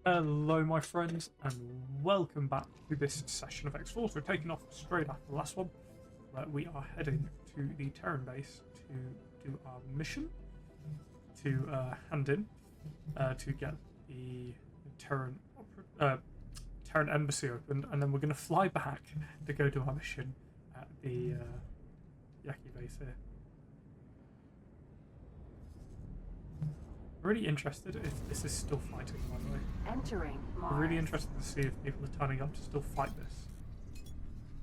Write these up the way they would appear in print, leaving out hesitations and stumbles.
Hello my friends and welcome back to this session of X4. So we're taking off straight after the last one, where we are heading to the Terran base to do our mission, to hand in, to get the Terran embassy opened, and then we're going to fly back to go do our mission at the Yaki base here. Really interested if this is still fighting, by the way. Entering Mars. I'm really interested to see if people are turning up to still fight this.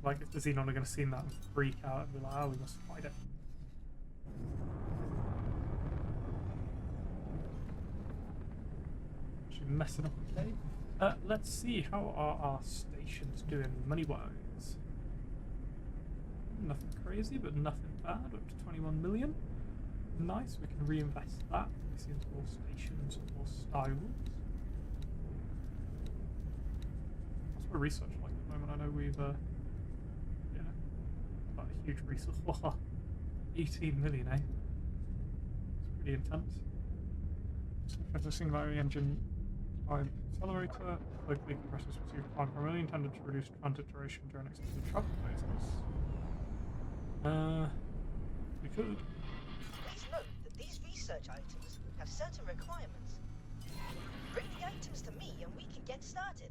Like if the Xenon are going to see that and freak out and be like, oh, we must fight it. Actually messing up okay. Let's see how are our stations doing money-wise. Nothing crazy, but nothing bad. We're up to 21 million. Nice, we can reinvest that. We see into more stations and more styles. What's my research like at the moment? I know we've, yeah, got a huge resource. 18 million, eh? It's pretty intense. Interesting about the engine time accelerator. Locally compressors receive time primarily intended to reduce transit duration during extended travel phases. We could. Please note that these research items have certain requirements. Bring the items to me and we can get started.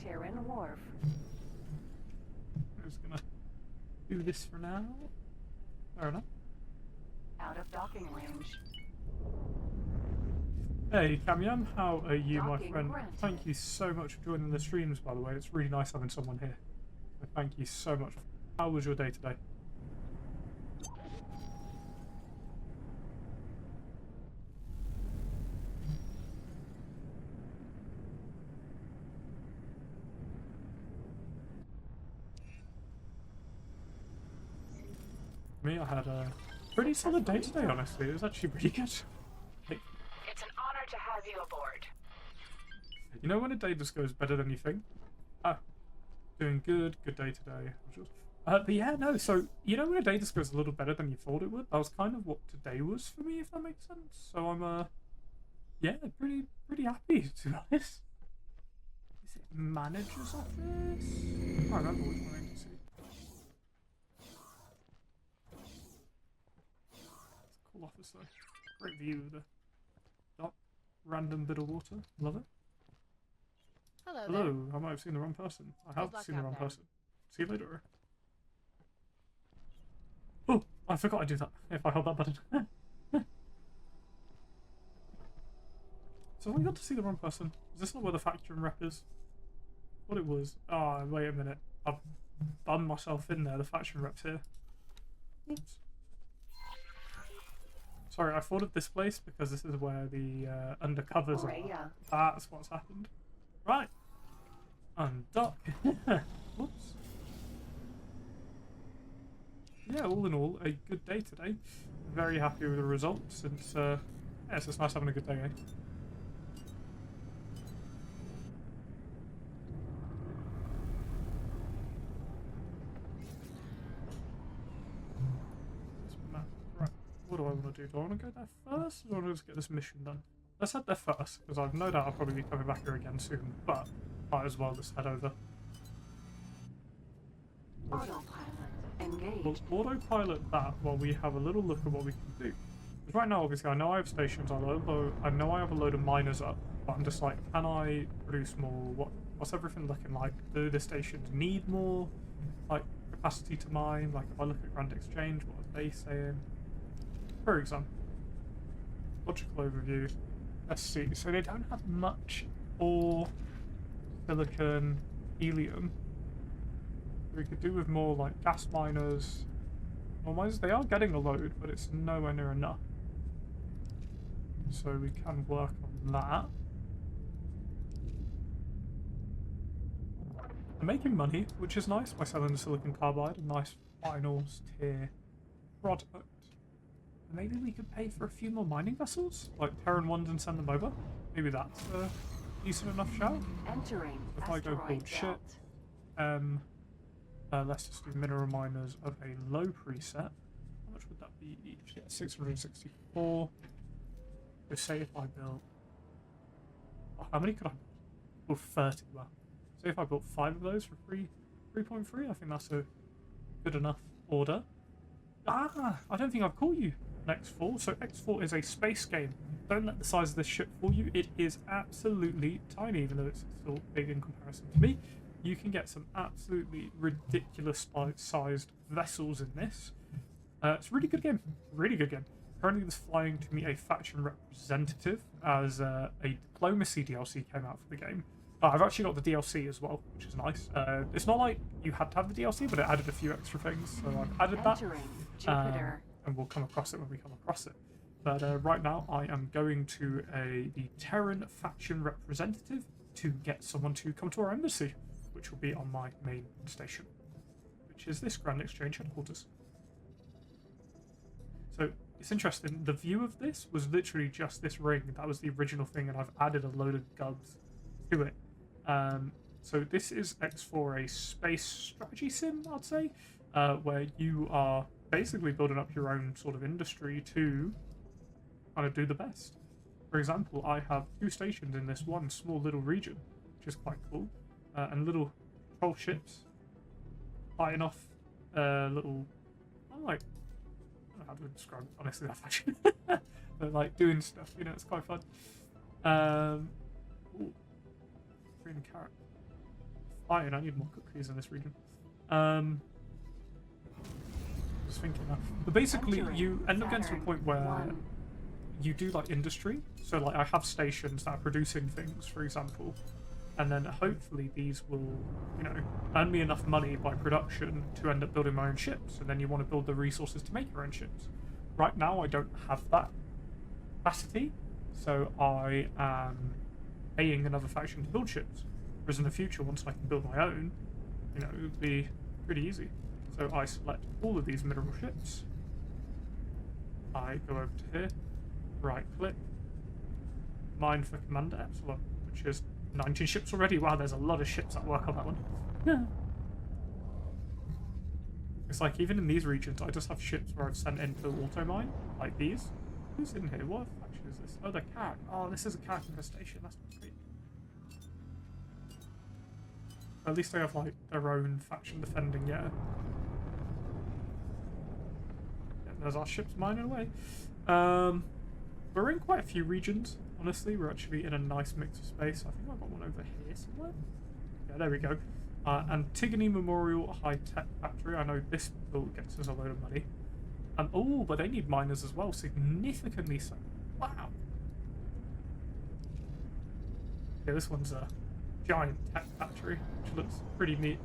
Terran Wharf. I'm just gonna do this for now. Fair enough. Out of docking range. Hey Kamyam, how are you, my Docking friend? granted. Thank you so much for joining the streams, by the way. It's really nice having someone here. So thank you so much. How was your day today? Me, I had a pretty solid day today, honestly. It was actually pretty good. Like, It's an honor to have you aboard. you know when a day just goes better than you think? Doing good day today. But yeah, no, so, you know when a day just goes a little better than you thought it would? That was kind of what today was for me, if that makes sense. So I'm, yeah, pretty happy, to be honest. Is it manager's office? I can't remember which one I need to see. It's a cool office, though. Great view of the dock. Random bit of water. Love it. Hello. Hello, I might have seen the wrong person. I have luck seen the out wrong there. person. See you later. Oh, I forgot I do that if I hold that button. So I got to see the wrong person. Is this not where the factory rep is? What it was? Oh, wait a minute. I've done myself in there. The faction rep's here. Oops. Sorry, I thought of this place because this is where the undercovers are. Rhea. That's what's happened. Right. Undock. Whoops. Yeah, all in all, a good day today. Very happy with the results since, yeah, it's just nice having a good day, eh? Right, what do I want to do? Do I want to go there first, or do I want to just get this mission done? Let's head there first, because I've no doubt I'll probably be coming back here again soon, but might as well just head over. Autopilot We'll engaged. autopilot that while we have a little look at what we can do. Because right now, obviously, I know I have stations, I know I have a load of miners up, but I'm just like, can I produce more? What's everything looking like? Do the stations need more, like, capacity to mine? Like, if I look at Grand Exchange, what are they saying? For example, logical overview. Let's see. So they don't have much ore, silicon, helium. We could do with more like gas miners. Well, miners, they are getting a load, but it's nowhere near enough. So we can work on that. They're making money, which is nice by selling the silicon carbide, a nice finals tier product. And maybe we could pay for a few more mining vessels, like Terran ones, and send them over. Maybe that's a decent enough shout. Entering If I go asteroid build shit, let's just do mineral miners of a low preset. How much would that be each? Yeah, 664. So say if I built how many could I build? 30. Well, so if I built 5 of those for 3.3, I think that's a good enough order. I don't think I've caught you on X4. So X4 is a space game. Don't let the size of this ship fool you. It is absolutely tiny, even though it's still big in comparison to me. You can get some absolutely ridiculous sized vessels in this. It's a really good game. Really good game. Currently, there's flying to me a faction representative as a diplomacy DLC came out for the game. I've actually got the DLC as well, which is nice. It's not like you had to have the DLC, but it added a few extra things, so I've added that. Entering Jupiter. And we'll come across it when we come across it. But right now, I am going to the Terran faction representative to get someone to come to our embassy, which will be on my main station, which is this Grand Exchange headquarters. So it's interesting. The view of this was literally just this ring. That was the original thing, and I've added a load of gubs to it. So this is X4, a space strategy sim, I'd say, where you are basically building up your own sort of industry to kind of do the best. For example, I have 2 stations in this one small little region, which is quite cool, and little patrol ships fighting off little, I don't know how to describe it, honestly, that fashion. But like doing stuff, you know, it's quite fun. Ooh, green carrot. Fine, I need more cookies in this region. Just thinking that. But basically, you end up getting to a point where you do like industry. So like I have stations that are producing things, for example, and then hopefully these will, you know, earn me enough money by production to end up building my own ships. And then you want to build the resources to make your own ships. Right now, I don't have that capacity, so I am paying another faction to build ships. Whereas in the future, once I can build my own, you know, it would be pretty easy. So I select all of these mineral ships. I go over to here, right click, mine for Commander Epsilon, which is 19 ships already. Wow, there's a lot of ships that work on that one. Yeah. It's like even in these regions, I just have ships where I've sent in to auto mine, like these. Who's in here? What faction is this? Oh, the Kha'ak. Oh, this is a Kha'ak infestation. That's great. At least they have like their own faction defending, yeah. There's our ships mining away. We're in quite a few regions, honestly. We're actually in a nice mix of space. I think I've got one over here somewhere. Yeah, there we go. Antigone Memorial High Tech Factory. I know this build gets us a load of money. Oh, but they need miners as well, significantly so. Wow. Yeah, this one's a giant tech factory, which looks pretty neat.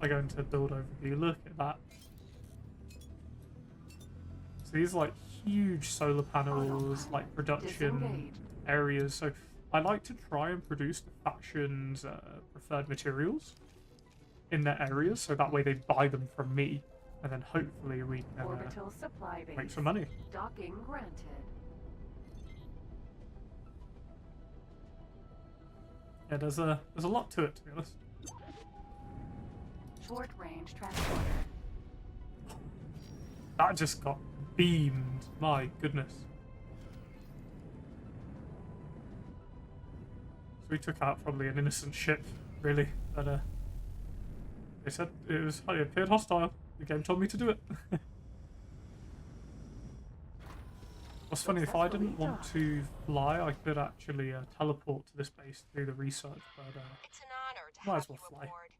I go into build overview. Look at that. So these are like huge solar panels, like production areas. So I like to try and produce the faction's preferred materials in their areas, so that way they buy them from me, and then hopefully we can Orbital supply base. make some money. Docking granted. Yeah, there's a lot to it, to be honest. Short range transporter. That just got beamed. My goodness. So we took out probably an innocent ship, really, but they said it appeared hostile. The game told me to do it. What's funny, if I didn't want to fly, I could actually teleport to this base to do the research, but It's an honor to might have as well you fly. aboard.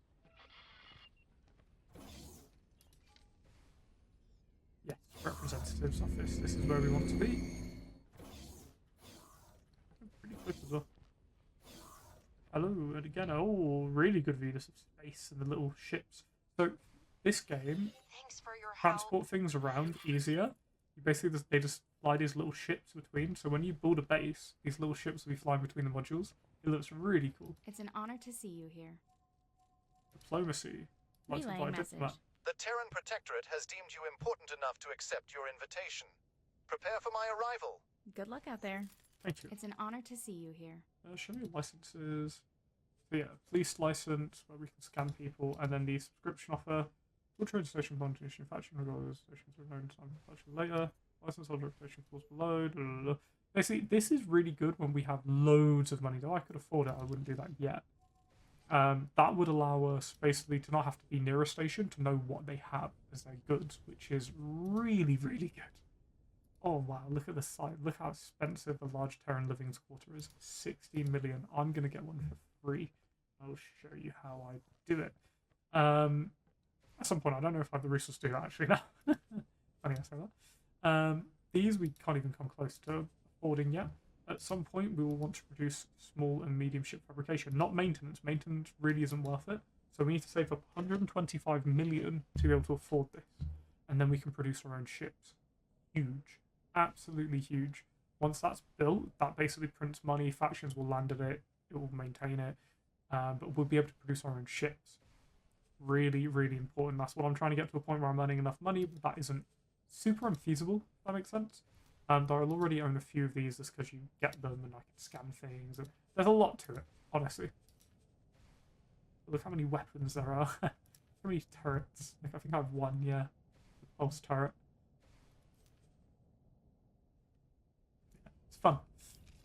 Yeah, representative's office. This is where we want to be. Pretty quick as well. Hello, and again, oh, really good view of space and the little ships. So this game, Thanks for your help. transport things around easier. You basically they just fly these little ships between. So when you build a base, these little ships will be flying between the modules. It looks really cool. It's an honor to see you here. Diplomacy. Like to Relay buy a message. diplomat. The Terran Protectorate has deemed you important enough to accept your invitation. Prepare for my arrival. Good luck out there. Thank you. It's an honor to see you here. Show me licenses. So yeah, police license where we can scan people, and then the subscription offer. Full train station foundation faction regardless stations are known time faction later. License holder reputation falls below. Blah, blah, blah. Basically, this is really good when we have loads of money. Though I could afford it, I wouldn't do that yet. That would allow us basically to not have to be near a station to know what they have as their goods, which is really, really good. Oh wow, look at the size. Look how expensive a large Terran living quarter is. 16 million. I'm going to get one for free. I'll show you how I do it. At some point, I don't know if I have the resources to do that actually now. Funny I say that. These we can't even come close to affording yet. At some point, we will want to produce small and medium ship fabrication, not maintenance. Maintenance really isn't worth it. So we need to save up 125 million to be able to afford this. And then we can produce our own ships. Huge. Absolutely huge. Once that's built, that basically prints money. Factions will land at it. It will maintain it. But we'll be able to produce our own ships. Really, really important. That's what I'm trying to get to a point where I'm earning enough money, but that isn't super unfeasible, if that makes sense. Though I'll already own a few of these just because you get them and I can scan things. And there's a lot to it, honestly. Look how many weapons there are. How many turrets? Like, I think I have one, yeah. The pulse turret. Yeah, it's fun.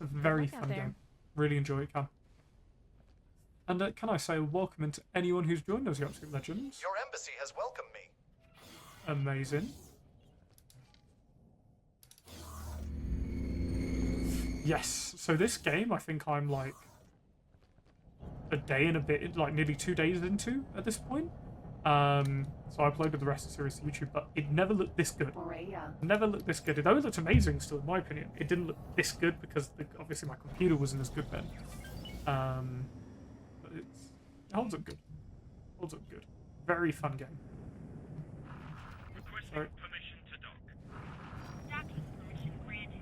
It's a very Look out fun there. game. Really enjoy it, Cam. And can I say welcome into anyone who's joined us, you absolute legends. Your embassy has welcomed me. Amazing. Yes, so this game I think I'm like a day and a bit, like nearly 2 days into at this point. So I uploaded the rest of the series to YouTube, but it never looked this good. Morea. Never looked this good. It always looked amazing still, in my opinion. It didn't look this good because obviously my computer wasn't as good then. But it holds up good. Holds up good. Very fun game. Sorry. Permission to dock. Docking permission granted.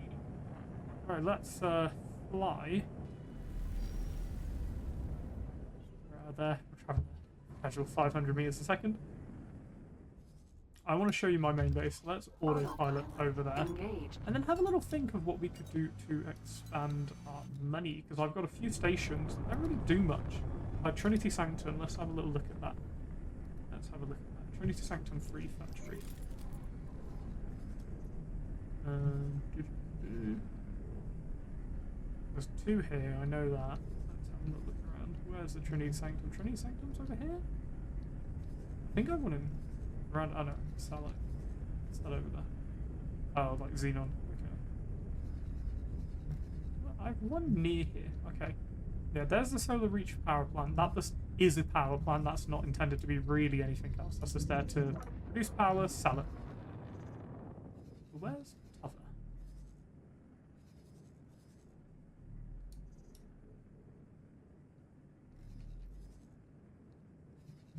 Alright, let's fly. Right there. We'll travel casual 500 meters a second. I want to show you my main base. Let's autopilot over there. Engaged. And then have a little think of what we could do to expand our money, because I've got a few stations that don't really do much. Like Trinity Sanctum, let's have a little look at that. Let's have a look at that. Trinity Sanctum 3 factory. There's 2 here, I know that. Let's have a little look around. Where's the Trinity Sanctum? Trinity Sanctum's over here? I think I want him around. Oh no, sell it. Is that over there? Oh, like Xenon. Okay. I have one near here. Okay. Yeah, there's the Solar Reach power plant. That just is a power plant. That's not intended to be really anything else. That's just there to produce power, sell it. Where's T'other?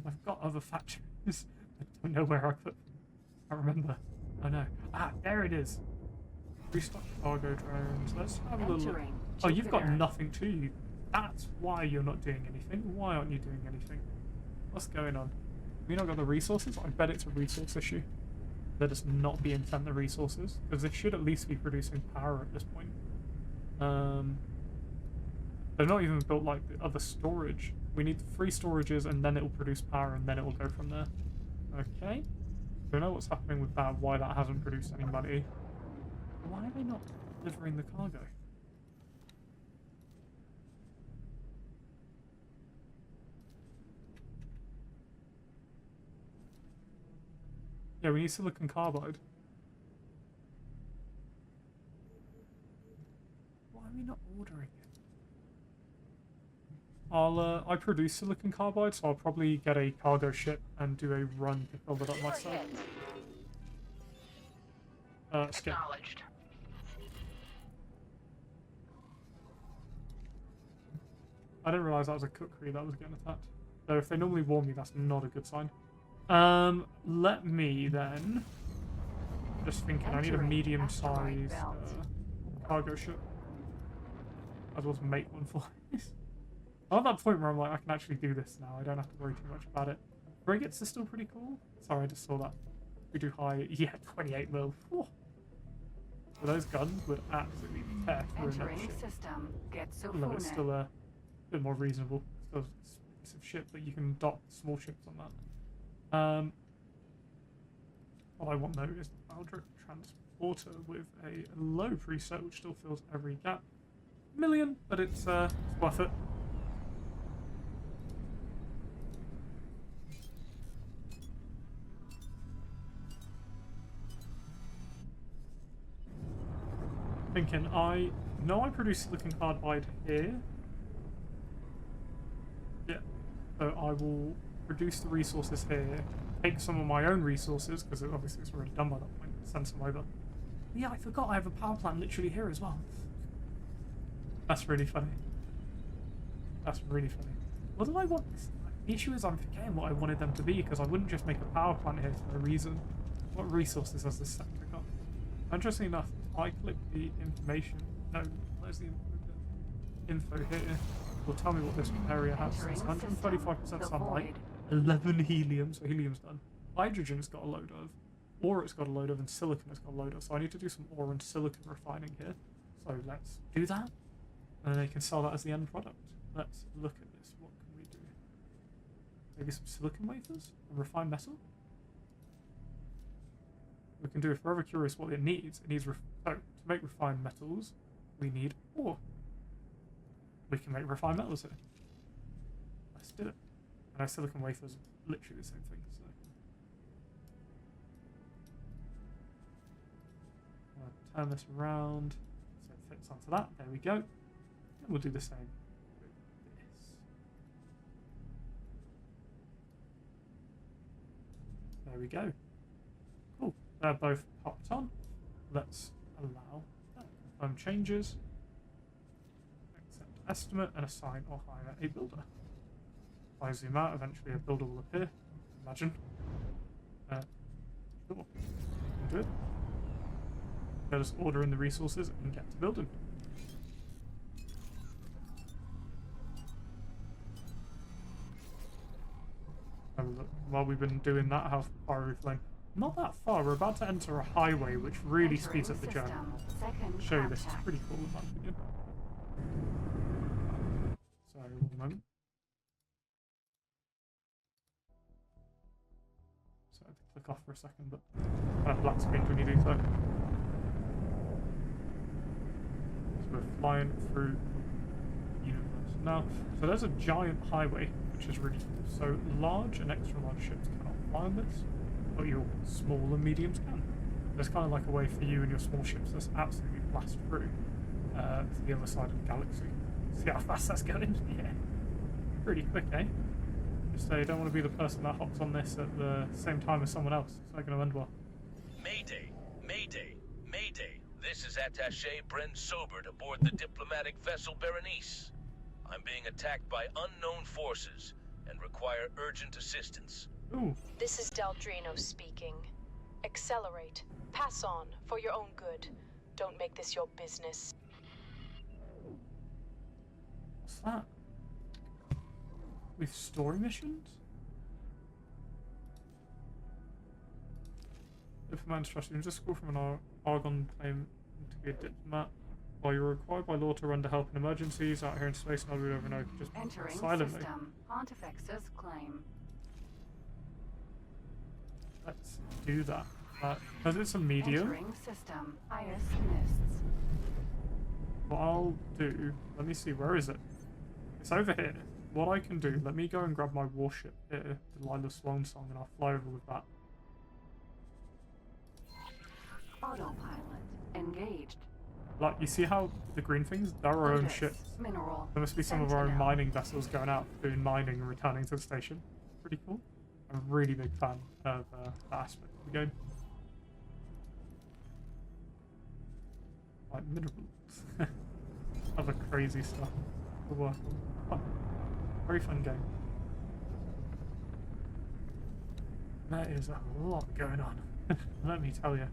I've got other factories. I don't know where I put them. I remember. Oh no. Ah, there it is. Restock cargo drones. Let's have a little look. Entering Oh, you've got Jupiter. nothing to you. That's why you're not doing anything. Why aren't you doing anything? What's going on? Have you not got the resources? I bet it's a resource issue. Let us not being sent the resources, because they should at least be producing power at this point. They've not even built like the other storage. We need 3 storages and then it will produce power and then it will go from there. Okay. Don't know what's happening with that, why that hasn't produced any money. Why are they not delivering the cargo? Yeah, we need silicon carbide. Why are we not ordering it? I produce silicon carbide, so I'll probably get a cargo ship and do a run to build it up myself. Skip. Acknowledged. I didn't realise that was a cookery that was getting attacked. So if they normally warn me, that's not a good sign. Let me then... Just thinking, I need a Entering medium-sized asteroid belt. cargo ship. I'd also make one for this. I'm at that point where I'm like, I can actually do this now. I don't have to worry too much about it. Frigates are still pretty cool. Sorry, I just saw that. We do high... Yeah, 28 mil. Whew. So those guns would absolutely tear through that Entering ship. system. Get so No, it's still a bit more reasonable. Still an expensive ship, but you can dock small ships on that. What I want though is the Baldric transport. quarter with a low preset, which still fills every gap. Million, but it's worth it. Thinking, I know I produce silicon carbide here. Yeah, so I will produce the resources here, take some of my own resources, because obviously it's already done by that point, send some over. Yeah, I forgot I have a power plant literally here as well. That's really funny. That's really funny. What did I want? The issue is I'm forgetting what I wanted them to be, because I wouldn't just make a power plant here for a reason. What resources has this sector got? Interesting enough, if I click the information, no, where's the info here? Will tell me what this area has. So it's 135% sunlight, 11 helium, so helium's done. Hydrogen's got a load of, ore it's got a load of, and silicon it's got a load of. So I need to do some ore and silicon refining here. So let's do that, and then they can sell that as the end product. Let's look at this. What can we do? Maybe some silicon wafers and refined metal. We can do. If we're ever curious what it needs to make refined metals, we need ore. We can make refined metals here. Let's do it. And our silicon wafers are literally the same thing. So turn this around so it fits onto that. There we go. And we'll do the same with this. There we go. Cool. They're both popped on. Let's allow that. Confirm changes. Accept estimate and assign or hire a builder. If I zoom out, eventually a builder will appear. Imagine. Sure. Do it. They'll just order in the resources and get to building. While we've been doing that, how far are we flying? Not that far. We're about to enter a highway, which really speeds up the journey. I'll show you this. It's pretty cool in my opinion. Sorry, one moment. So I had to click off for a second, but I have black screen when you do so. So we're flying through the universe now. So there's a giant highway, which is really cool. So large and extra large ships cannot fly on this, but your small and mediums can. There's kind of like a way for you and your small ships to absolutely blast through to the other side of the galaxy. See how fast that's going? Yeah. Pretty quick, eh? Just say, don't want to be the person that hops on this at the same time as someone else. It's not going to end well. Mayday! Mayday! Mayday! This is Attaché Brent Sobert aboard the diplomatic vessel Berenice. I'm being attacked by unknown forces and require urgent assistance. Ooh. This is Daldrino speaking. Accelerate. Pass on, for your own good. Don't make this your business. What's that? With story missions? If a man's trusted, you just school from an Argon claim to be a diplomat. While you're required by law to render help in emergencies out here in space, and I'll do it over and over. Just Entering silently. system. Pontifex's claim. Let's do that. Because it's a medium, Entering system. Ice mists. what I'll do, let me see, where is it? It's over here. What I can do, let me go and grab my warship here, the Lila Swan Song, and I'll fly over with that. Autopilot engaged. Like, you see how the green things, they're our own Cadets, ships. Mineral. There must be some of our own Sentinel. mining vessels going out, doing mining and returning to the station. Pretty cool. I'm a really big fan of that aspect of the game. Like minerals. Other crazy stuff to work on. Fun. Very fun game. There is a lot going on. Let me tell you.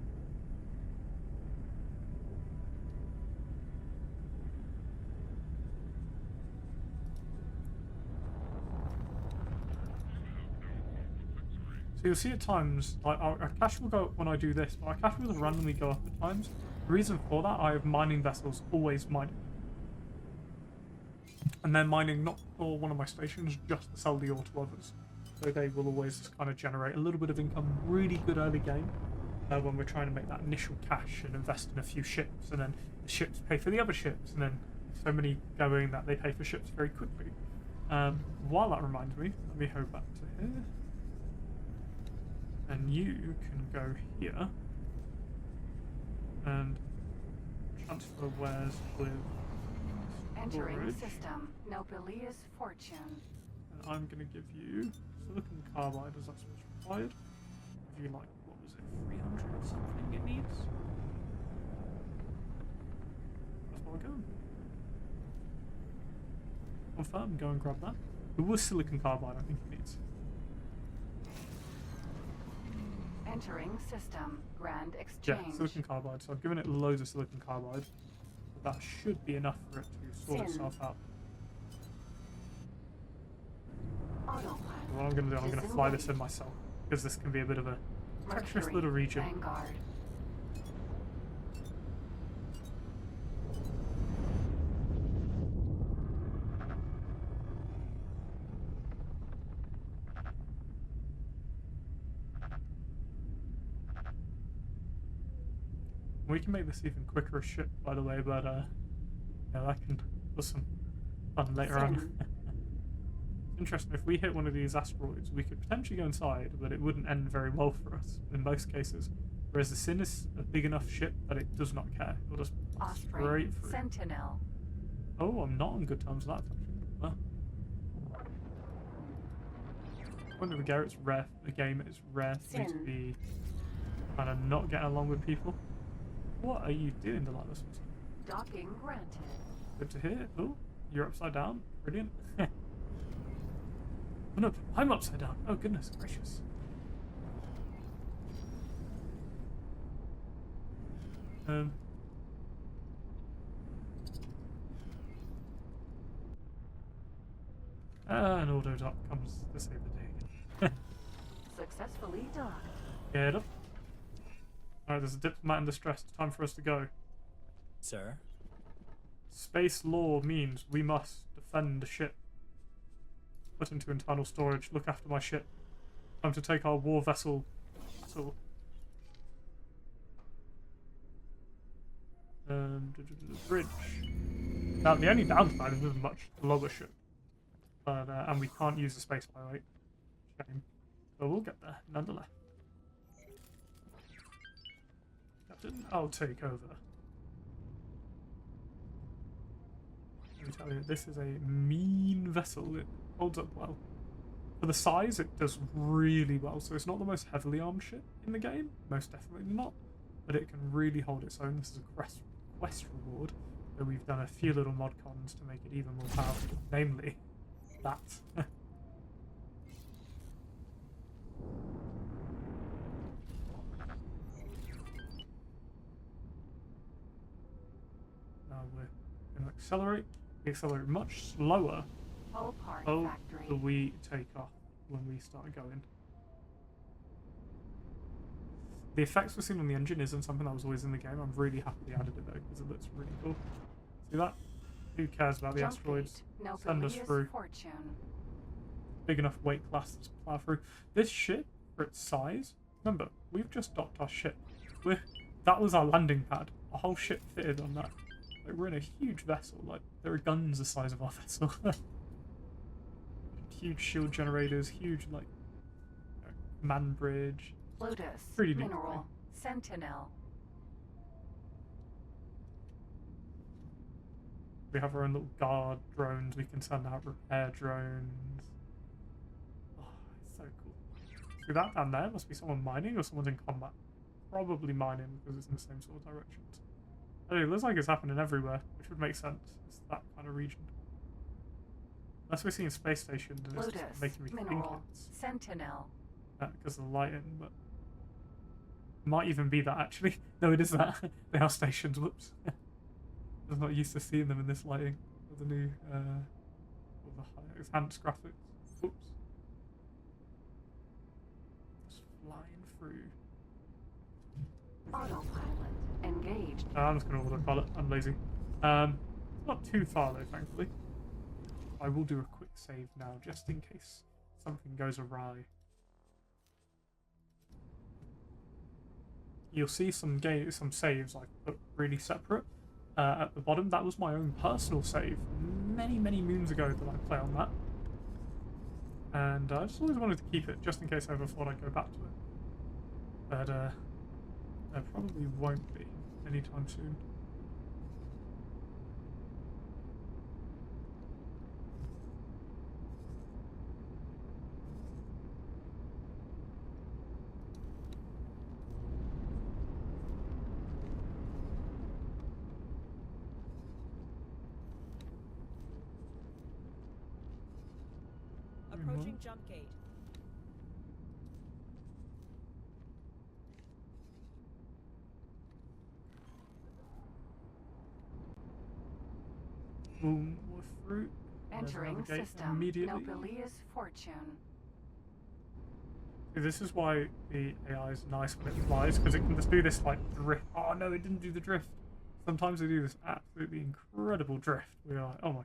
So you'll see at times, like our cash will go up when I do this, but our cash will randomly go up at times. The reason for that, I have mining vessels always mining. And they're mining not for one of my stations, just to sell the ore to others. So they will always just kind of generate a little bit of income, really good early game. when we're trying to make that initial cash and invest in a few ships, and then the ships pay for the other ships, and then so many going that they pay for ships very quickly. While that reminds me, let me go back to here. And you can go here and transfer wares with Entering storage. system. Nobilia's fortune. And I'm going to give you silicon carbide as that's what's required. Give you like, what was it, 300 or something it needs? That's what we're going. Confirm, go and grab that. It was silicon carbide I think it needs. Entering system. Grand Yeah, exchange. silicon carbide. So I've given it loads of silicon carbide. But that should be enough for it to sort itself out. Autopilot. What I'm going to do, I'm going to fly this in myself, because this can be a bit of a treacherous Mercury. little region. Vanguard. We can make this even quicker as shit, by the way, but yeah, that can put some fun later on. Sin. Interesting, if we hit one of these asteroids, we could potentially go inside, but it wouldn't end very well for us in most cases. Whereas the Sin is a big enough ship that it does not care. It'll just pass Osprey. straight through. Sentinel. Oh, I'm not on good terms with that, actually. Well. Point of the Garrett's rare. The game is rare for me to Sin. be kind of not getting along with people. What are you doing, Delilah's? Docking granted. Good to hear. Oh, you're upside down. Brilliant. Oh no, I'm upside down. Oh goodness gracious. And auto dock comes to save the day. Successfully docked. Get up. Alright, there's a diplomat in distress. It's time for us to go. Sir? Space law means we must defend the ship. Put into internal storage. Look after my ship. Time to take our war vessel. Bridge. Now, the only downside is there's a much lower ship. But, and we can't use the space pilot. Shame. But we'll get there, nonetheless. Captain, I'll take over. Let me tell you, this is a mean vessel. It holds up well. For the size, it does really well. So it's not the most heavily armed ship in the game. Most definitely not. But it can really hold its own. This is a quest reward. So we've done a few little mod cons to make it even more powerful. Namely, that. Now we're going to accelerate. We accelerate much slower Hull part the factory. we take off when we start going. The effects we're seeing on the engine isn't something that was always in the game. I'm really happy they added it though, because it looks really cool. See that? Who cares about the Jump asteroids? gate. Send us Nobilia's through. fortune. Big enough weight class to plow through. This ship, for its size, remember, we've just docked our ship. That was our landing pad. A whole ship fitted on that. Like, we're in a huge vessel. Like, there are guns the size of our vessel. Huge shield generators, huge, like, man bridge. Lotus. Pretty neat, Mineral. right? Sentinel. We have our own little guard drones. We can send out repair drones. Oh, it's so cool. See that down there? Must be someone mining or someone's in combat. Probably mining because it's in the same sort of directions. Anyway, it looks like it's happening everywhere, which would make sense. It's that kind of region. Unless we're seeing space stations and it's Lotus. just making me think Mineral. it's Sentinel. that because of the lighting, but might even be that actually. No, it is that. They are stations. Whoops. I was not used to seeing them in this lighting. With the new, or the high enhanced graphics. Whoops. Just flying through. Autopilot. Engaged. I'm just going to autopilot. I'm lazy. It's not too far though, thankfully. I will do a quick save now, just in case something goes awry. you'll see some saves I put really separate at the bottom. That was my own personal save many moons ago that I play on that, and I just always wanted to keep it just in case I ever thought I'd go back to it. But there probably won't be anytime soon. Approaching jump gate. Boom, more fruit. There's Entering another gate system. immediately. Nobilious fortune. See, this is why the AI is nice when it flies, because it can just do this like drift. Oh no, it didn't do the drift. Sometimes they do this absolutely incredible drift. We are like, oh my goodness.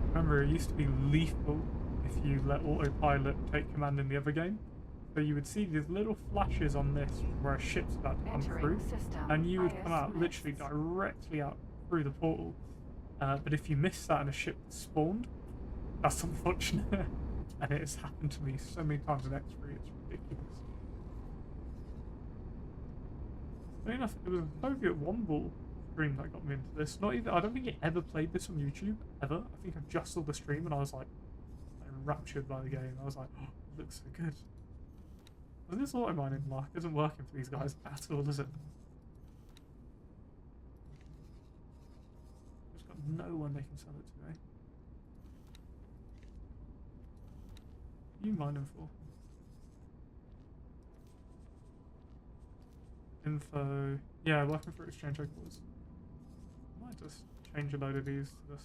Remember, it used to be lethal if you let autopilot take command in the other game. So you would see these little flashes on this where a ship's about to come through, system. and you would come out IS literally directly out through the portal. But if you miss that and a ship spawned, that's unfortunate. And it has happened to me so many times in X3, it's ridiculous. Funny enough, it was a Soviet One Ball stream that got me into this. Not even, I don't think it ever played this on YouTube, ever. I think I just saw the stream and I was like enraptured by the game. I was like, oh, it looks so good. And this auto mining luck isn't working for these guys at all, is it? Just got no one they can sell it to, eh? You mining for? Info. Yeah, working for exchange headquarters. I might just change a load of these to this.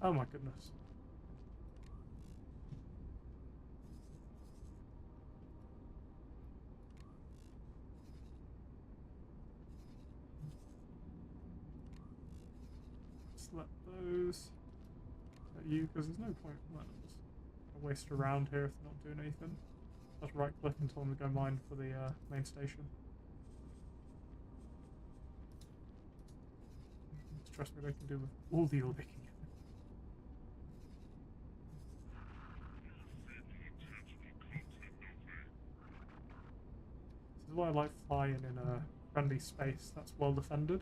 Oh my goodness. Select those. Select you, because there's no point in that. Just waste around here if they're not doing anything. Just right click and tell them to go mine for the main station. Trust me, they can do with all the ore they can get. This is why I like flying in a friendly space that's well defended.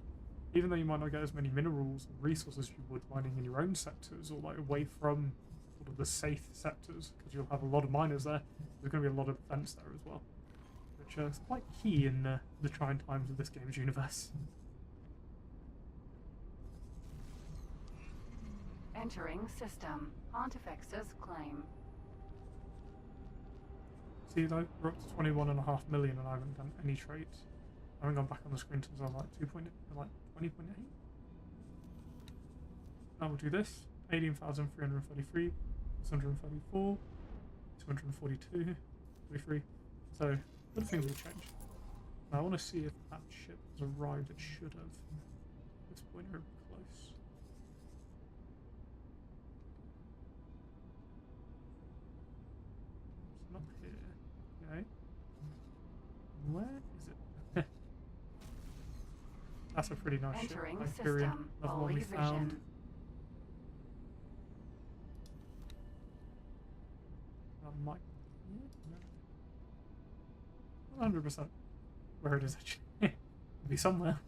Even though you might not get as many minerals and resources as you would mining in your own sectors, or like away from sort of the safe sectors, because you'll have a lot of miners there. There's going to be a lot of defense there as well, which is quite key in the trying times of this game's universe. Entering system. Pontifex's claim. See though, we're up to 21.5 million and I haven't done any trades. I haven't gone back on the screen since I was like 20.8. Now we'll do this. 18,333, 634, 242, 33. So, good thing will change. Now I want to see if that ship has arrived. It should have. At this point, we're close. It's not here. Okay. Where is it? That's a pretty nice ship. Entering Hyperion. system. Another one Fully we found. vision. That might. 100% where it is actually. It'll be somewhere.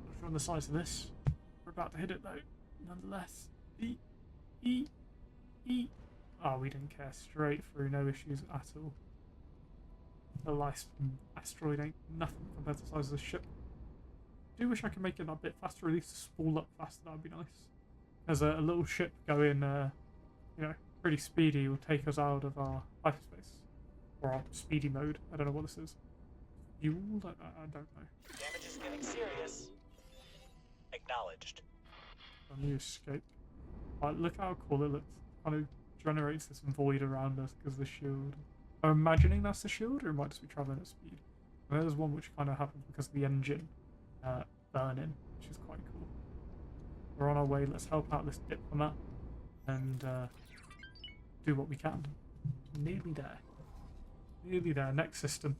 Not sure on the size of this. We're about to hit it though, nonetheless. E. Oh, we didn't care. Straight through, no issues at all. The last asteroid ain't nothing compared to the size of the ship. I do wish I could make it a bit faster, or at least spool up faster. That'd be nice. There's a little ship going, you know, pretty speedy. Will take us out of our hyperspace, or our speedy mode. I don't know what this is. fueled? I don't know. Damage is getting serious. Acknowledged. Only escape. Like, look how cool it looks. Kind of generates this void around us because of the shield. I'm imagining that's the shield, or it might just be traveling at speed. And there's one which kind of happens because of the engine burning, which is quite cool. We're on our way. Let's help out this diplomat and do what we can. Nearly there. Nearly there. Next system.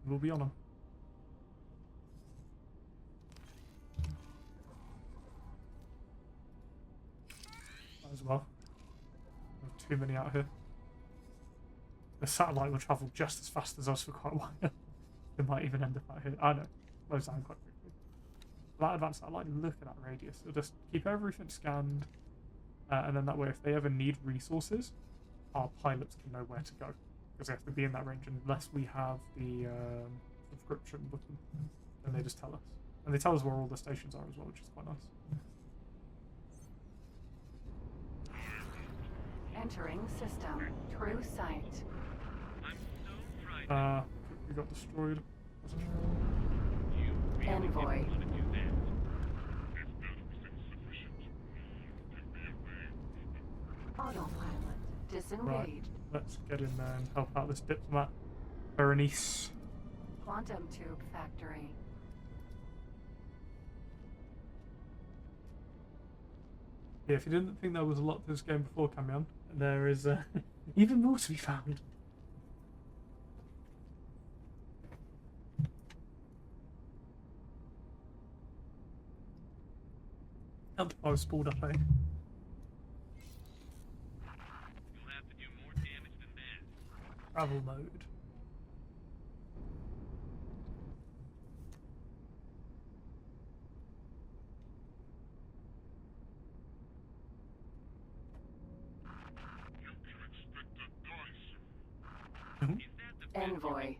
We'll be on them. As well. There's too many out here. The satellite will travel just as fast as us for quite a while. It might even end up out here. I know. Slows down quite quickly. That advanced satellite, look at that radius. It'll just keep everything scanned. And then that way, if they ever need resources, our pilots can know where to go. Because they have to be in that range unless we have the subscription button. Then they just tell us. And they tell us where all the stations are as well, which is quite nice. Entering system. True sight. We got destroyed. Envoy. Autopilot disengaged. Right, let's get in there and help out this diplomat, Berenice. Quantum tube factory. Yeah, if you didn't think there was a lot to this game before, Camion, there is even more to be found. I was spooled up, eh? You'll have to do more damage than that. Travel mode. Envoy.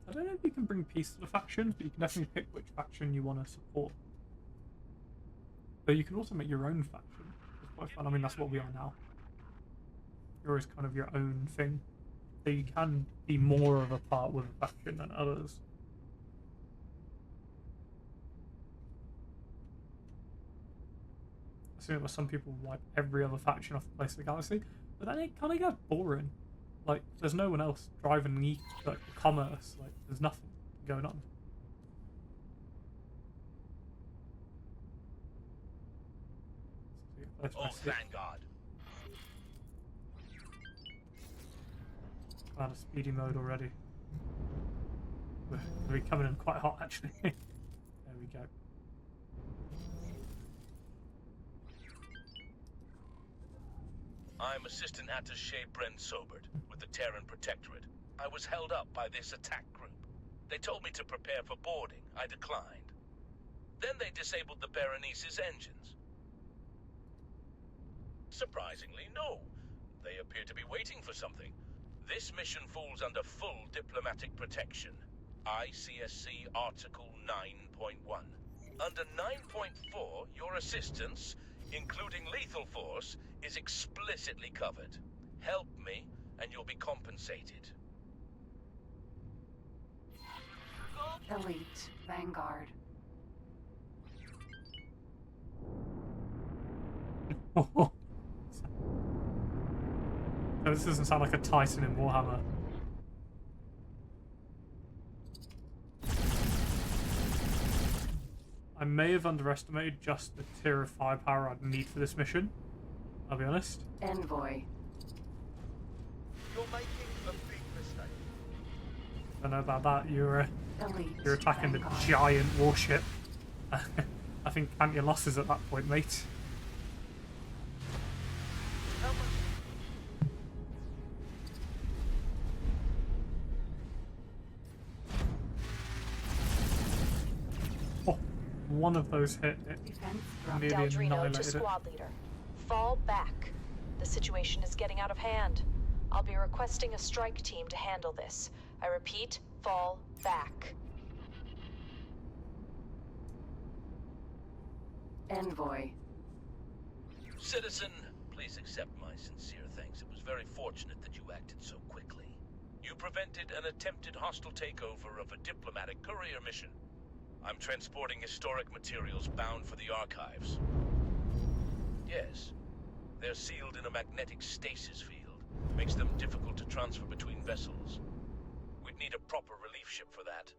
I don't know if you can bring peace to the factions, but you can definitely pick which faction you want to support. But you can also make your own faction. It's quite fun. I mean, that's what we are now. You're always kind of your own thing. So you can be more of a part with a faction than others. I see that some people wipe every other faction off the face of the galaxy, but then it kind of gets boring. Like, there's no one else driving the commerce. Like, there's nothing going on. Oh, Vanguard. Out of speedy mode already. We're coming in quite hot, actually. There we go. I'm Assistant Attaché Brent Sobert with the Terran Protectorate. I was held up by this attack group. They told me to prepare for boarding. I declined. Then they disabled the Berenice's engines. Surprisingly, no. They appear to be waiting for something. This mission falls under full diplomatic protection. ICSC Article 9.1. Under 9.4, your assistance, including lethal force, is explicitly covered. Help me, and you'll be compensated. Elite. Vanguard. No, this doesn't sound like a Titan in Warhammer. I may have underestimated just the tier of firepower I'd need for this mission. I'll be honest. Envoy. You're making a big mistake. Don't know about that. You're Elite. attacking the Vanguard. giant warship. I think count your losses at that point, mate. How much? Oh, one of those hit it. Defense Nearly Daldrino to annihilated it. squad leader. Fall back. The situation is getting out of hand. I'll be requesting a strike team to handle this. I repeat, fall back. Envoy. Citizen, please accept my sincere thanks. It was very fortunate that you acted so quickly. You prevented an attempted hostile takeover of a diplomatic courier mission. I'm transporting historic materials bound for the archives. Yes, they're sealed in a magnetic stasis field. Makes them difficult to transfer between vessels. We'd need a proper relief ship for that.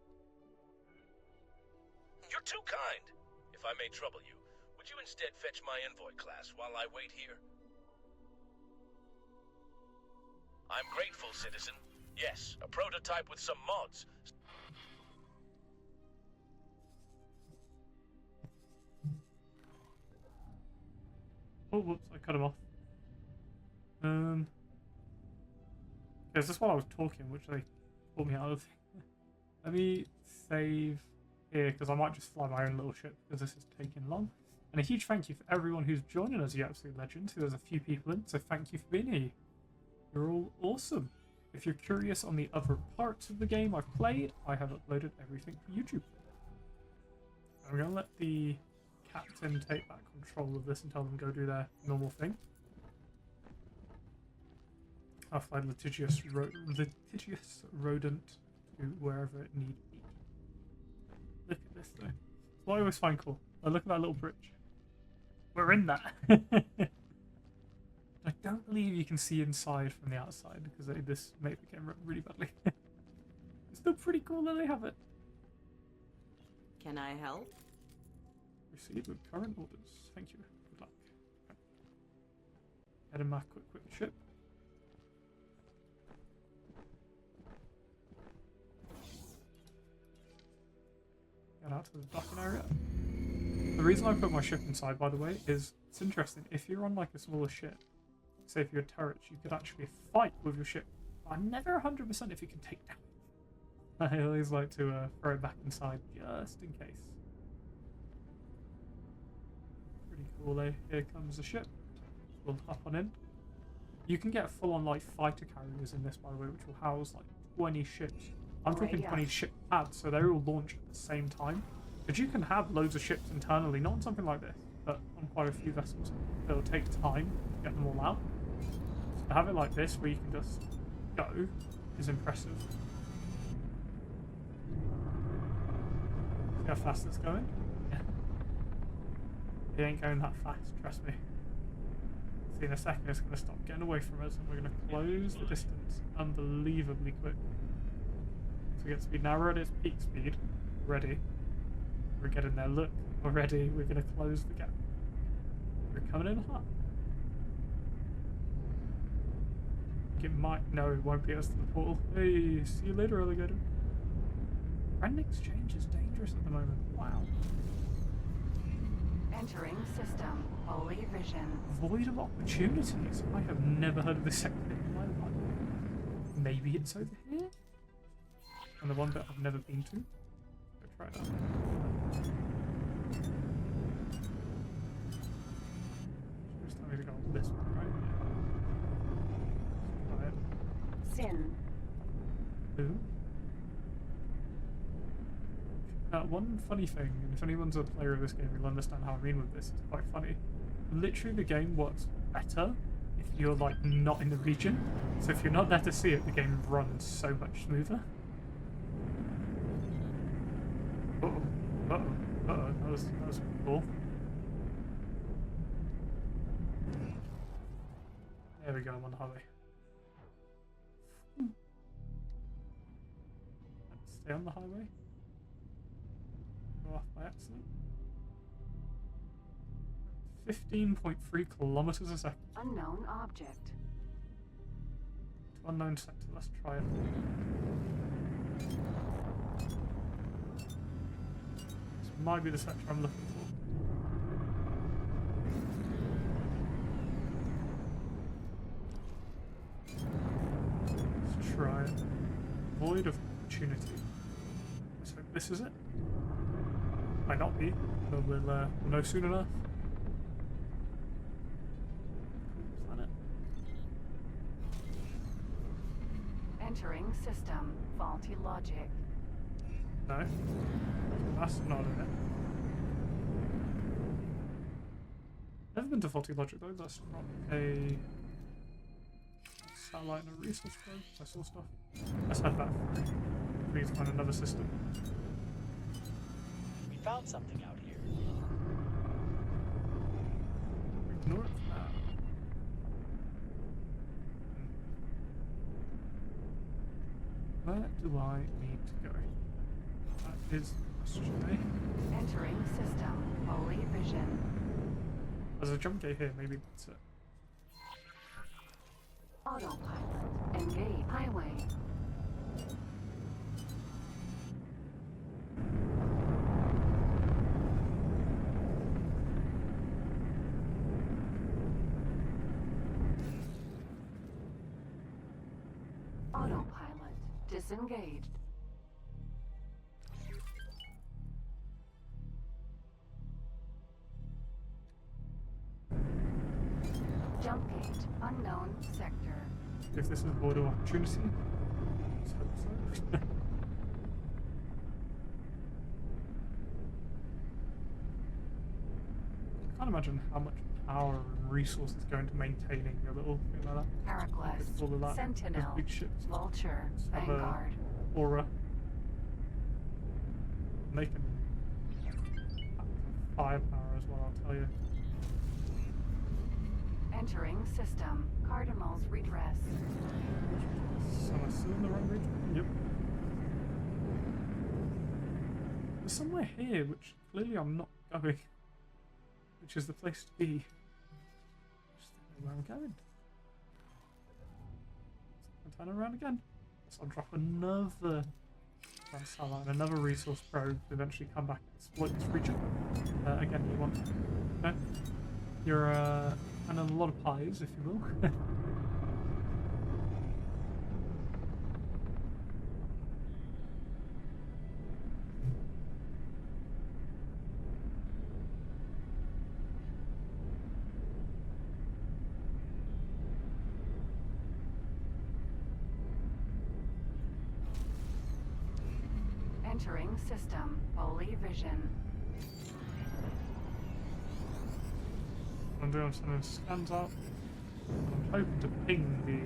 You're too kind. If I may trouble you, would you instead fetch my Envoy class while I wait here? I'm grateful, citizen. Yes, a prototype with some mods. Oh, whoops, I cut him off. Is this while I was talking, which they pulled me out of? Let me save here, because I might just fly my own little ship, because this is taking long. And a huge thank you for everyone who's joining us, you absolute legends. There's a few people in, so thank you for being here. You're all awesome. If you're curious on the other parts of the game I've played, I have uploaded everything to YouTube. I'm going to let the captain take back control of this and tell them to go do their normal thing. I'll fly litigious rodent to wherever it need be. Look at this though. It's what I always find cool. Oh, look at that little bridge. We're in that. I don't believe you can see inside from the outside because this made the game run really badly. It's still pretty cool that they have it. Can I help? Proceed with current orders. Thank you. Good luck. Head in my quick ship. Get out to the docking area. The reason I put my ship inside, by the way, is it's interesting. If you're on like a smaller ship, say if you're a turret, you could actually fight with your ship. I'm never 100% if you can take damage. I always like to throw it back inside just in case. Pretty cool, eh? Here comes the ship. We'll hop on in. You can get full-on like fighter carriers in this, by the way, which will house like 20 ships. I'm talking 20 ship pads, so they all launch at the same time. But you can have loads of ships internally, not on something like this, but on quite a few vessels. It'll take time to get them all out. So to have it like this, where you can just go, is impressive. See how fast it's going? Yeah. It ain't going that fast, trust me. See, in a second it's going to stop getting away from us and we're going to close the distance unbelievably quick. So we get speed. Now we're at its peak speed already. We're getting there, look, already we're going to close the gap. We're coming in hot. It might, no, it won't be us to the portal. Hey, see you later, alligator. Friend exchange is dangerous at the moment. Wow. Entering system. Holy vision. Void of opportunities. I have never heard of this sector in my life. Maybe it's over here? And the one bit I've never been to. Go try it out. Just tell me to go on this one, right? Try it. Sin. Who? One funny thing, and if anyone's a player of this game, you'll understand how I mean with this, it's quite funny. Literally the game works better if you're like not in the region. So if you're not there to see it, the game runs so much smoother. That was cool. There we go, I'm on the highway. Let's stay on the highway. Go off by accident. 15.3 kilometers a second. Unknown object. To unknown sector, let's try it. This might be the sector I'm looking for. Let's try it. Void of opportunity. So this is it. Might not be, but we'll know soon enough. Planet. Entering system. Faulty logic. No. That's not it. Never been to faulty logic though, that's not a... Let's satellite and a resource probe. I saw stuff. Let's head back. Please find another system. We found something out here. Ignore it for now. Where do I need to go? That is the question, eh? Entering system. Holy vision. There's a jump gate here, maybe that's it. Autopilot. Engage highway. Autopilot. Disengaged. Jump gate. Unknown sector. If this is border opportunity, let's hope so. I can't imagine how much power and resources go into maintaining a little thing like that. Kha'ak West. All of that. Sentinel. Those big ships Vulture. have a Vanguard. aura. And they can firepower as well, I'll tell you. Entering system. Cardinals redress. So am I still in the wrong region? Yep. There's somewhere here which clearly I'm not going. Which is the place to be. Just don't know where I'm going. So I'll turn around again. So I'll drop another satellite and another resource probe to eventually come back and exploit this region. Again, you want... No? You're and a lot of pies, if you will. Entering system. Holy vision. I'm doing something that stands out. I'm hoping to ping the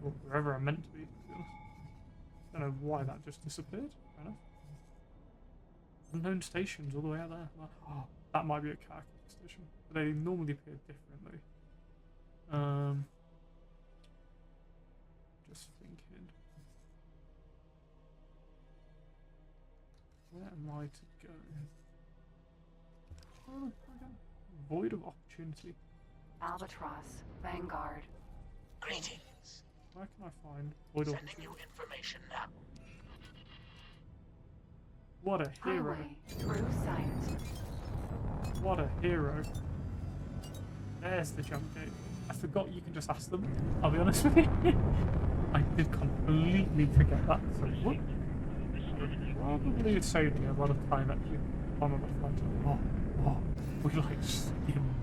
or wherever I'm meant to be. To be honest. Don't know why that just disappeared. Fair enough. Unknown stations all the way out there. Like, oh, that might be a Kha'ak station. But they normally appear differently. Just thinking. Where am I to go? Oh, again. Void of opportunity. Albatross. Vanguard. Greetings. Where can I find void of Sending opportunity? you information now. What a hero. Highway. Through sight. What a hero. There's the jump gate. I forgot you can just ask them, I'll be honest with you. I did completely forget that. So what? Probably would save me a lot of time actually. On the flight. Oh, we like skimmed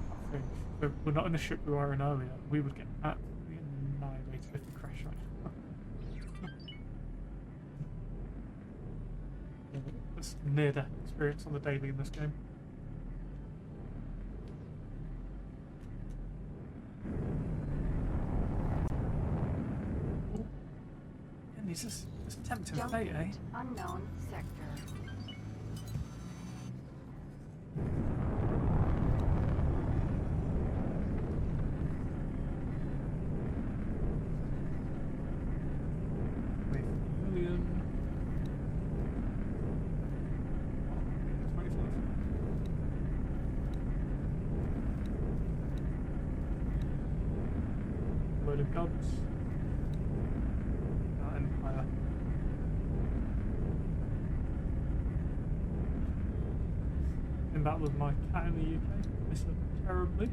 that thing. So we're not in the ship we were in earlier. We would get absolutely annihilated if we crash right now. This near-death experience on the daily in this game. Oh. And this is tempting Jump fate, eh? gate. Unknown sector. Wait, million. 25. Load of gods. Empire. In battle with my cat in the UK. Miss her terribly.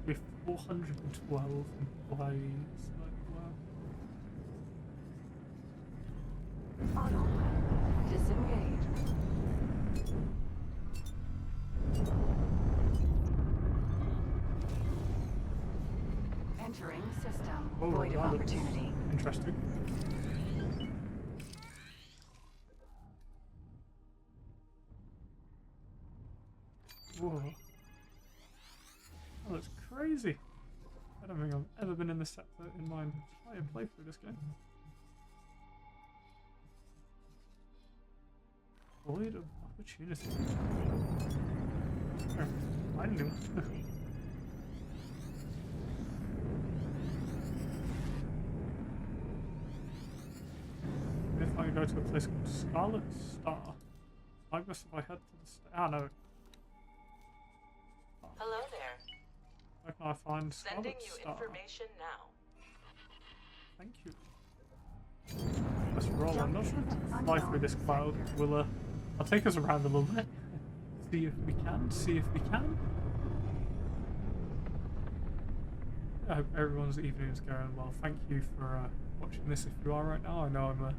With 412 employees. Like, wow. Autopilot. Disengage. Entering system. Oh, Void of that looks opportunity. interesting. been in this sector in my entire playthrough this game. Void of opportunity. Oh, I knew. If I go to a place called Scarlet Star, I guess if I head to the no. Hello there. Where can I find Scarlet Sending you Star? information now. Thank you. Let's roll. I'm not sure if I can fly through this cloud. We'll I'll take us around a little bit. See if we can. I hope everyone's evening is going well. Thank you for watching this if you are right now. I know I'm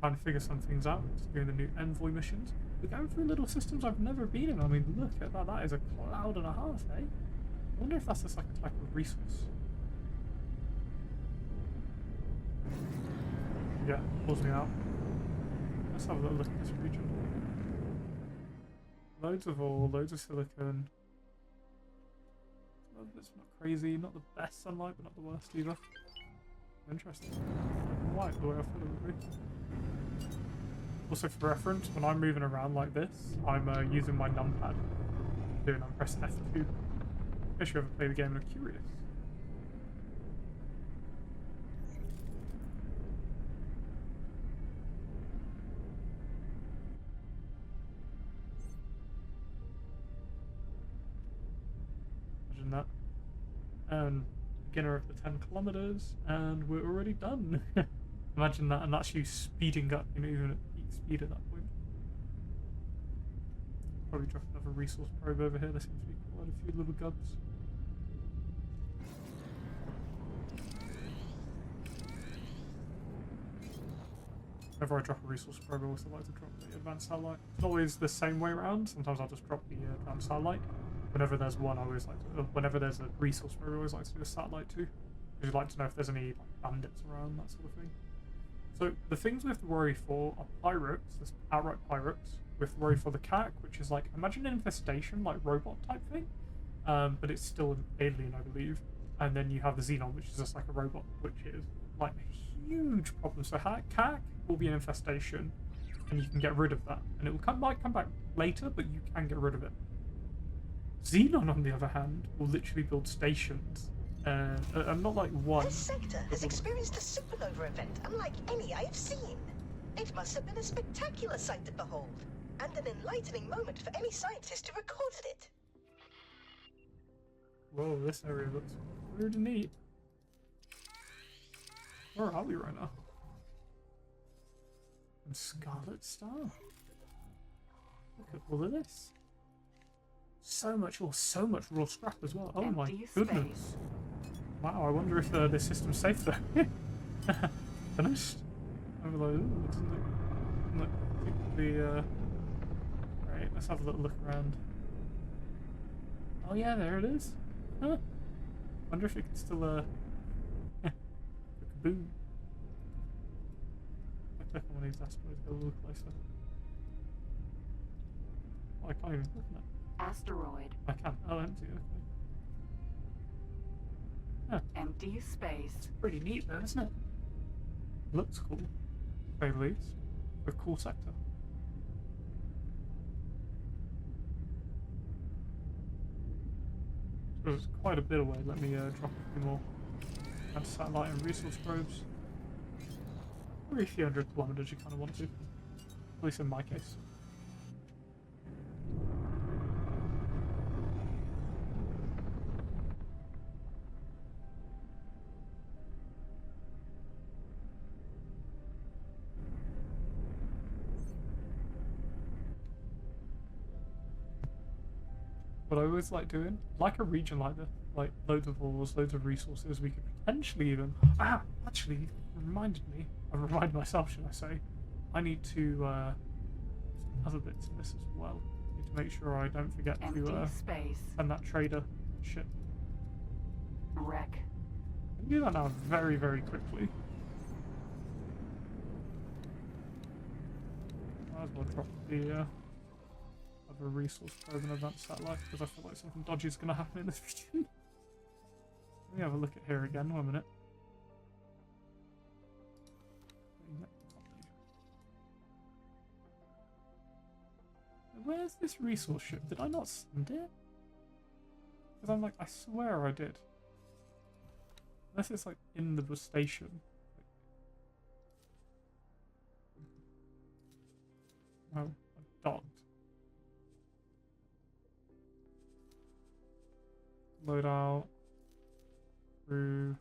trying to figure some things out. Just doing the new Envoy missions. We're going through little systems I've never been in. I mean, look at that. That is a cloud and a half, eh? I wonder if that's just like a type of resource. Yeah, pulls me out. Let's have a little look at this region. Loads of ore, loads of silicon. It's not crazy, not the best sunlight, but not the worst either. Interesting. White, the way I thought it would be. Also, for reference, when I'm moving around like this, I'm using my numpad. I'm pressing F2. In case you ever play the game and are curious. Imagine that. And beginner of the 10 kilometers, and we're already done. Imagine that, and that's you speeding up, you know, even at peak speed at that point. Probably drop another resource probe over here. There seems to be quite a few little gubs. Whenever I drop a resource probe, I also like to drop the advanced satellite. It's not always the same way around. Sometimes I'll just drop the advanced satellite. Whenever there's one, I always like to, whenever there's a resource probe, I always like to do a satellite too. Because you'd like to know if there's any like, bandits around, that sort of thing. So the things we have to worry for are pirates, there's outright pirates. We have to worry for the Kha'ak, which is like, imagine an infestation, like robot type thing. But it's still an alien, I believe. And then you have the Xenon, which is just like a robot, which is like a huge problem. So Kha'ak will be an infestation, and you can get rid of that. And it will might come back later, but you can get rid of it. Xenon, on the other hand, will literally build stations. And not like one. This sector has experienced a supernova event unlike any I have seen. It must have been a spectacular sight to behold, and an enlightening moment for any scientist who recorded it. Whoa, this area looks weird and neat. Where are we right now? In Scarlet Star? Look at all of this. So much raw scrap as well. Oh my goodness. Wow, I wonder if this system's safe though. Finished? I'm like, ooh, it doesn't look particularly, Right, let's have a little look around. Oh yeah, there it is. Huh. Wonder if it can still, kaboom. I click on one of these asteroids, go a little closer. Oh, I can't even look at that. Asteroid. I can. Oh, empty, okay. Huh. Empty space. Pretty neat though, isn't it? Looks cool, to say the least. A cool sector. So it's quite a bit away. Let me drop a few more anti-satellite and resource probes. Maybe a few hundred kilometers you kind of want to. At least in my case. What I always like doing, like a region like this, like loads of ores, loads of resources, we could potentially even... actually, you reminded me, I reminded myself, should I say, I need to, some other bits of this as well. I need to make sure I don't forget to, send that trader ship. Wreck. I can do that now very, very quickly. Might as well drop the, a resource probe and advanced satellite because I feel like something dodgy is going to happen in this region. Let me have a look at here again. 1 minute. Where's this resource ship? Did I not send it? Because I'm like, I swear I did. Unless it's like in the station. Oh, I've docked. Load out. Through.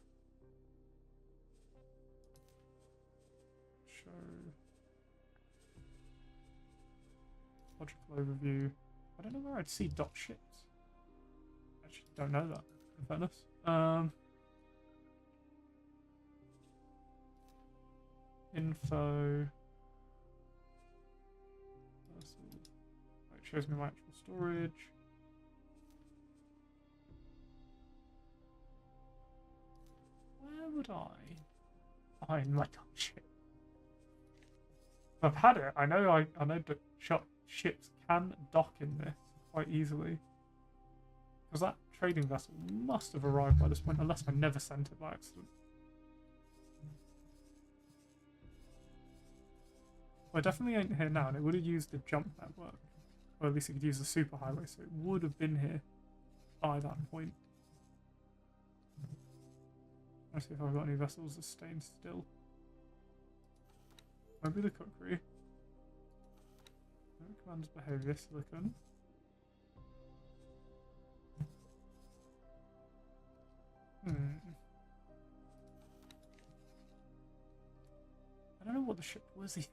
Show. Logical overview. I don't know where I'd see dock ships. Actually, don't know that, in fairness. Info. It shows me my actual storage. Where would I find my dock ship? I've had it. I know that ships can dock in this quite easily. Because that trading vessel must have arrived by this point, unless I never sent it by accident. Well, it definitely ain't here now, and it would have used the jump network. Or at least it could use the superhighway, so it would have been here by that point. Let's see if I've got any vessels that staying still. Maybe the cookery. No commands behaviour, silicon. I don't know what the ship was either.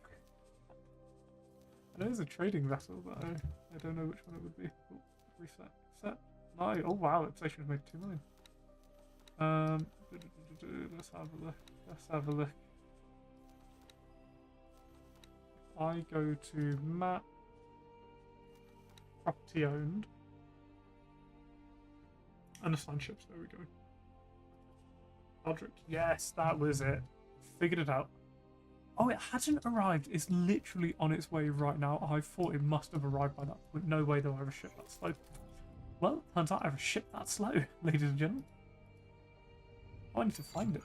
I know there's a trading vessel, but I don't know which one it would be. Oh, reset. Set. No. Oh wow, that station has made 2 million. Let's have a look. Let's have a look. If I go to map, property owned, unassigned ships. There we go. Aldrich. Yes, that was it. Figured it out. Oh, it hasn't arrived. It's literally on its way right now. I thought it must have arrived by that point. No way they'll ever ship that slow. Well, turns out I ever shipped that slow, ladies and gentlemen. Oh, I need to find it.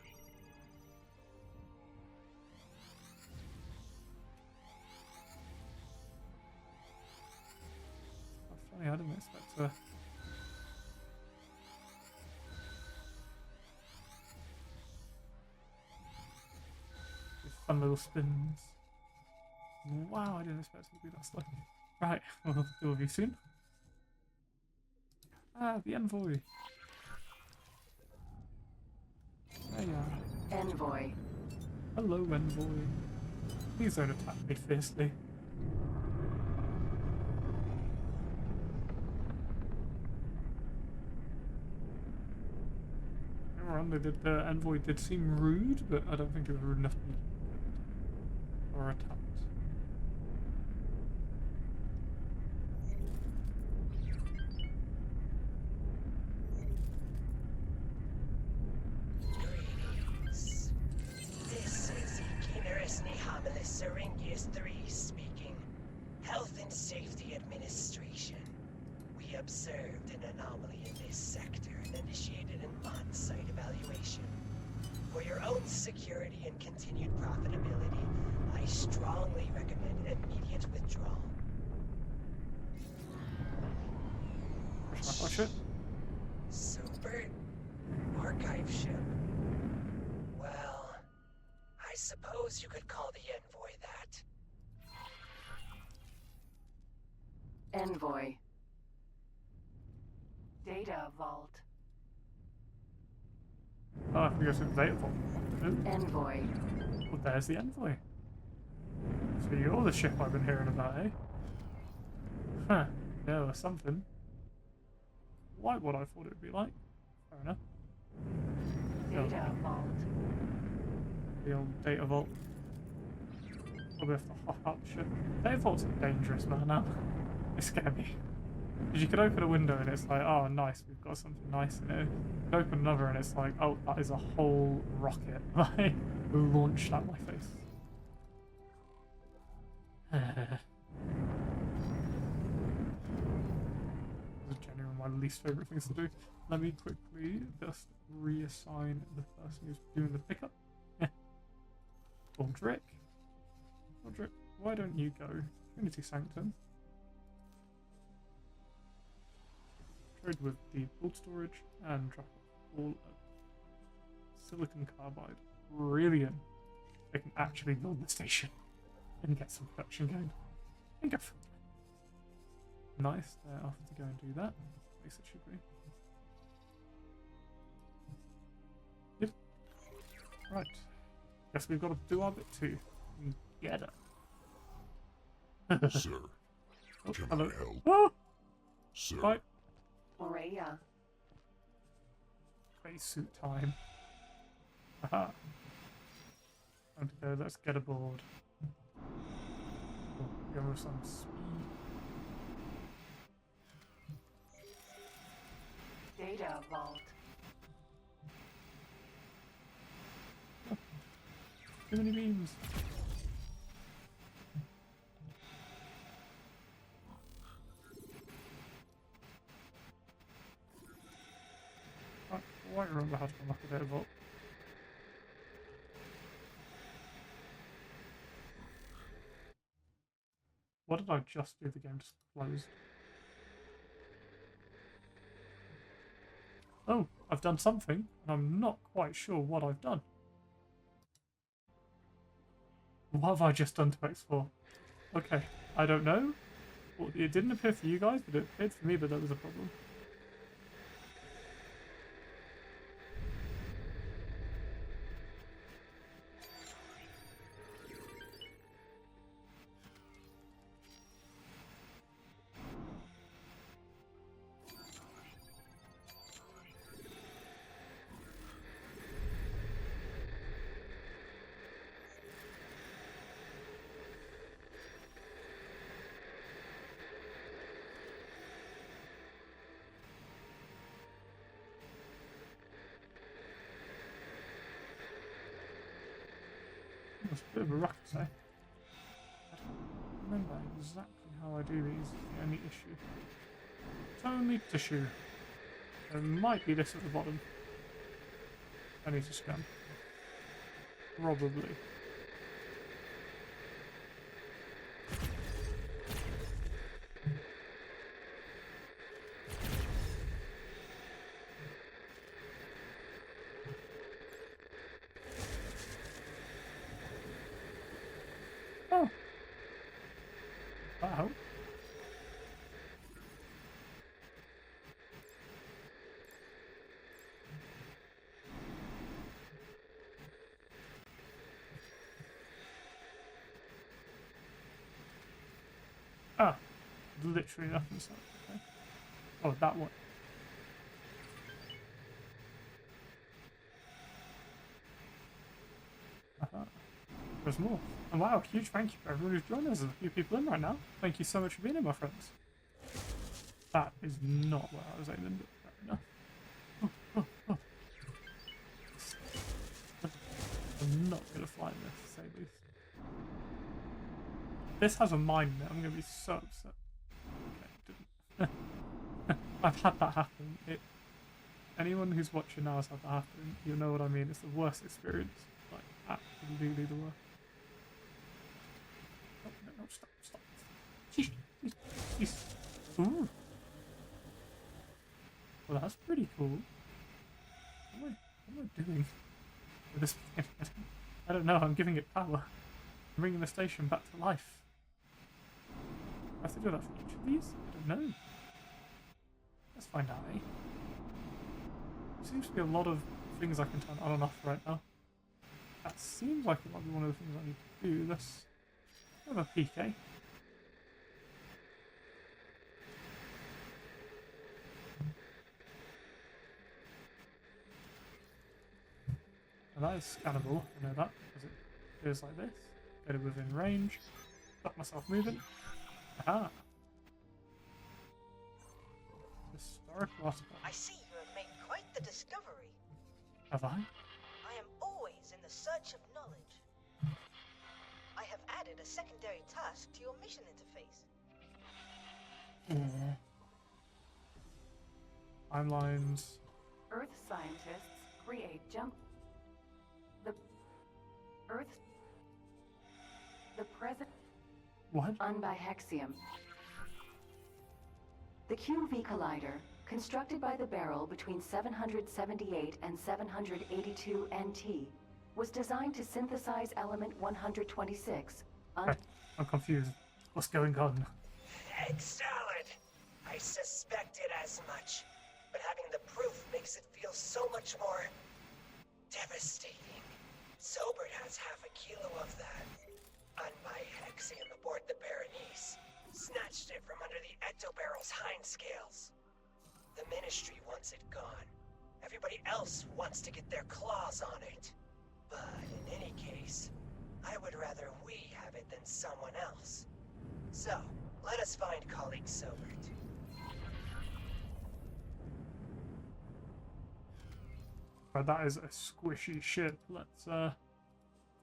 Oh, funny, I didn't expect to. Fun little spins. Wow, I didn't expect it to be that slow. Right, we'll deal with you soon. Ah, the Envoy. There you are. Envoy. Hello, Envoy. Please don't attack me fiercely. The Envoy did seem rude, but I don't think it was rude enough to be or attacked. Greetings. This is Ekineris Nihamilis Syringius III speaking. Health and Safety Administration. We observed an anomaly in this sector and initiated an on-site evaluation. For your own security and continued profitability, I strongly recommend immediate withdrawal. Where's my ship? Super? Archive ship? Well, I suppose you could call the Envoy that. Envoy. Data vault. Oh, I forgot to data vault. Envoy. Well, there's the Envoy. So you're the ship I've been hearing about, eh? Huh. There was something. Like what I thought it would be like. Fair enough. Data vault. The old data vault. Probably have to hop up shit. Data vaults are dangerous, man. Now they scare me. Because you could open a window and it's like, oh, nice, we've got something nice in it. You could open another and it's like, oh, that is a whole rocket, like, launched at my face. This is genuinely my least favourite things to do. Let me quickly just reassign the person who's doing the pickup. Aldrich. Aldrich, why don't you go? Trinity Sanctum. Trade with the cold storage and drop off all of silicon carbide. Brilliant. They can actually build the station and get some production going. And go for it. Nice, they're off to go and do that. At least it should be. Yep. Right. Guess we've got to do our bit too. And get it. Sir, Oh, can hello. I help? Oh! Sir, Right. Maria. Spacesuit time. Aha. Time to go, let's get aboard. Oh, go with some speed. Data vault. Too many beams. I quite remember how to unlock a data vault. What did I just do? The game just closed. Oh, I've done something, and I'm not quite sure what I've done. What have I just done to X4? Okay, I don't know. Well, it didn't appear for you guys, but it appeared for me that there was a problem. It's a bit of a ruckus, eh? I don't remember exactly how I do these, is the only issue. It's only tissue. There might be this at the bottom. I need to scan. Probably. Oh. That helped. Ah, literally nothing. So, okay. Oh, that one. There's more. And wow, huge thank you for everyone who's joined us. There's a few people in right now. Thank you so much for being in, my friends. That is not where I was aiming, but fair enough. I'm not going to fly in this, to say the least. This has a mine in it. I'm going to be so upset. Okay, it didn't. I've had that happen. Anyone who's watching now has had that happen. You'll know what I mean. It's the worst experience. Like, absolutely the worst. No, stop. Jeez. Ooh. Well, that's pretty cool. What am I doing with this? I don't know. I'm giving it power. I'm bringing the station back to life. I have to do that for each of these? I don't know. Let's find out, eh? Seems to be a lot of things I can turn on and off right now. That seems like it might be one of the things I need to do. Let's have a peek, eh? Now that is scannable, I know that, because it feels like this. Get it within range. Stop myself moving. Aha! Historical artifact. I see you have made quite the discovery. Have I? I am always in the search of knowledge. I have added a secondary task to your mission interface. Timelines. Earth scientists create jump. The Earth. The present. What? Unbihexium. The QV collider, constructed by the barrel between 778 and 782 NT, was designed to synthesize element 126. Okay, I'm confused. What's going on? Egg salad! I suspected as much, but having the proof makes it feel so much more devastating. Sobert has half a kilo of that. Unbihexium aboard the Berenice. Snatched it from under the ectobarrel's hind scales. The Ministry wants it gone. Everybody else wants to get their claws on it. But in any case, I would rather we have it than someone else. So, let us find colleague Sobert. Right, that is a squishy ship. Let's do a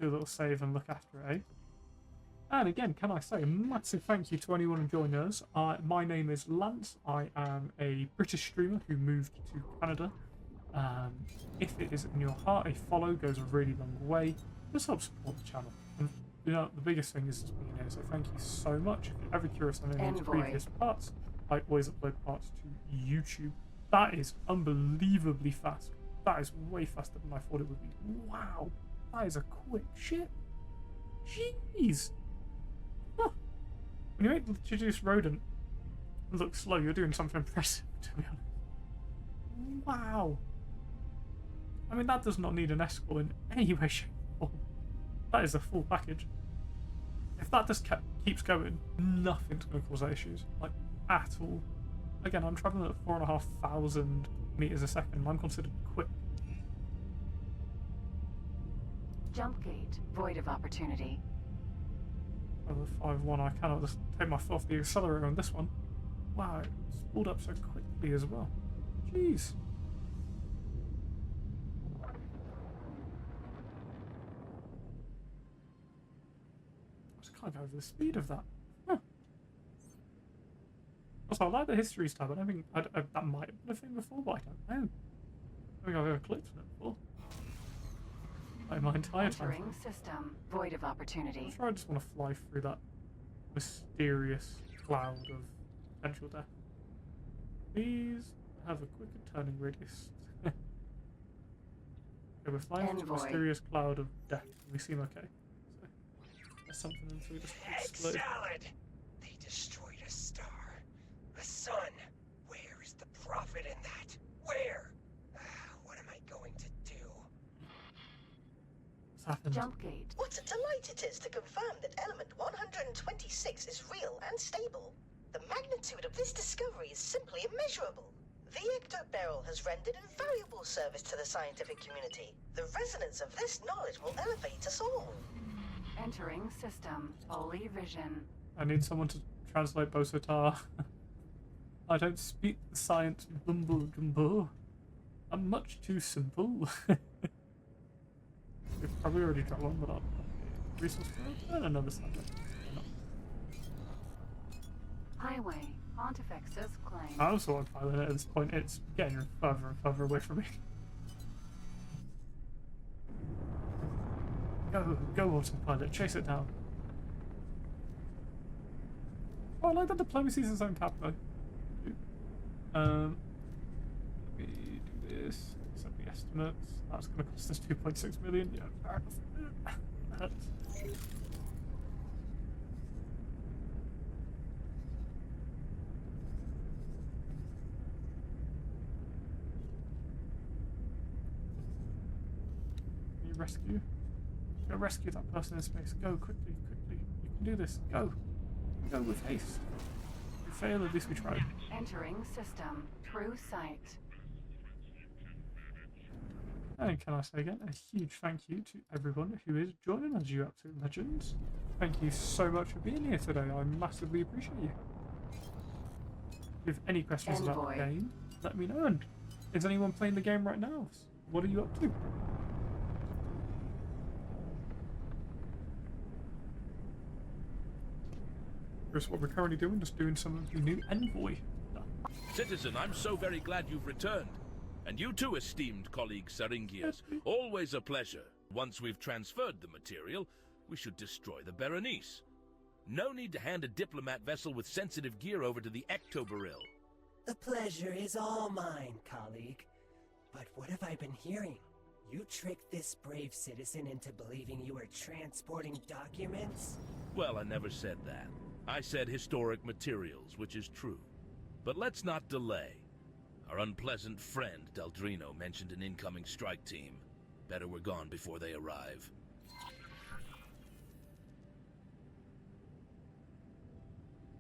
little save and look after it, eh? And again, can I say a massive thank you to anyone who joined us. My name is Lance. I am a British streamer who moved to Canada. If it is in your heart, a follow goes a really long way. Just help support the channel. And you know, the biggest thing is just being here, so thank you so much. If you're ever curious on any of the Envoy. previous parts, I always upload parts to YouTube. That is unbelievably fast. That is way faster than I thought it would be. Wow, that is a quick ship. Jeez. Huh. When you make the introduced rodent look slow, you're doing something impressive, to be honest. Wow. I mean, that does not need an escort in any way, shape, or form. That is a full package. If that just keeps going, nothing's going to cause that issues, like, at all. Again, I'm traveling at 4,500 meters a second. I'm considered quick. Jump gate, void of opportunity. Over 5-1, I cannot just take my foot off the accelerator on this one. Wow, it spooled up so quickly as well. Jeez. I just can't go over the speed of that. Huh. Also, I like the histories tab. I don't think that might have been a thing before, but I don't know. I think I've ever clicked on it before. Like my entire time. Entering system, void of opportunity. I'm sure I just want to fly through that mysterious cloud of potential death. Please have a quicker turning radius. Okay, we're flying through the Envoy. mysterious cloud of death. We seem okay. So, that's something until we just Egg explode. salad! They destroyed a star. A sun. Where is the profit in that? Where? What am I going to do? What's happened? Jump gate. What a delight it is to confirm that element 126 is real and stable. The magnitude of this discovery is simply immeasurable. The ecto-barrel has rendered invaluable service to the scientific community. The resonance of this knowledge will elevate us all. Entering system, holy vision. I need someone to translate Bosotar. I don't speak the science bumble jumbo. I'm much too simple. We've probably already dropped one, but I'll resource for it. And another subject. Highway, Pontifex's claim. I also want to pilot it at this point. It's getting further and further away from me. Go, autopilot, chase it down. Oh, I like that diplomacy's its own tab though. Let me do this. Set the estimates. That's going to cost us 2.6 million. Yeah, fair enough. Rescue. Go rescue that person in space. Go quickly, quickly. You can do this. Go. Go with haste. If you fail, at least we tried. Entering system, true sight. And can I say again, a huge thank you to everyone who is joining us, you absolute legends. Thank you so much for being here today. I massively appreciate you. If you have any questions about Envoy. the game, let me know. And is anyone playing the game right now? What are you up to? Here's what we're currently doing, just doing some of the new Envoy stuff. Citizen, I'm so very glad you've returned. And you too, esteemed colleague Syringias. Always a pleasure. Once we've transferred the material, we should destroy the Berenice. No need to hand a diplomat vessel with sensitive gear over to the ectobaril. The pleasure is all mine, colleague. But what have I been hearing? You tricked this brave citizen into believing you were transporting documents? Well, I never said that. I said historic materials, which is true. But let's not delay. Our unpleasant friend, Daldrino, mentioned an incoming strike team. Better we're gone before they arrive.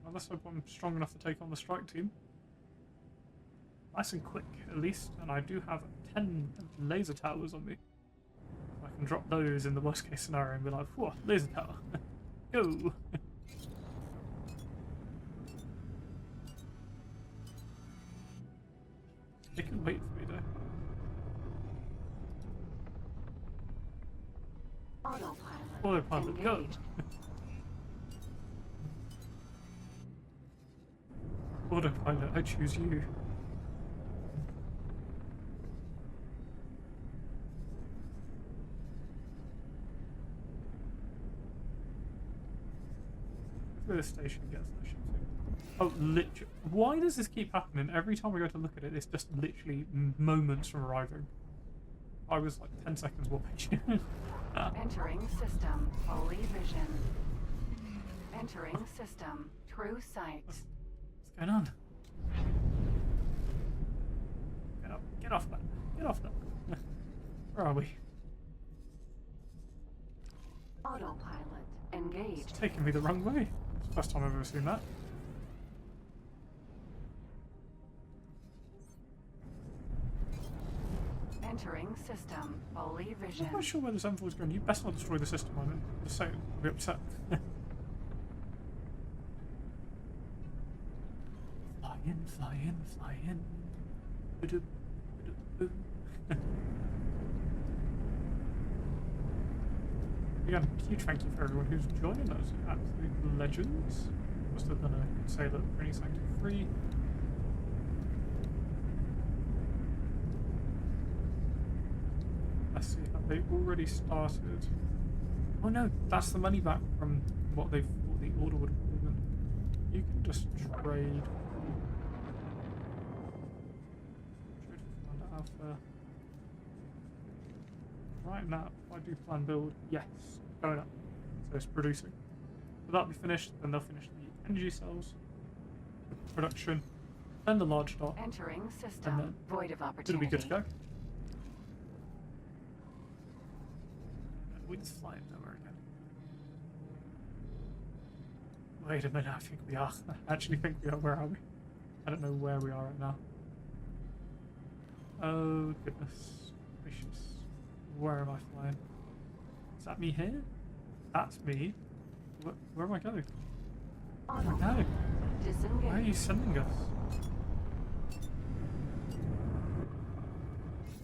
Well, let's hope I'm strong enough to take on the strike team. Nice and quick, at least. And I do have 10 laser towers on me. I can drop those in the worst case scenario and be like, whoa, laser tower. Go! They can wait for me though. Autopilot, go! Autopilot, I choose you. The station gets that shit too. Oh, literally. Why does this keep happening? Every time I go to look at it, it's just literally moments from arriving. I was like 10 seconds more patient. Entering system. Holy vision. Entering system. True sight. What's going on? Get off that. Get off that. Where are we? Autopilot. Engaged. It's taking me the wrong way. It's the first time I've ever seen that. Entering system. Holy vision. I'm not sure where this Envoy's going. You best not destroy the system, I'm just saying. I'll be upset. Fly in, fly in, fly in. Ba-doop, ba-doop, boo. Again, huge thank you for everyone who's joining us. Absolute legends. Must have done a good sailor for any Sanctum 3. Let's see, have they already started? Oh no, that's the money back from what the order would have given. You can just trade. Alpha. Right now, if I do plan build, yes, going up. So it's producing. So that'll be finished, then they'll finish the energy cells, production, then the large dot. Entering and system. then Void of opportunity. it'll be good to go. We just fly it nowhere again. Wait a minute, I think we are. I actually think we are. Where are we? I don't know where we are right now. Oh goodness gracious. Where am I flying? Is that me here? That's me. Where am I going? Where am I going? Where are you sending us?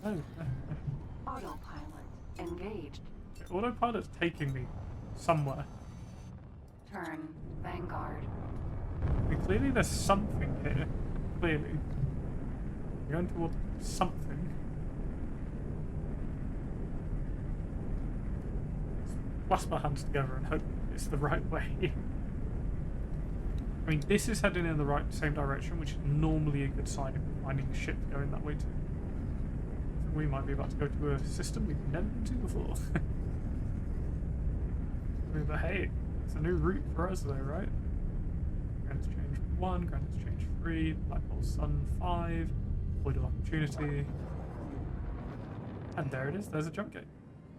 Oh, no. Autopilot. Engaged. Autopilot's taking me somewhere. Turn. Vanguard. I mean, clearly there's something here. Clearly. We're going towards something. Clasp our hands together and hope it's the right way. I mean, this is heading in the same direction, which is normally a good sign if we're finding a ship going that way too. We might be about to go to a system we've never been to before. But hey, it's a new route for us though, right? Granites change 1, Granites change 3, Black Hole Sun 5, Void of Opportunity. And there it is, there's a jump gate.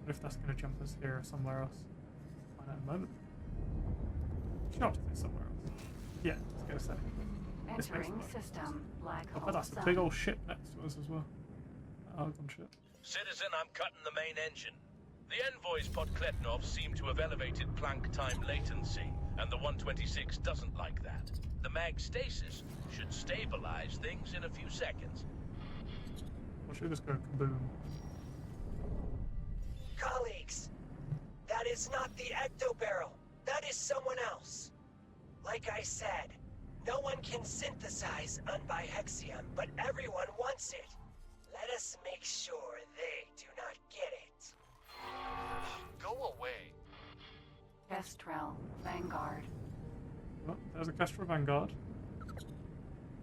What if that's going to jump us here or somewhere else? Find out in a moment. Shot if it's somewhere else. Yeah, let's go say. Entering system. Black Oh, hole. but that's a big old ship next to us as well. Argon ship. Citizen, I'm cutting the main engine. The Envoy's Podkletnov seem to have elevated Planck time latency, and the 126 doesn't like that. The mag stasis should stabilize things in a few seconds. Or should we just go kaboom? Colleagues, that is not the ectobarrel. That is someone else. Like I said, no one can synthesize unbihexium, but everyone wants it. Let us make sure they do not get it. Go away. Kestrel, Vanguard. Oh, there's a Kestrel Vanguard.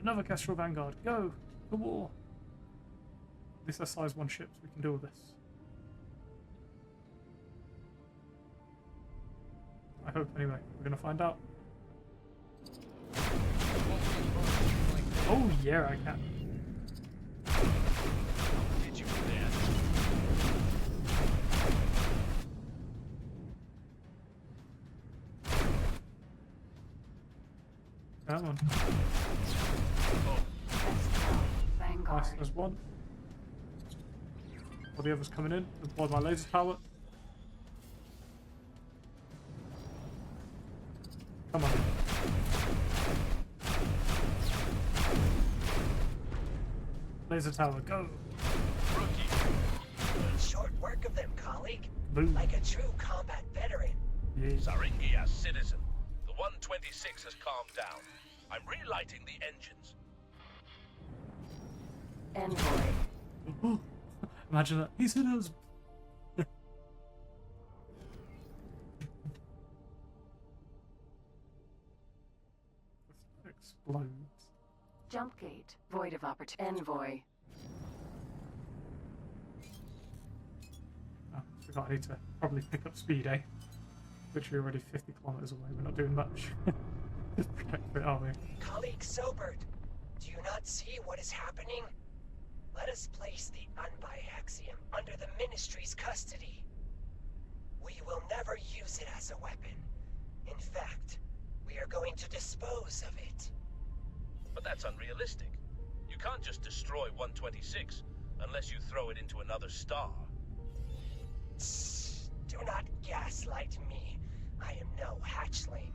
Another Kestrel Vanguard. Go! The war! At least they're size 1 ships. We can do all this. I hope, anyway. We're gonna find out. Oh, yeah, I can. Did you do that? Come on. Kestrel, Vanguard. Nice, there's one. All the others coming in. Deploy my laser tower. Come on. Laser tower, go! Short work of them, colleague. Boom. Like a true combat veteran. Yeah. Saringia, citizen. The 126 has calmed down. I'm relighting the engines. Envoy. Imagine that. He's hit us. Explodes. Jump gate. Void of opportunity. Envoy. Oh, forgot I need to probably pick up speed, eh? Literally already 50 kilometers away. We're not doing much. Just protect it, are we? Colleague Sobert, do you not see what is happening? Let us place the Unbiaxium under the Ministry's custody. We will never use it as a weapon. In fact, we are going to dispose of it. But that's unrealistic. You can't just destroy 126 unless you throw it into another star. Do not gaslight me. I am no hatchling.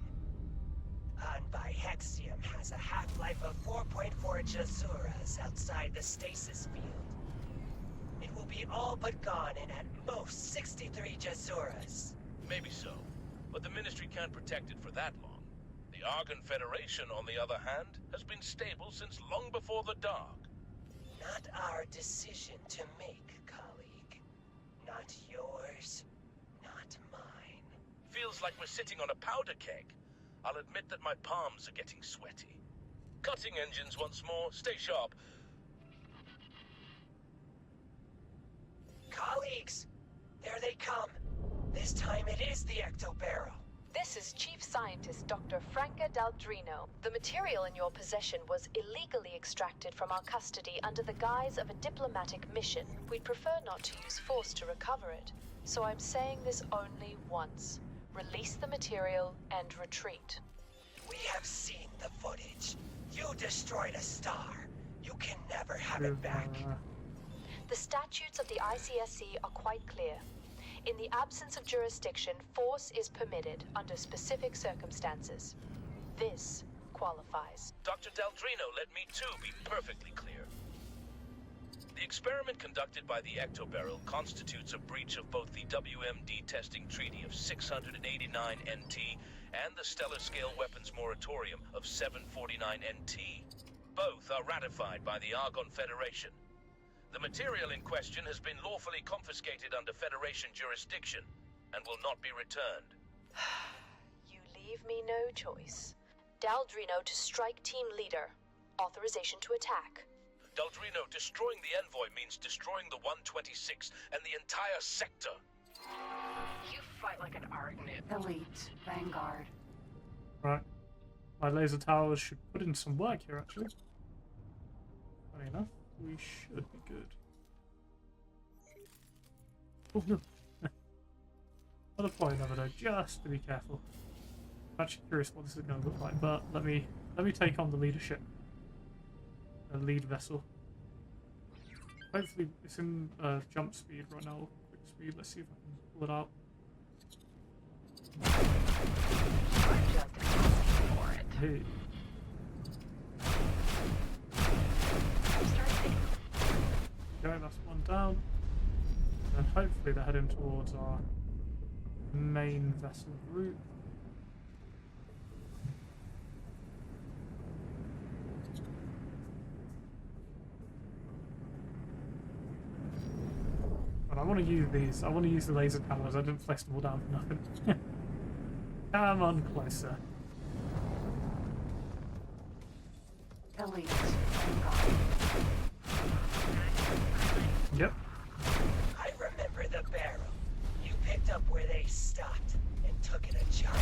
Unbiaxium has a half-life of 4.4 Jazuras outside the stasis field. It will be all but gone in at most 63 Jazuras. Maybe so, but the Ministry can't protect it for that long. The Argon Federation, on the other hand, has been stable since long before the Dark. Not our decision to make, colleague. Not yours, not mine. Feels like we're sitting on a powder keg. I'll admit that my palms are getting sweaty. Cutting engines once more. Stay sharp. Colleagues, there they come. This time it is the Ecto-Barrel. This is Chief Scientist Dr. Franca Daldrino. The material in your possession was illegally extracted from our custody under the guise of a diplomatic mission. We'd prefer not to use force to recover it, so I'm saying this only once. Release the material and retreat. We have seen the footage. You destroyed a star. You can never have it back. The statutes of the ICSC are quite clear. In the absence of jurisdiction, force is permitted under specific circumstances. This qualifies. Dr. Daldrino, let me too be perfectly clear. The experiment conducted by the Ecto-Barrel constitutes a breach of both the WMD testing treaty of 689 NT and the Stellar Scale Weapons Moratorium of 749 NT. Both are ratified by the Argon Federation. The material in question has been lawfully confiscated under Federation jurisdiction and will not be returned. You leave me no choice. Daldrino to strike team leader. Authorization to attack. Daldrino, destroying the Envoy means destroying the 126 and the entire sector. You fight like an Argonid. Elite. Vanguard. Right. My laser towers should put in some work here, actually. Funny enough, we should be good. Oh no. I'll deploy another though, just to be careful. I'm actually curious what this is going to look like, but let me take on the leadership. The lead vessel. Hopefully it's in jump speed right now. Quick speed. Let's see if I can pull it out. Hey. Okay, that's one down. And hopefully they're heading towards our main vessel route. want to use these. I want to use the laser towers. I didn't place them all down for nothing. Come on closer. Elite. Yep. I remember the barrel. You picked up where they stopped and took it a job.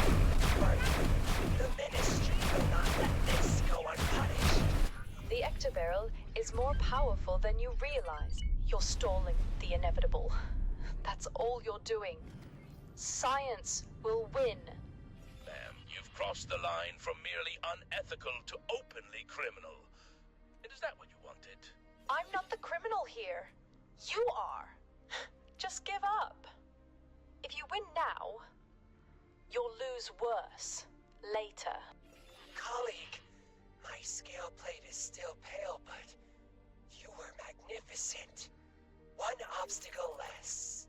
But the Ministry will not let this go unpunished. The ectobarrel is more powerful than you realize. You're stalling the inevitable. That's all you're doing. Science will win. Ma'am, you've crossed the line from merely unethical to openly criminal. Is that what you wanted? I'm not the criminal here. You are. Just give up. If you win now, you'll lose worse later. Colleague, my scale plate is still pale, but you were magnificent. One obstacle less.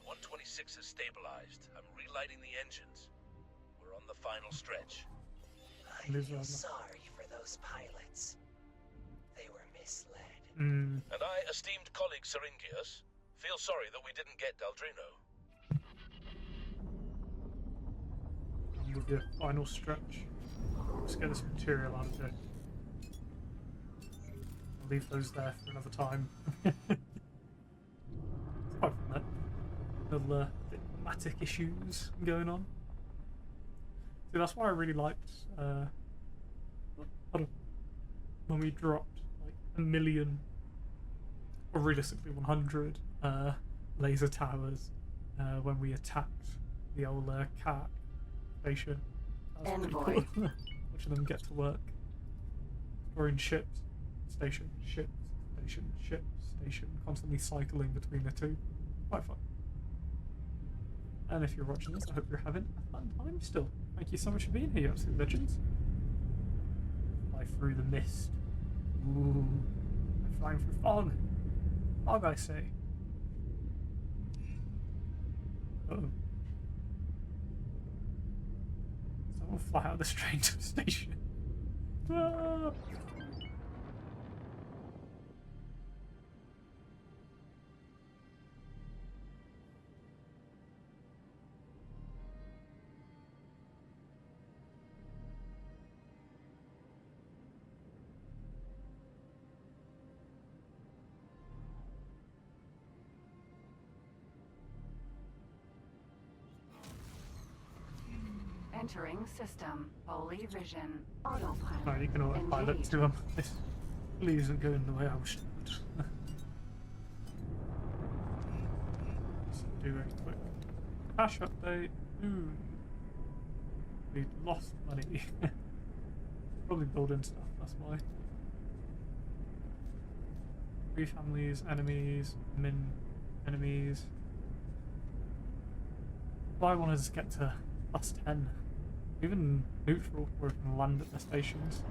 126 is stabilized. I'm relighting the engines. We're on the final stretch. I feel sorry for those pilots. They were misled. Mm. And I, esteemed colleague Syringius, feel sorry that we didn't get Daldrino. And with the final stretch, let's get this material out of it. I'll leave those there for another time. It's quite fun, though. Little diplomatic issues going on. See, that's why I really liked when we dropped like 1 million, or realistically 100 laser towers when we attacked the old Kha'ak station. That was Envoy. really cool. Watching them get to work. Destroying ships, station, ships, station, ships, station, constantly cycling between the two. Quite fun. And if you're watching this, I hope you're having a fun time still. Thank you so much for being here, you absolute legends. Fly through the mist. Ooh. I'm flying through fog. Fog, I say. Uh-oh. Someone fly out of this train to the station. Ah! Entering system. Holy vision. Autopilot. No, you can autopilot Engaged. to this. Please isn't going the way I wish it would. Let's do a quick cash update. Ooh. We lost money. Probably building stuff, that's why. 3 families, enemies, enemies. What I want is to get to +10. Even neutral, where we can land at the stations.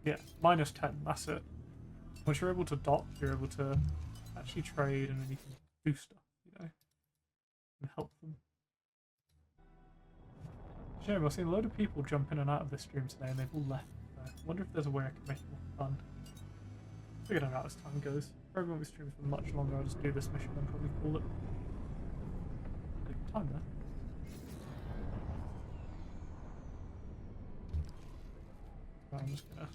Yeah, -10, that's it. Once you're able to dock, you're able to actually trade and then you can do stuff, you know, and help them. Shame, I've seen a load of people jump in and out of this stream today and they've all left. I wonder if there's a way I can make it more fun. Figure it out as time goes. Probably won't be streaming for much longer, I'll just do this mission and probably call it. Good time there. I'm just gonna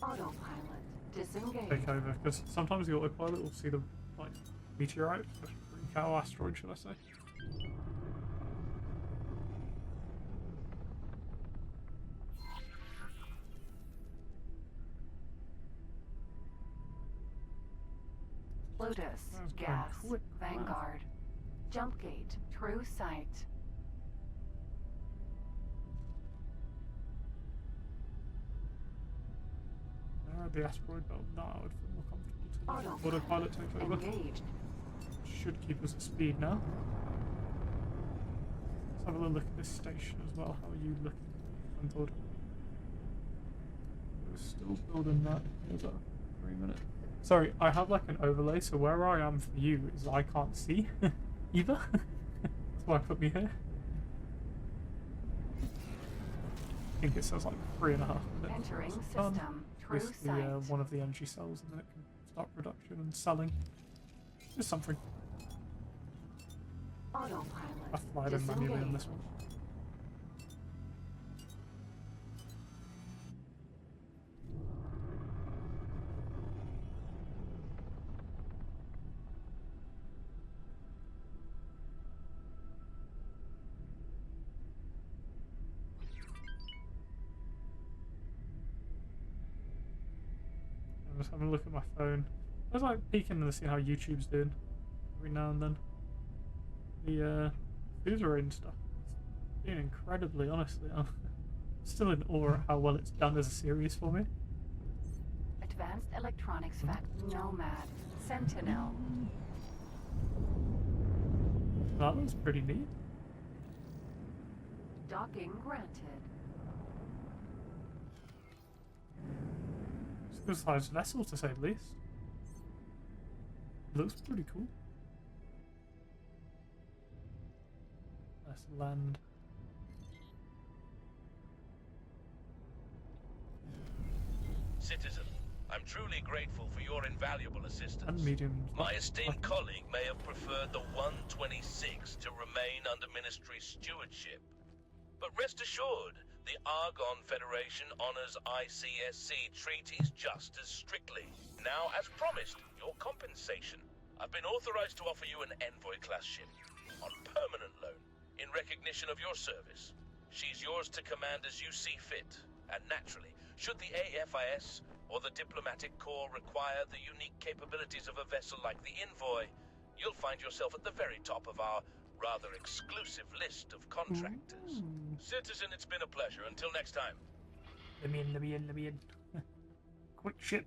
Autopilot. Disengage. take over, because sometimes the autopilot will see the like meteorite, or cow asteroid, should I say? Lotus. That was Gas. quick, wow. Vanguard. Jump gate. True sight. The asteroid belt. No, I would feel more comfortable to Autopilot. autopilot take over. Engaged. Should keep us at speed now. Let's have a little look at this station as well. How are you looking? I'm bored. We're still building that. Here's a 3 minute. Sorry, I have like an overlay, so where I am for you is I can't see either. That's why I put me here. I think it says like 3.5 minutes. Entering system. True With the, sight. one of the energy cells, and then it can start production and selling. Just something. Autopilot. I fly them manually on this one. I'm just having a look at my phone. I was like peeking to see how YouTube's doing every now and then. The user rating stuff. It's doing incredibly, honestly. I'm still in awe at how well it's done as a series for me. Advanced Electronics Nomad. Sentinel. That was pretty neat. Docking granted. It's a good sized vessel to say the least. Looks pretty cool. Let's land. Citizen, I'm truly grateful for your invaluable assistance. And medium. My esteemed colleague may have preferred the 126 to remain under Ministry stewardship. But rest assured, the Argon Federation honors ICSC treaties just as strictly. Now, as promised, your compensation. I've been authorized to offer you an Envoy-class ship on permanent loan in recognition of your service. She's yours to command as you see fit. And naturally, should the AFIS or the Diplomatic Corps require the unique capabilities of a vessel like the Envoy, you'll find yourself at the very top of our rather exclusive list of contractors. Citizen, it's been a pleasure. Until next time. Let me in. Quick ship.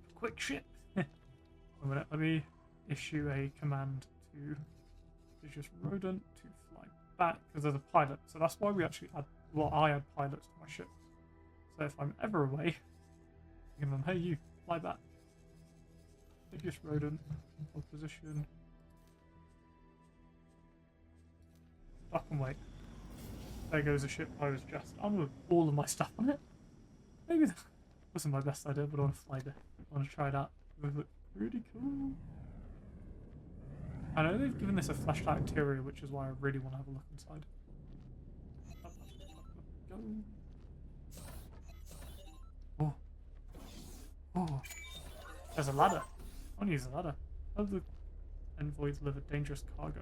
Let me issue a command to just rodent to fly back, because there's a pilot. So that's why we actually add, well, I add pilots to my ships. So if I'm ever away, I give them, hey, you, fly back. Biggest rodent, hold position. Dock and wait. There goes a ship I was just on with all of my stuff on it. Maybe that wasn't my best idea, but I want to fly there. I want to try it out. It looks pretty cool. I know they've given this a fleshed out interior, which is why I really want to have a look inside. Go. Oh. There's a ladder. I want to use a ladder. Oh, the Envoy deliver dangerous cargo.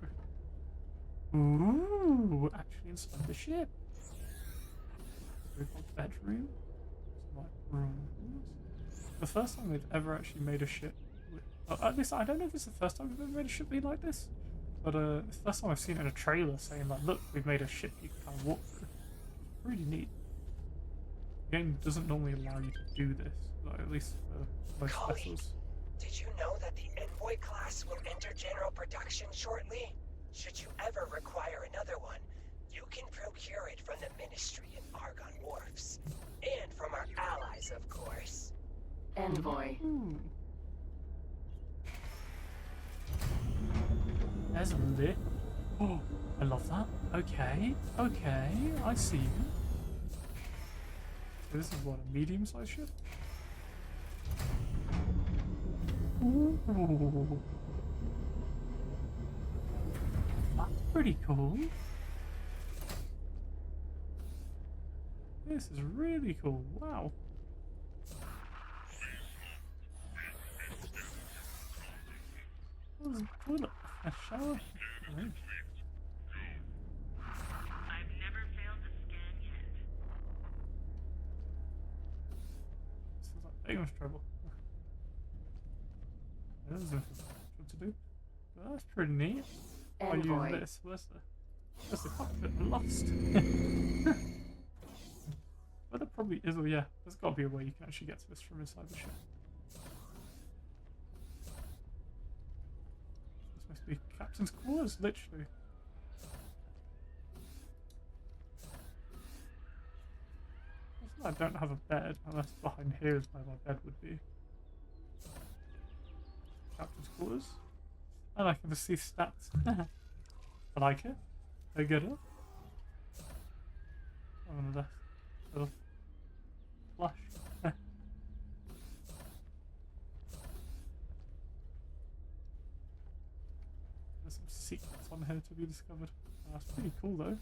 Ooh, actually inside the ship. We've got bedroom. Like rooms. The first time they've ever actually made a ship with, at least I don't know if it's the first time we've ever made a ship be like this, but it's the first time I've seen it in a trailer saying like, look, we've made a ship you can kind of walk through. It's really neat. The game doesn't normally allow you to do this, like, at least for most vessels. Did you know that the Envoy class will enter general production shortly? Should you ever require another one, you can procure it from the Ministry in Argon Wharfs. And from our allies, of course. Envoy. There's a lid. Oh, I love that. Okay, I see you. So this is what, a medium-sized ship? Ooh. That's pretty cool. This is really cool. Wow. What is a toilet? A shower? I've never failed a scan yet. This is like big much trouble. There's nothing what to do. But that's pretty neat. I use this. Where's the cockpit? I'm lost. But there probably is. Oh yeah, there's got to be a way you can actually get to this from inside the ship. This must be captain's quarters, literally. I don't have a bed, unless behind here is where my bed would be. Captain's quarters. And I can just see stats. I like it. I get it. I'm gonna little flush. secrets on here to be discovered. That's pretty cool though.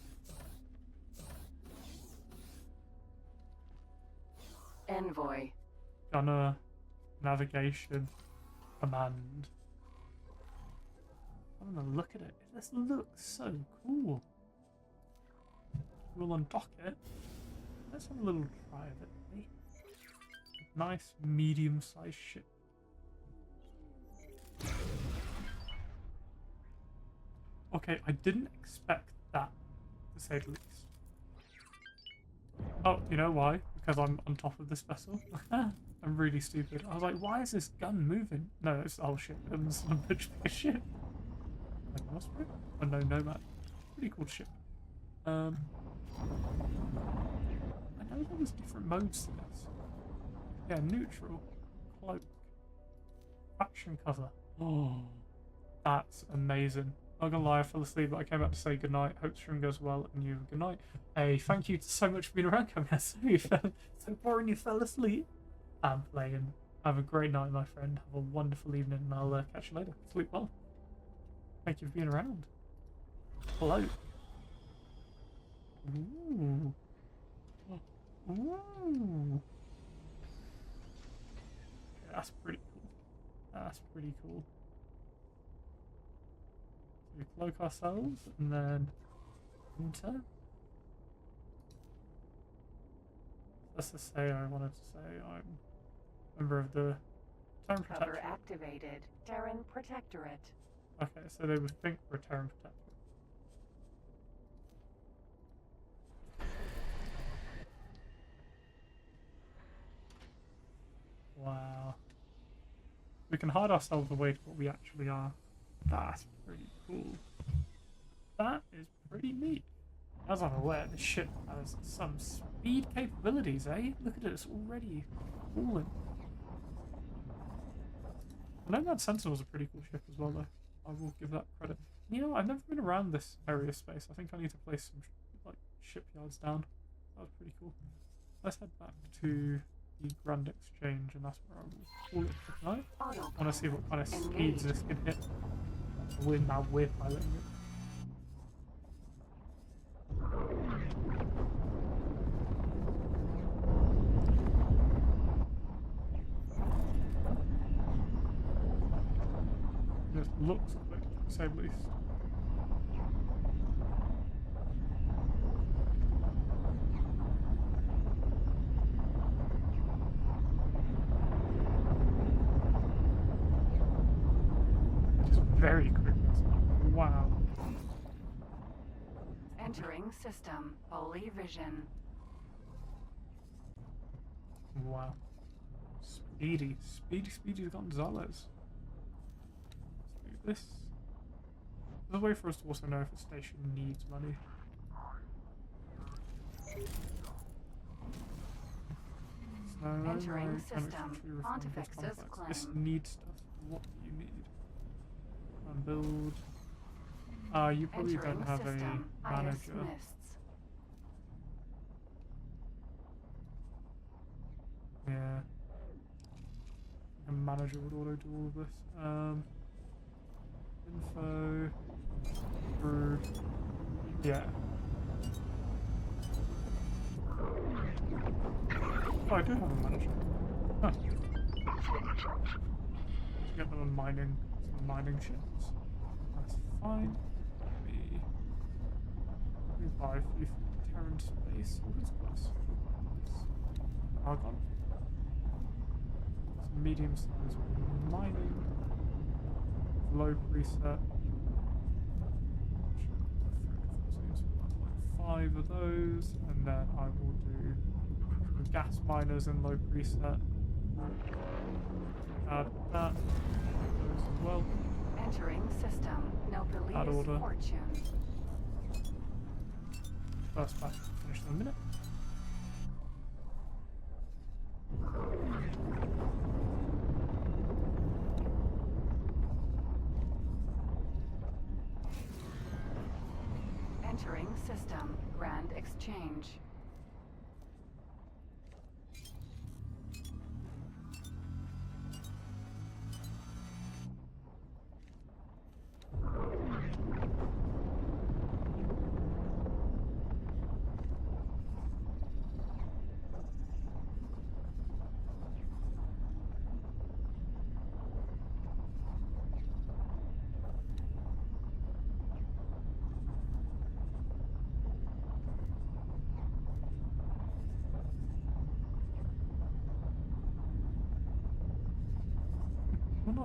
Envoy. Gunner, navigation, command. I'm gonna look at it. This looks so cool. We'll undock it. Let's have a little try of it. Eh? Nice medium-sized ship. Okay, I didn't expect that, to say the least. Oh, you know why? Because I'm on top of this vessel. I'm really stupid. I was like, why is this gun moving? No, it's the whole ship. It's a much bigger ship. Like an Osprey? Oh no, Nomad. Pretty cool ship. I know there was different modes to this. Yeah, neutral, cloak, faction cover. Oh, that's amazing. Not gonna lie, I fell asleep, but I came back to say goodnight. Hope stream goes well, and you good night. Hey, thank you so much for being around, coming out. So boring you fell asleep. I'm playing. Have a great night, my friend. Have a wonderful evening, and I'll catch you later. Sleep well. Thank you for being around. Hello. Ooh. Ooh. Yeah, that's pretty cool. That's pretty cool. So we cloak ourselves and then enter. Let's just say I wanted to say I'm a member of the Terran Cover Protectorate. activated. Terran Protectorate. Okay, so they would think we're a Terran Protectorate. Wow. We can hide ourselves away to what we actually are. That's pretty cool. That is pretty neat. As I'm aware, the ship has some speed capabilities, eh? Look at it, it's already falling. I know that Sentinel's a pretty cool ship as well, though. I will give that credit. You know, I've never been around this area of space. I think I need to place some like shipyards down. That was pretty cool. Let's head back to the Grand Exchange, and that's where I will call it for tonight. I want to see what kind of speeds this can hit. We're piloting it. It looks quick, to say the least. It is very quick. Wow. Entering system. Holy vision. Wow. Speedy. Speedy Gonzalez. This. There's a way for us to also know if a station needs money. Entering system. Pontifex's claim. This needs stuff. What do you need? And build. You probably don't have a manager. Yeah. A manager would auto do all of this. Info. Brew. Yeah. Oh, I do have a manager. Huh. Get them on mining. Some mining ships. That's fine. We buy a few Terran space. What is this? Argon. Some medium sized mining. Low preset. 5 of those, and then I will do some gas miners in low preset. Add that. Those as well. Entering system. Add order. Fortune. First batch will finish in a minute. Entering system. Grand Exchange.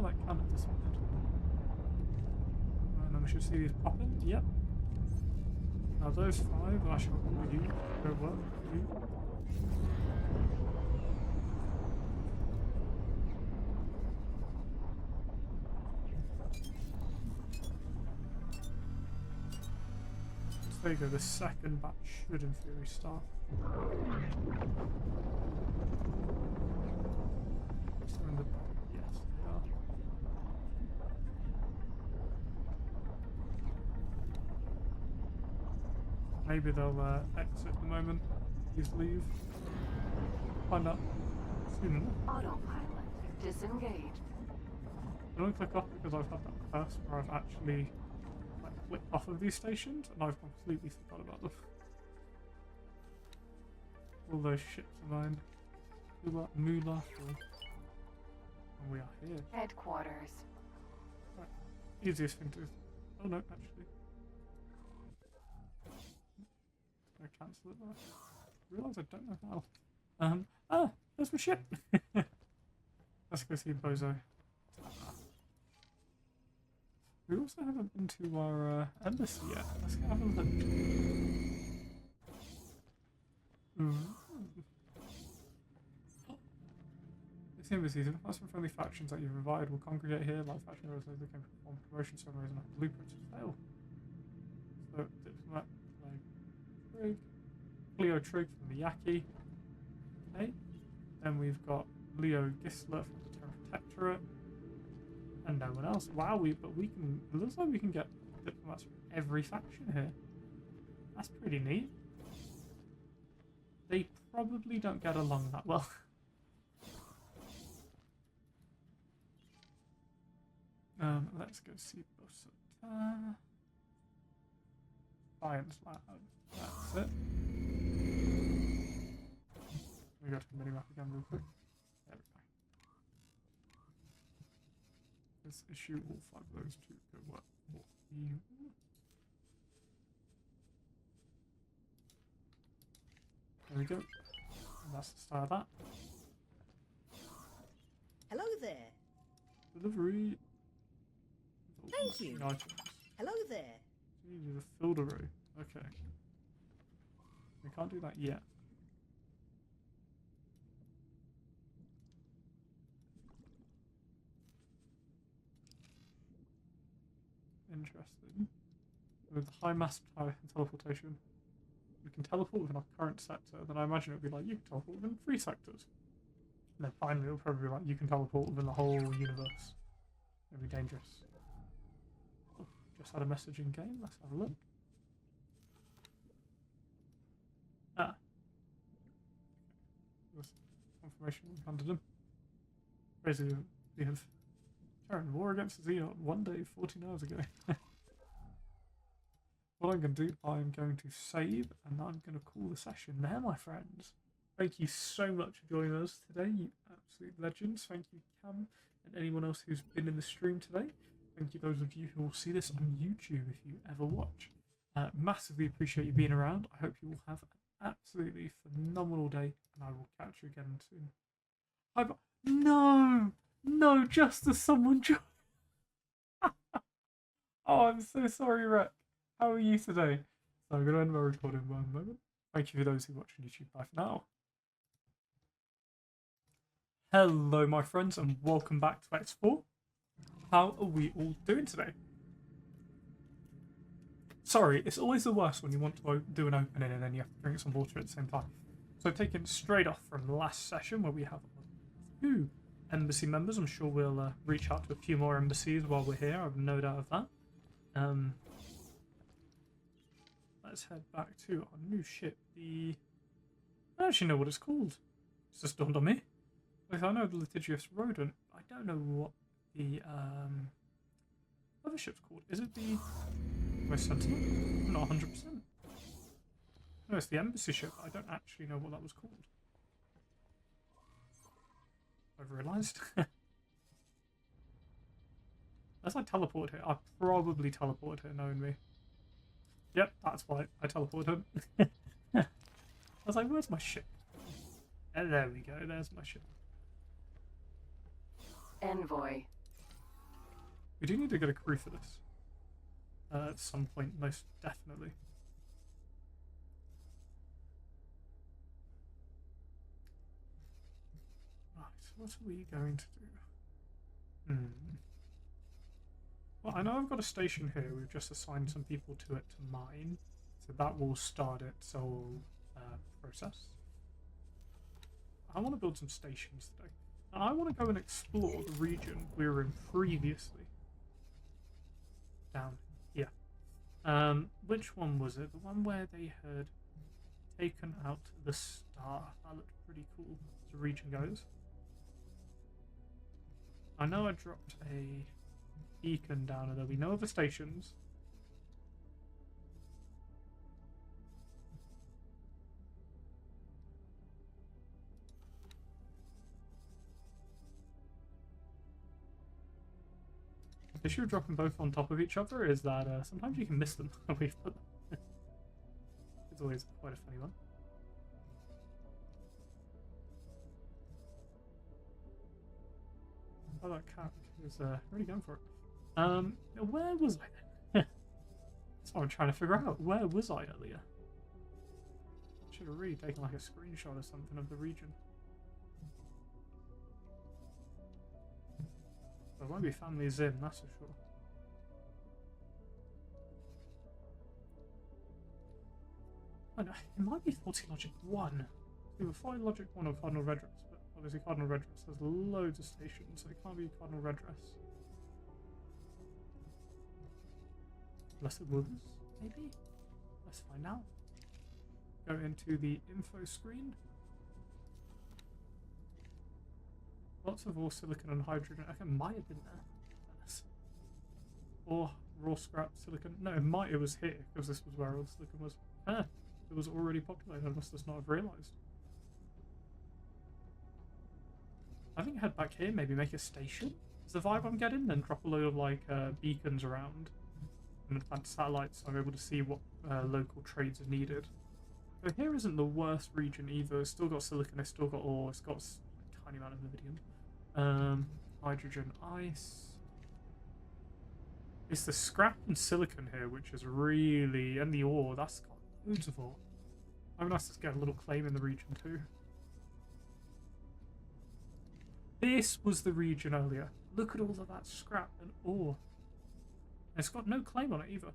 that cannon disappeared. And then we should see these pop in. Yep. Now those 5, I shall order you to go work for you. So there you go, the second batch should in theory start. So in the yes, they are. Maybe they'll exit the moment he's leave. Find out soon enough. Autopilot disengaged. I don't click off because I've had that first where I've actually like flicked off of these stations and I've completely forgot about them. All those ships of mine. Moolah. And we are here. Headquarters. Right. Easiest thing to do. Oh no, actually. I cancel it there. I realise I don't know how. There's my ship! Let's go see Bozo. We also haven't been to our embassy yet. Let's go have a look. This embassy, the class from friendly factions that you've revived will congregate here. Like faction heroes, they can perform promotion ceremonies and have blueprints to fail. So, diplomat, like Trig, Cleo Trig from the Yaki. Okay. Then we've got Leo Gisler from the Terran Protectorate. And no one else. Wow, but we can. It looks like we can get diplomats from every faction here. That's pretty neat. They probably don't get along that well. Let's go see Bosata. Science lab. That's it. We go to the minimap again real quick. There we go. Let's issue all 5 of those to go work for you. There we go. And that's the start of that. Hello there. Delivery. Thank you. Items. Hello there. Jesus, a filter row. Okay. We can't do that yet. Interesting. With the high mass teleportation, we can teleport within our current sector. Then I imagine it would be like you can teleport within 3 sectors. And then finally it'll probably be like you can teleport within the whole universe. It'll be dangerous. Oh, just had a message in game. Let's have a look. There's confirmation we handed him. Basically, we have Terran war against Xenon 1 day, 14 hours ago. What I'm going to do, I'm going to save and I'm going to call the session there, my friends. Thank you so much for joining us today, you absolute legends. Thank you, Cam, and anyone else who's been in the stream today. Thank you those of you who will see this on YouTube if you ever watch. Massively appreciate you being around. I hope you will have an absolutely phenomenal day and I will catch you again soon. No, just as someone joined. Oh, I'm so sorry, Rek. How are you today? So I'm going to end my recording in 1 moment. Thank you for those who watch on YouTube. Bye for now. Hello, my friends, and welcome back to X4. How are we all doing today? Sorry, it's always the worst when you want to do an opening and then you have to drink some water at the same time. So taking straight off from the last session where we have 2 embassy members. I'm sure we'll reach out to a few more embassies while we're here. I have no doubt of that. Let's head back to our new ship. I don't actually know what it's called. It's just dawned on me. Like, I know the litigious rodent. I don't know what the other ship's called. Is it the West Sentinel? I'm not 100%. No, it's the embassy ship. I don't actually know what that was called. I've realised. Unless I teleported here. I probably teleported here knowing me. Yep, that's why I teleported. I was like, where's my ship? And there we go, there's my ship. Envoy. We do need to get a crew for this. At some point, most definitely. Right, what are we going to do? Well, I know I've got a station here. We've just assigned some people to it to mine. So that will start its whole process. I want to build some stations today. And I want to go and explore the region we were in previously. Down here. Which one was it? The one where they had taken out the star. That looked pretty cool as the region goes. I know I dropped a beacon down, and there'll be no other stations. The issue of dropping both on top of each other is that sometimes you can miss them when we've put them. It's always quite a funny one. Oh, that cat is really going for it. Where was I then? That's what I'm trying to figure out. Where was I earlier? Should have really taken like a screenshot or something of the region. There won't be families in, that's for sure. Oh no, it might be Faulty Logic 1. Either Faulty Logic 1 or Cardinal Redress, but obviously Cardinal Redress has loads of stations, so it can't be Cardinal Redress. Unless it was, maybe? Let's find out. Go into the info screen. Lots of ore, silicon, and hydrogen. Okay, it might have been there. Or raw scrap, silicon. No, it was here, because this was where all the silicon was. It was already populated. I must just not have realised. I think head back here, maybe make a station. Is the vibe I'm getting? Then drop a load of like beacons around and plant satellites, so I'm able to see what local trades are needed. So here isn't the worst region either. It's still got silicon. It's still got ore. It's got a tiny amount of iridium. Hydrogen, ice. It's the scrap and silicon here, which is really, and the ore. That's got loads of ore. I'm nice to get a little claim in the region too. This was the region earlier. Look at all of that scrap and ore. And it's got no claim on it either.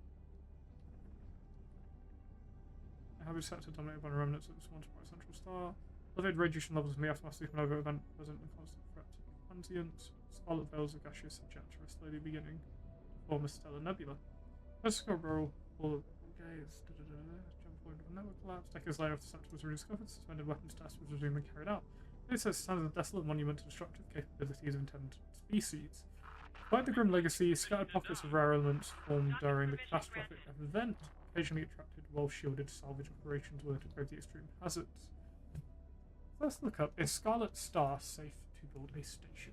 Habit sector dominated by the remnants of the sworn by central star. Elevated radiation levels in the aftermath supernova event present a constant threat to transients. Scarlet veils of gaseous subjects are slowly beginning to form a stellar nebula. Barrel all of gaze. Jump point of a network collapse. Decades later, after the sector was rediscovered, suspended weapons tests were resumed and carried out. It says stands as a desolate monument to destructive capabilities of intended species. Despite the grim legacy, scattered pockets of rare elements formed during the catastrophic event occasionally attracted well-shielded salvage operations were to brave the extreme hazards. Let's look up, is Scarlet Star safe to build a station?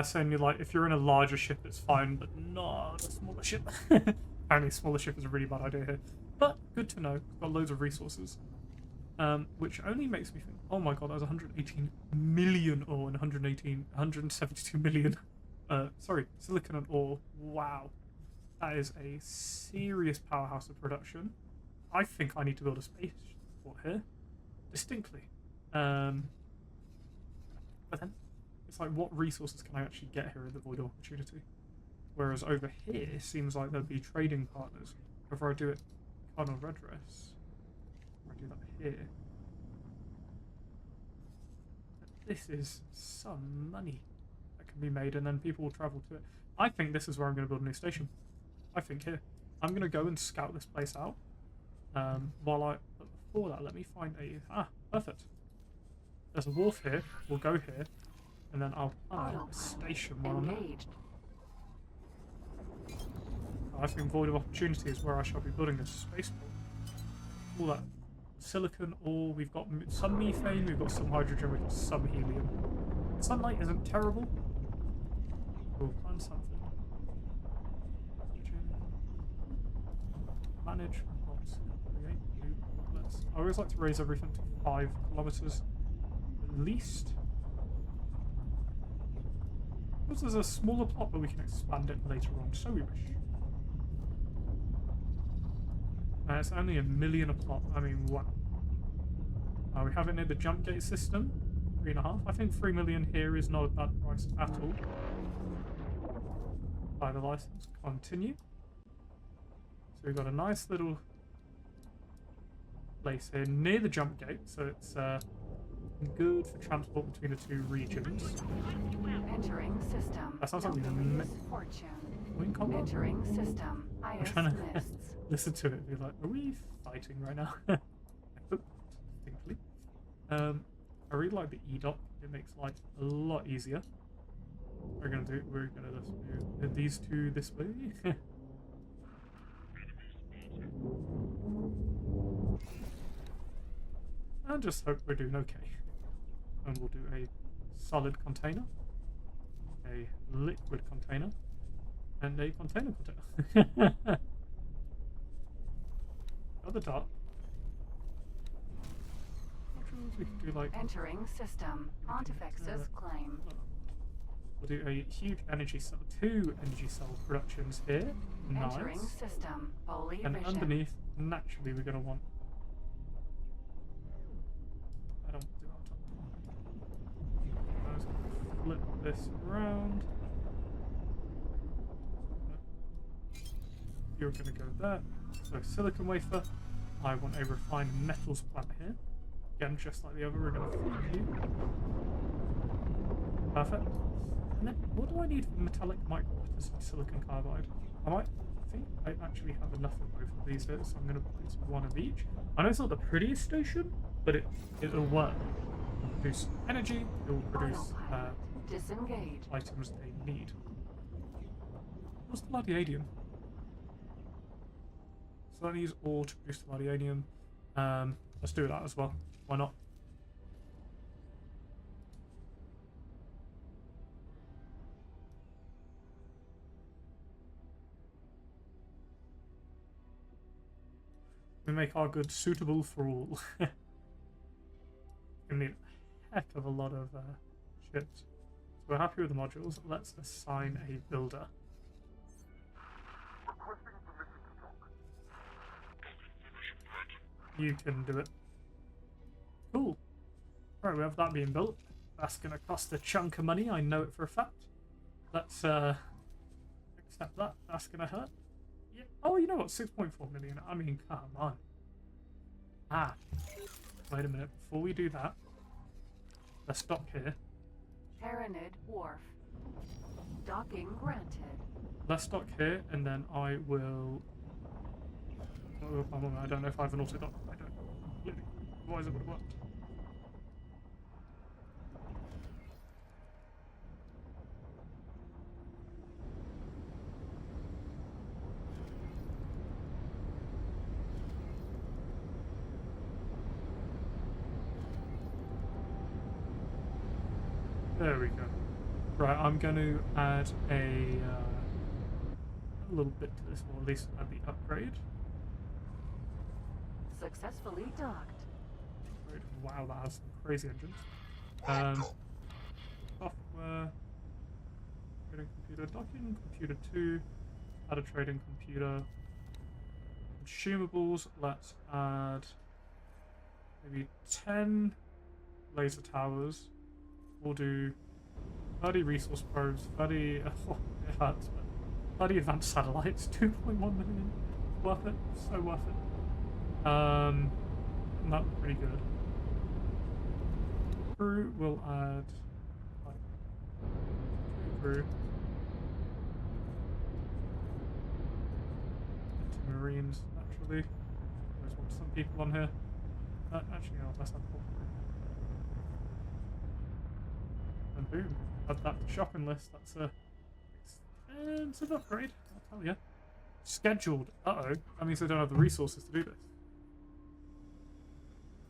Saying like, if you're in a larger ship, it's fine, but not a smaller ship. Apparently, a smaller ship is a really bad idea here. But good to know. We've got loads of resources. Which only makes me think, oh my god, that was 118 million ore and 172 million. Sorry, silicon and ore. Wow. That is a serious powerhouse of production. I think I need to build a spaceport here. Distinctly. But then, it's like, what resources can I actually get here at the Void Opportunity? Whereas over here, it seems like there'd be trading partners. Whether I do it Cardinal Redress, or I do that here. This is some money that can be made, and then people will travel to it. I think this is where I'm going to build a new station. I think here. I'm going to go and scout this place out. But before that, let me find a... perfect. There's a wharf here. We'll go here. And then I'll plan a station while I'm there. I think Void of Opportunity is where I shall be building a spaceport. All that silicon ore, we've got some methane, we've got some hydrogen, we've got some helium. Sunlight isn't terrible. We'll plan something. Manage plots. Create new outlets. I always like to raise everything to 5 kilometers at least. Because there's a smaller plot, but we can expand it later on, so we wish. It's only 1 million a plot. I mean, wow. We have it near the jump gate system. 3.5. I think 3 million here is not a bad price at all. Buy the license. Continue. So we've got a nice little place here near the jump gate, so it's good for transport between the 2 regions. Entering system. That sounds like fortune. Entering system. I'm trying to listen to it and be like, are we fighting right now? Distinctly. I really like the E-dot. It makes life a lot easier. We're gonna just move these 2 this way. And just hope we're doing okay. And we'll do a solid container, a liquid container, and a container container. Other top. Not sure if we could do like entering system. Pontifex's claim. We'll do a huge energy cell, 2 energy cell productions here. Nice. Entering system. Holy and vision. underneath, naturally, we're going to want. I don't want to do it on top. I'm just going to flip this around. You're going to go there. So silicon wafer. I want a refined metals plant here. Again, just like the other, we're going to flip you. Perfect. And then, what do I need for metallic microletters and silicon carbide? I think I actually have enough of both of these here, so I'm going to place 1 of each. I know it's not the prettiest station, but it'll work. It'll produce energy, it will produce disengage items they need. What's the Gladiadium? So that needs ore to produce the Gladiadium. Let's do that as well. Why not? We make our goods suitable for all. We need a heck of a lot of ships. So we're happy with the modules. Let's assign a builder. You can do it. Cool. Right, we have that being built. That's going to cost a chunk of money. I know it for a fact. Let's accept that. That's going to hurt. Yeah. Oh, you know what? 6.4 million. I mean, come on. Wait a minute. Before we do that, let's dock here. Terranid Wharf. Docking granted. Let's dock here, and then I will. I don't know if I have an auto dock. I don't. Completely. Otherwise, it would have worked. There we go. Right, I'm going to add a little bit to this, or at least add the upgrade. Successfully docked. Wow, that has some crazy engines. Software, trading computer, docking computer 2, add a trading computer. Consumables, let's add maybe 10 laser towers. We'll do 30 resource probes, 30, it hurts, but 30 advanced satellites, 2.1 million. Worth it, so worth it. That was pretty good. Crew will add like 2 crew. Into Marines, naturally. Always want some people on here. Actually, no, let's have 4. And boom, add that to shopping list. That's a expensive upgrade, I'll tell you. Scheduled. Uh-oh. That means they don't have the resources to do this.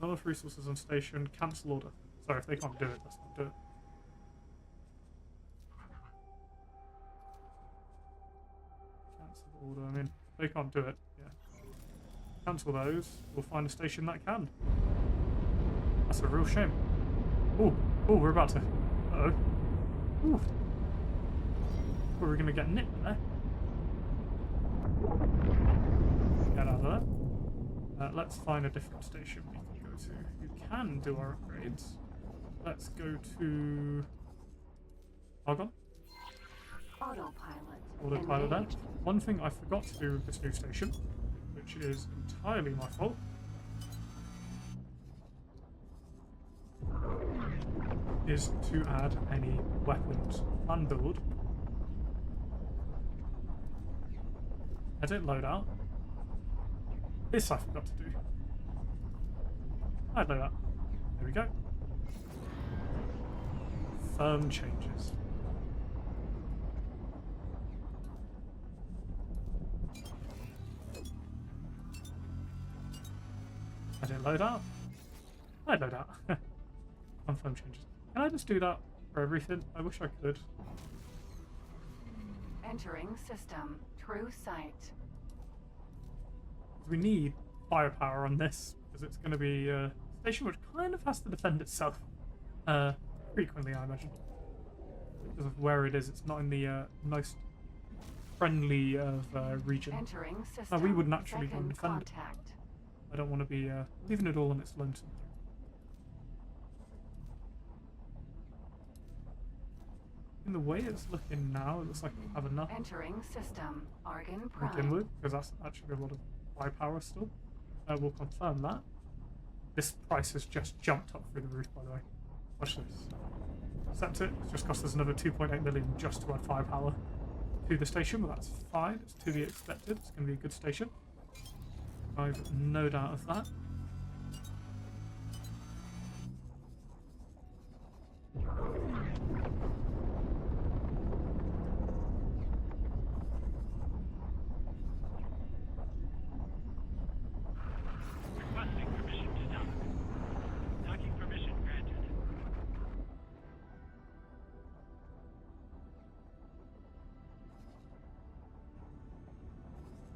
Not enough resources on station. Cancel order. Sorry, if they can't do it, let's not do it. order. I mean, they can't do it. Yeah. Cancel those. We'll find a station that can. That's a real shame. Oh, we're about to. Uh-oh. Ooh. We're gonna get nipped there. Get out of there. Let's find a different station we can go to. You can do our upgrades. Let's go to Argon. Autopilot there. One thing I forgot to do with this new station, which is entirely my fault, is to add any weapons. Unbuild. Edit loadout. This I forgot to do. Add loadout. There we go. Firm changes. Edit loadout. Add loadout. Confirm changes. Can I just do that for everything? I wish I could. Entering system. True sight. We need firepower on this because it's going to be a station which kind of has to defend itself frequently, I imagine, because of where it is. It's not in the most friendly of region. Entering system. We would naturally go and defend it. Contact. I don't want to be leaving it all on its lonesome. In the way it's looking now, it looks like we'll have enough Entering system. Argon to begin Prime. with, because that's actually a lot of firepower still. We'll confirm that. This price has just jumped up through the roof, by the way. Watch this. Accept it. It's just cost us another 2.8 million just to add firepower to the station, but that's fine. It's to be expected. It's going to be a good station. I've no doubt of that. Requesting permission to dock. Docking permission granted.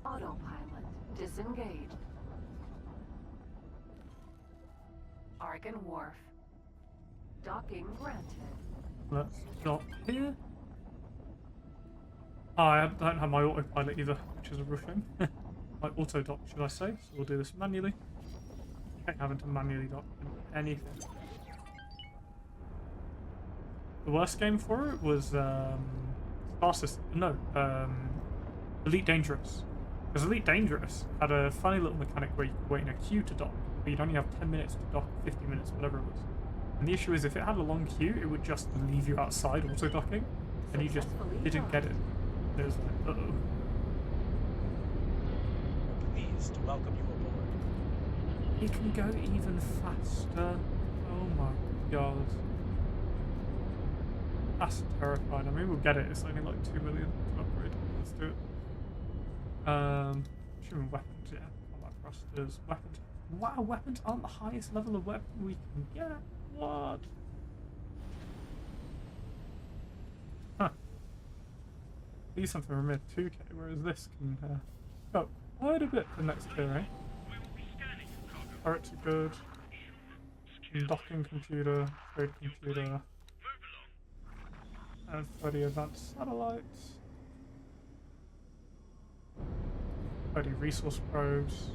Autopilot. Disengaged. Argon Wharf. Docking granted. Let's dock here. Oh, I don't have my autopilot either, which is a real shame. My auto dock, should I say? So we'll do this manually. I hate having to manually dock anything. The worst game for it was Star System. No, Elite Dangerous. Because Elite Dangerous had a funny little mechanic where you could wait in a queue to dock, but you'd only have 10 minutes to dock, 50 minutes, whatever it was. And the issue is if it had a long queue, it would just leave you outside auto docking, and you just didn't get it. It was like, uh-oh. Pleased to welcome you aboard. It can go even faster. Oh my god. That's terrifying. I mean, we'll get it. It's only like 2 million to upgrade. Let's do it. Human weapons, yeah. Combat thrusters, weapons. Wow, weapons aren't the highest level of weapon we can get. What? Huh. These something from mid 2k, whereas this can go quite a bit for next tier, eh? Turrets are good. Docking computer, trade computer, and 30 advanced satellites. 30 resource probes.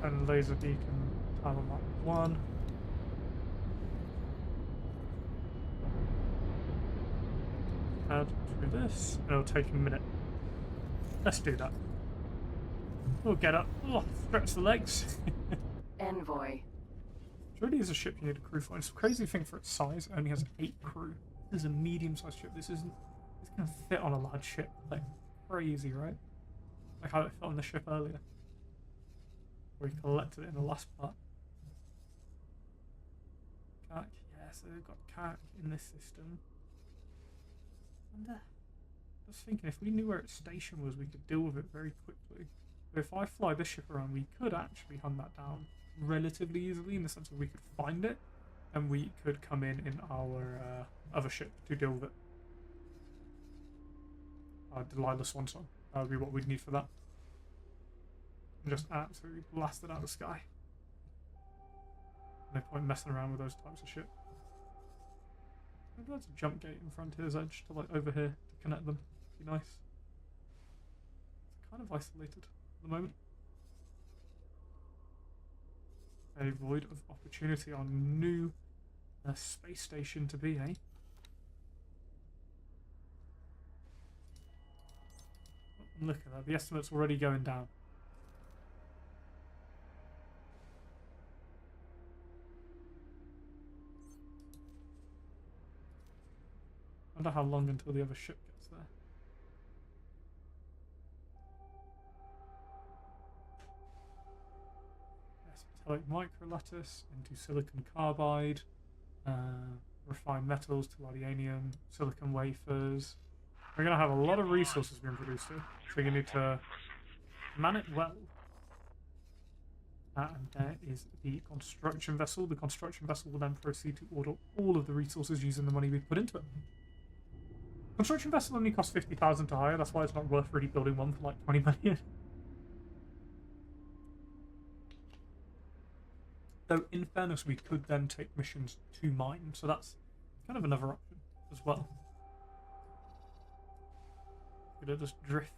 10 laser beacon timer mark 1. Add through this, and it'll take a minute. Let's do that. We'll get up. Oh, stretch the legs. Envoy. It really is a ship you need a crew for. It's a crazy thing for its size. It only has 8 crew. This is a medium-sized ship. This isn't. It's gonna fit on a large ship. Like crazy, right? Like how it fit on the ship earlier. Where we collected it in the last part. Kha'ak, yeah, so they've got Kha'ak in this system. And I was thinking if we knew where its station was, we could deal with it very quickly. But if I fly this ship around, we could actually hunt that down relatively easily in the sense that we could find it and we could come in our other ship to deal with it. Delilah Swanson. That would be what we'd need for that. And just absolutely blast it out of the sky. No point messing around with those types of shit. Maybe that's a jump gate in Frontier's Edge to like over here to connect them. Be nice. It's kind of isolated at the moment. A void of opportunity on new space station to be, eh? Look at that, the estimate's already going down. I wonder how long until the other ship gets there. Yes, metallic microlattice into silicon carbide, refined metals, tellurium, silicon wafers. We're going to have a lot of resources being produced here, so we're going to need to man it well. And there is the construction vessel. The construction vessel will then proceed to order all of the resources using the money we put into it. Construction vessel only costs 50,000 to hire, that's why it's not worth really building one for like 20 million. Though, in fairness, we could then take missions to mine, so that's kind of another option as well. We'll just drift.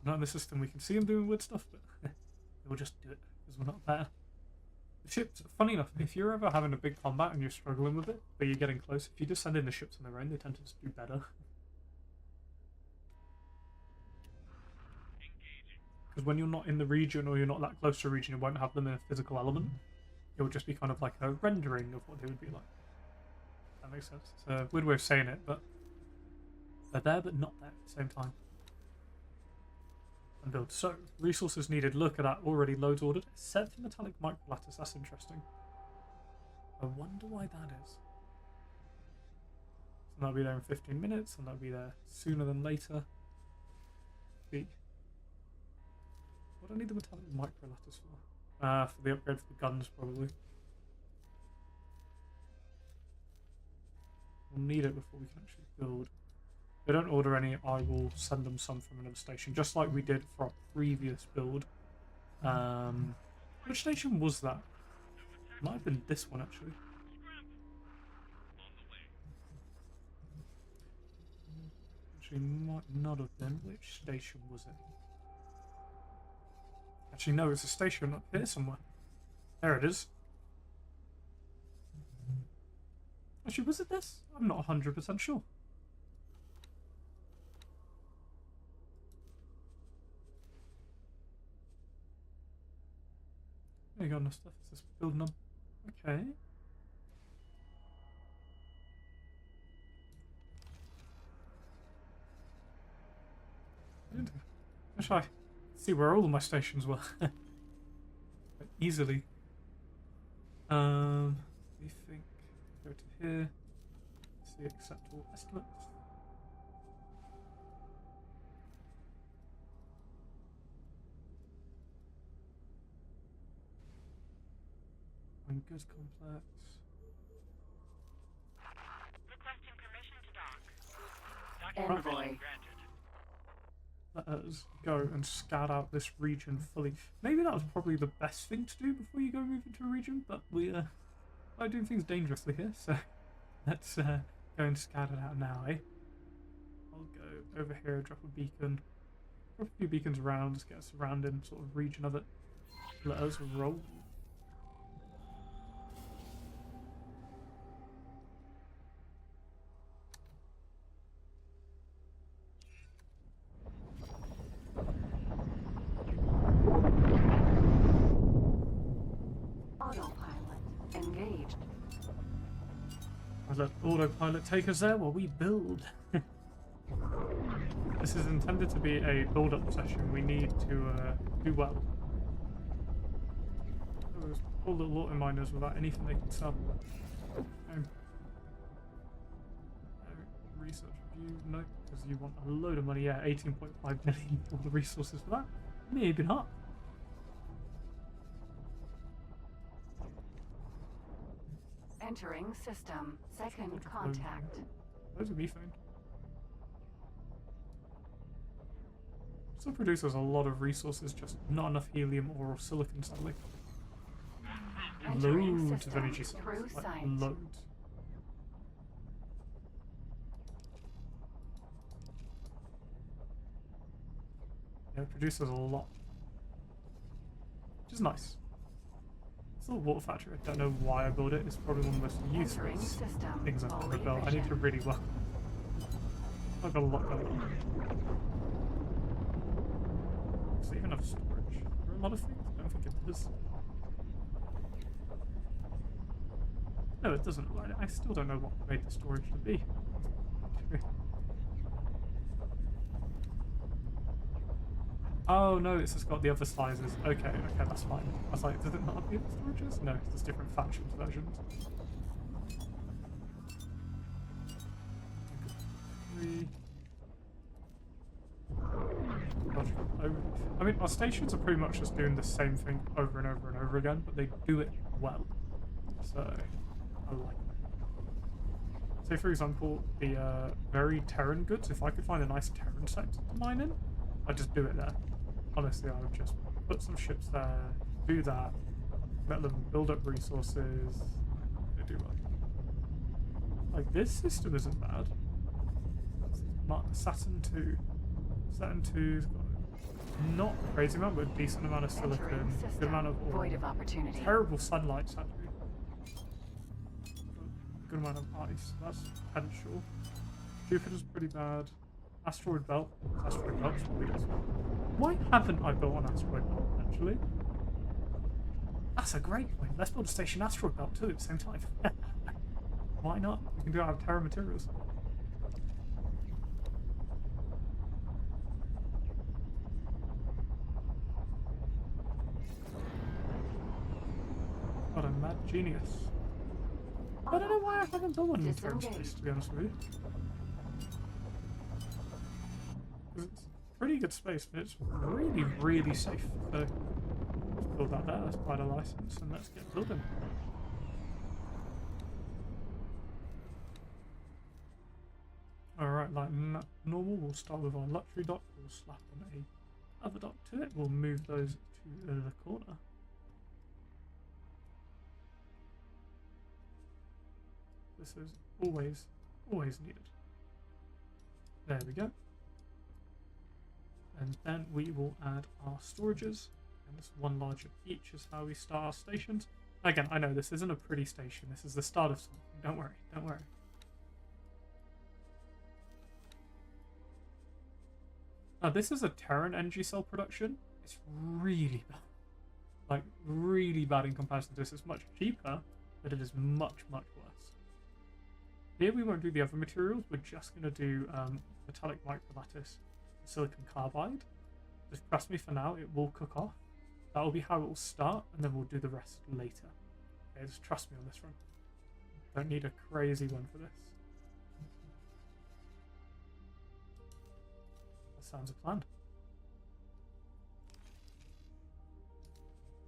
Not in the system, we can see them doing weird stuff, but we'll just do it because we're not there. The ships, funny enough, if you're ever having a big combat and you're struggling with it, but you're getting close, if you just send in the ships on their own, they tend to just do better. Because when you're not in the region or you're not that close to a region, you won't have them in a physical element. It will just be kind of like a rendering of what they would be like. That makes sense. It's a weird way of saying it, but they're there but not there at the same time. And build. So, resources needed. Look at that. Already loads ordered. Set for metallic microlattice. That's interesting. I wonder why that is. So that'll be there in 15 minutes, and that'll be there sooner than later. B. What do I need the metallic microlattice for? For the upgrade for the guns, probably. We'll need it before we can actually build. If they don't order any, I will send them some from another station, just like we did for our previous build. Which station was that? Might have been this one, actually. Actually, might not have been. Which station was it? Actually, no, it's a station up here somewhere. There it is. Actually, was it this? I'm not 100% sure. There you go, enough stuff. Is this building them? Okay. Wish I see where all of my stations were. Easily. We think go to here. See acceptable estimates. And goods complex. Requesting permission to dock. Envoy. Let us go and scout out this region fully. Maybe that was probably the best thing to do before you go move into a region, but we are doing things dangerously here, so let's go and scout it out now, eh? I'll go over here, drop a beacon. Drop a few beacons around, just get a surrounding sort of region of it. Let us roll. Let autopilot take us there while we build. This is intended to be a build-up session. We need to do well. Those poor little auto miners without anything they can sell. Research review, no, because you want a load of money. Yeah, 18.5 million for all the resources for that. Maybe not. Entering system. Second contact. Those are methane. So it produces a lot of resources, just not enough helium or silicon, sadly. Entering Loads of system energy cells, through like site. loads. Yeah, it produces a lot. Which is nice. It's a little water factory. I don't know why I built it. It's probably one of the most Entering useless system things I've ever fully built. I need to efficient. really work on it. I've got a lot going on. Does it even have storage for a lot of things? I don't think it does. No, it doesn't. I still don't know what made the storage to be. Oh no, it's just got the other sizes. Okay, that's fine. I was like, does it not have the other storages? No, it's just different factions versions. Three. I mean, our stations are pretty much just doing the same thing over and over and over again, but they do it well. So, I like it. Say, for example, the very Terran goods, if I could find a nice Terran sector to mine in, I'd just do it there. Honestly, I would just put some ships there, do that, let them build up resources. They do well. Like, this system isn't bad. Saturn 2. Saturn 2's got not a crazy amount, but a decent amount of silicon, good amount of ore. Void of opportunity. Terrible sunlight, sadly. Good amount of ice, that's potential. Jupiter's pretty bad. Asteroid belt. Asteroid belt's probably good. Why haven't I built an asteroid belt, actually? That's a great point. Let's build a station asteroid belt too at the same time. Why not? We can do it out of Terran materials. What a mad genius. I don't know why I haven't built one in Terran space, to be honest with you. It's pretty good space, but it's really, really safe. So let's build that there, let's buy the license, and let's get building. Alright, like normal, we'll start with our luxury dock, we'll slap on a other dock to it, we'll move those to the corner. This is always needed. There we go. And then we will add our storages, and this one larger each is how we start our stations. Again, I know this isn't a pretty station, this is the start of something, don't worry, don't worry. Now this is a Terran energy cell production, it's really bad. Like, really bad in comparison to this. It's much cheaper, but it is much, much worse. Here we won't do the other materials, we're just going to do metallic microlattice, silicon carbide. Just trust me for now, it will cook off. That will be how it will start, and then we'll do the rest later. Okay, just trust me on this one. Don't need a crazy one for this. That sounds a plan.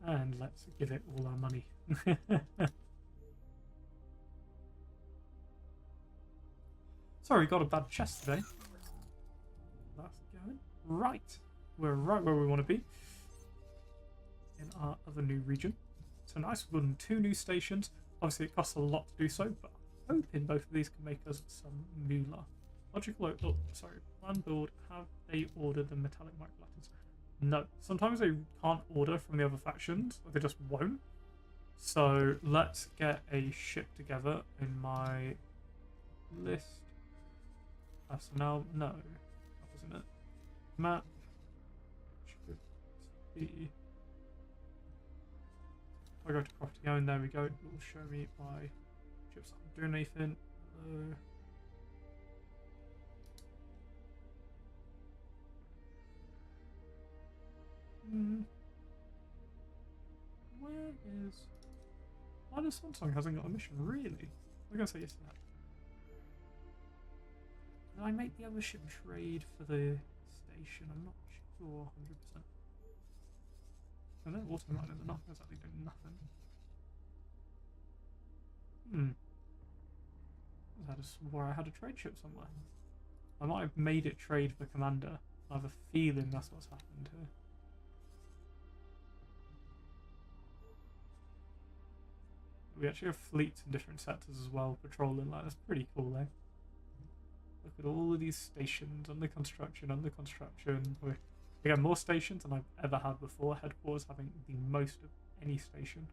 And let's give it all our money. Sorry, got a bad chest today. That's going. Right. We're right where we want to be. In our other new region. So nice, we're building 2 new stations. Obviously it costs a lot to do so, but I'm hoping both of these can make us some moolah. Logical, plan build, have they ordered the metallic microlattice? No. Sometimes they can't order from the other factions, or they just won't. So let's get a ship together in my list. Personnel, no, that wasn't it. Map should be. If I go to property owned, there we go. It will show me my ships that I'm doing anything. Where is? Why does Samsung hasn't got a mission? Really? I'm gonna say yes to that. Did I make the other ship trade for the station? I'm not sure 100%. I know water miners are not exactly doing nothing. I swore I had a trade ship somewhere. I might have made it trade for commander I have a feeling that's what's happened here. We actually have fleets in different sectors as well, patrolling. Like, that's pretty cool, eh? Look at all of these stations under construction, under construction. We have more stations than I've ever had before. Headquarters having the most of any station.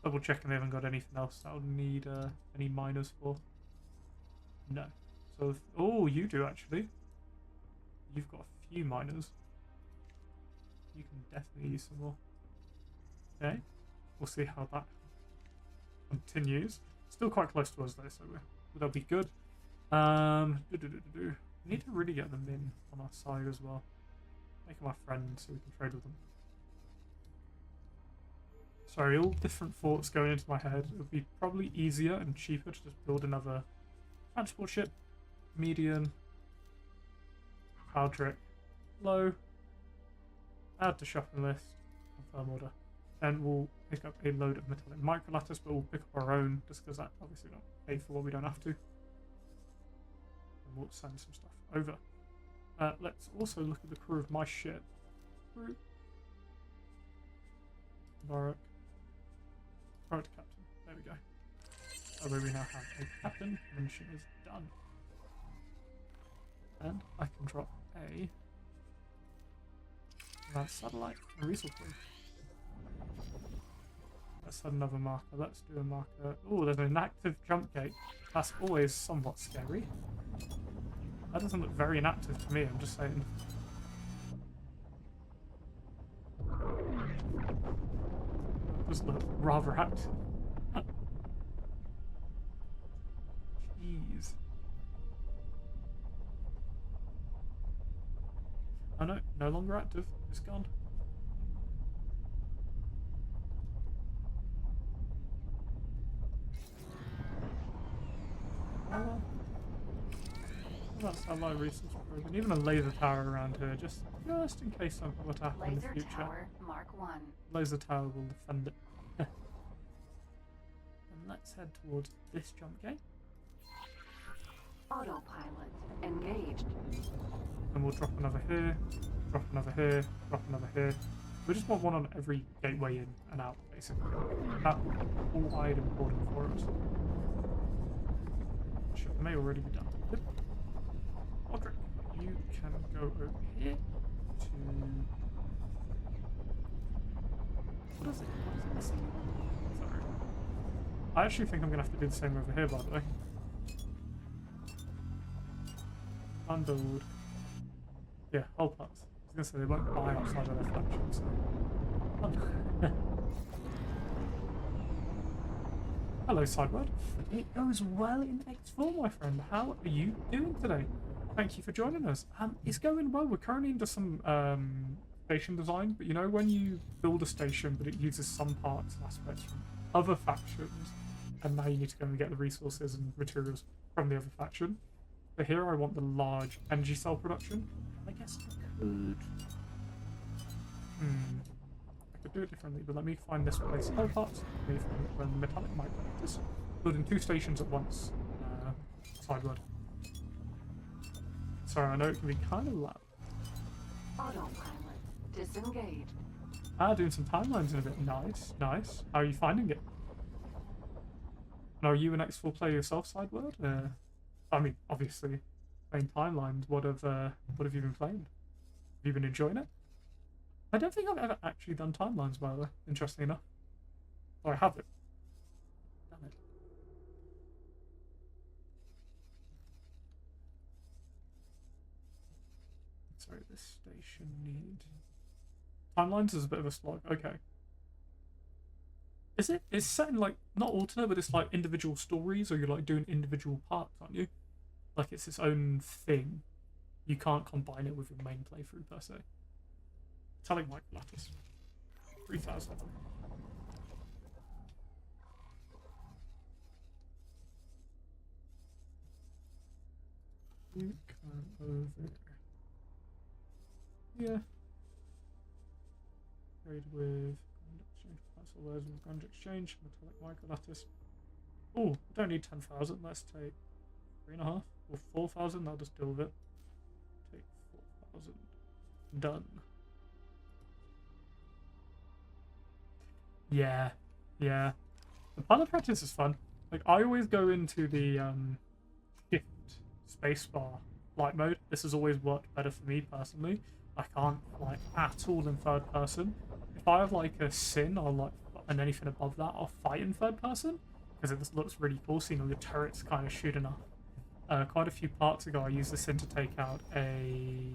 Double checking they haven't got anything else that would need any miners for. No. So, oh, you do actually. You've got a few miners. You can definitely use some more. Okay, we'll see how that continues. Still quite close to us though, so that'll be good. We need to really get them in on our side as well. Make them our friends so we can trade with them. Sorry, all different thoughts going into my head. It would be probably easier and cheaper to just build another transport ship, medium, Aldrich, low, add to shopping list, confirm order. And we'll pick up a load of metallic microlattice, but we'll pick up our own just because that obviously don't pay for what we don't have to. And we'll send some stuff over. Let's also look at the crew of my ship. Crew. Barak. Right, captain. There we go. That way we now have a captain. The mission is done. And I can drop a advanced satellite and resource crew. Let's add another marker. Let's do a marker. Oh, there's an inactive jump gate. That's always somewhat scary. That doesn't look very inactive to me, I'm just saying. It does look rather active. Jeez. Oh no, no longer active. It's gone. Oh well. That's how my resource program. Even a laser tower around here, just in case something were to happen in the future. Tower, Mark 1. Laser tower will defend it. And let's head towards this jump gate. Autopilot engaged. And we'll drop another here, drop another here, drop another here. We just want one on every gateway in and out, basically. That's all wide important for us. Ship may already be done. Yep. Audric, you can go over here to... What is it? What is it missing? Sorry. I actually think I'm going to have to do the same over here, by the way. Unbuild. Yeah, hull parts. I was going to say they won't buy outside of their faction, so... Hello, Sideward. It goes well in X4, my friend. How are you doing today? Thank you for joining us. It's going well. We're currently into some station design, but you know when you build a station, but it uses some parts and aspects from other factions, and now you need to go and get the resources and materials from the other faction. But here I want the large energy cell production. I guess I could... I could do it differently, but let me find this place. Hull parts. Let me find the metallic microlattice. Building 2 stations at once. Sideward. Sorry, I know it can be kind of loud. Autopilot disengaged. Doing some timelines in a bit. Nice, nice. How are you finding it? And are you an X4 player yourself, Sideward? I mean, obviously, playing timelines. What have you been playing? Have you been enjoying it? I don't think I've ever actually done timelines, by the way, interestingly enough. Or I have it. Damn it. Sorry, this station needs... Timelines is a bit of a slog, okay. Is it? It's set in, like, not alternate, but it's like individual stories, or you're like doing individual parts, aren't you? Like it's its own thing. You can't combine it with your main playthrough, per se. Metallic microlattice. 3,000. You come over. Yeah. Trade with Grand Exchange. Cancel those with Grand Exchange. Metallic microlattice. Oh, I don't need 10,000. Let's take 3.5. Or 4,000, I'll just deal with it. Take 4,000. Done. Yeah. Yeah. The pilot practice is fun. Like, I always go into the shift spacebar flight mode. This has always worked better for me personally. I can't fly at all in third person. If I have like a sin or like and anything above that, I'll fight in third person because it just looks really cool seeing all the turrets kind of shooting up. Quite a few parts ago, I used the sin to take out a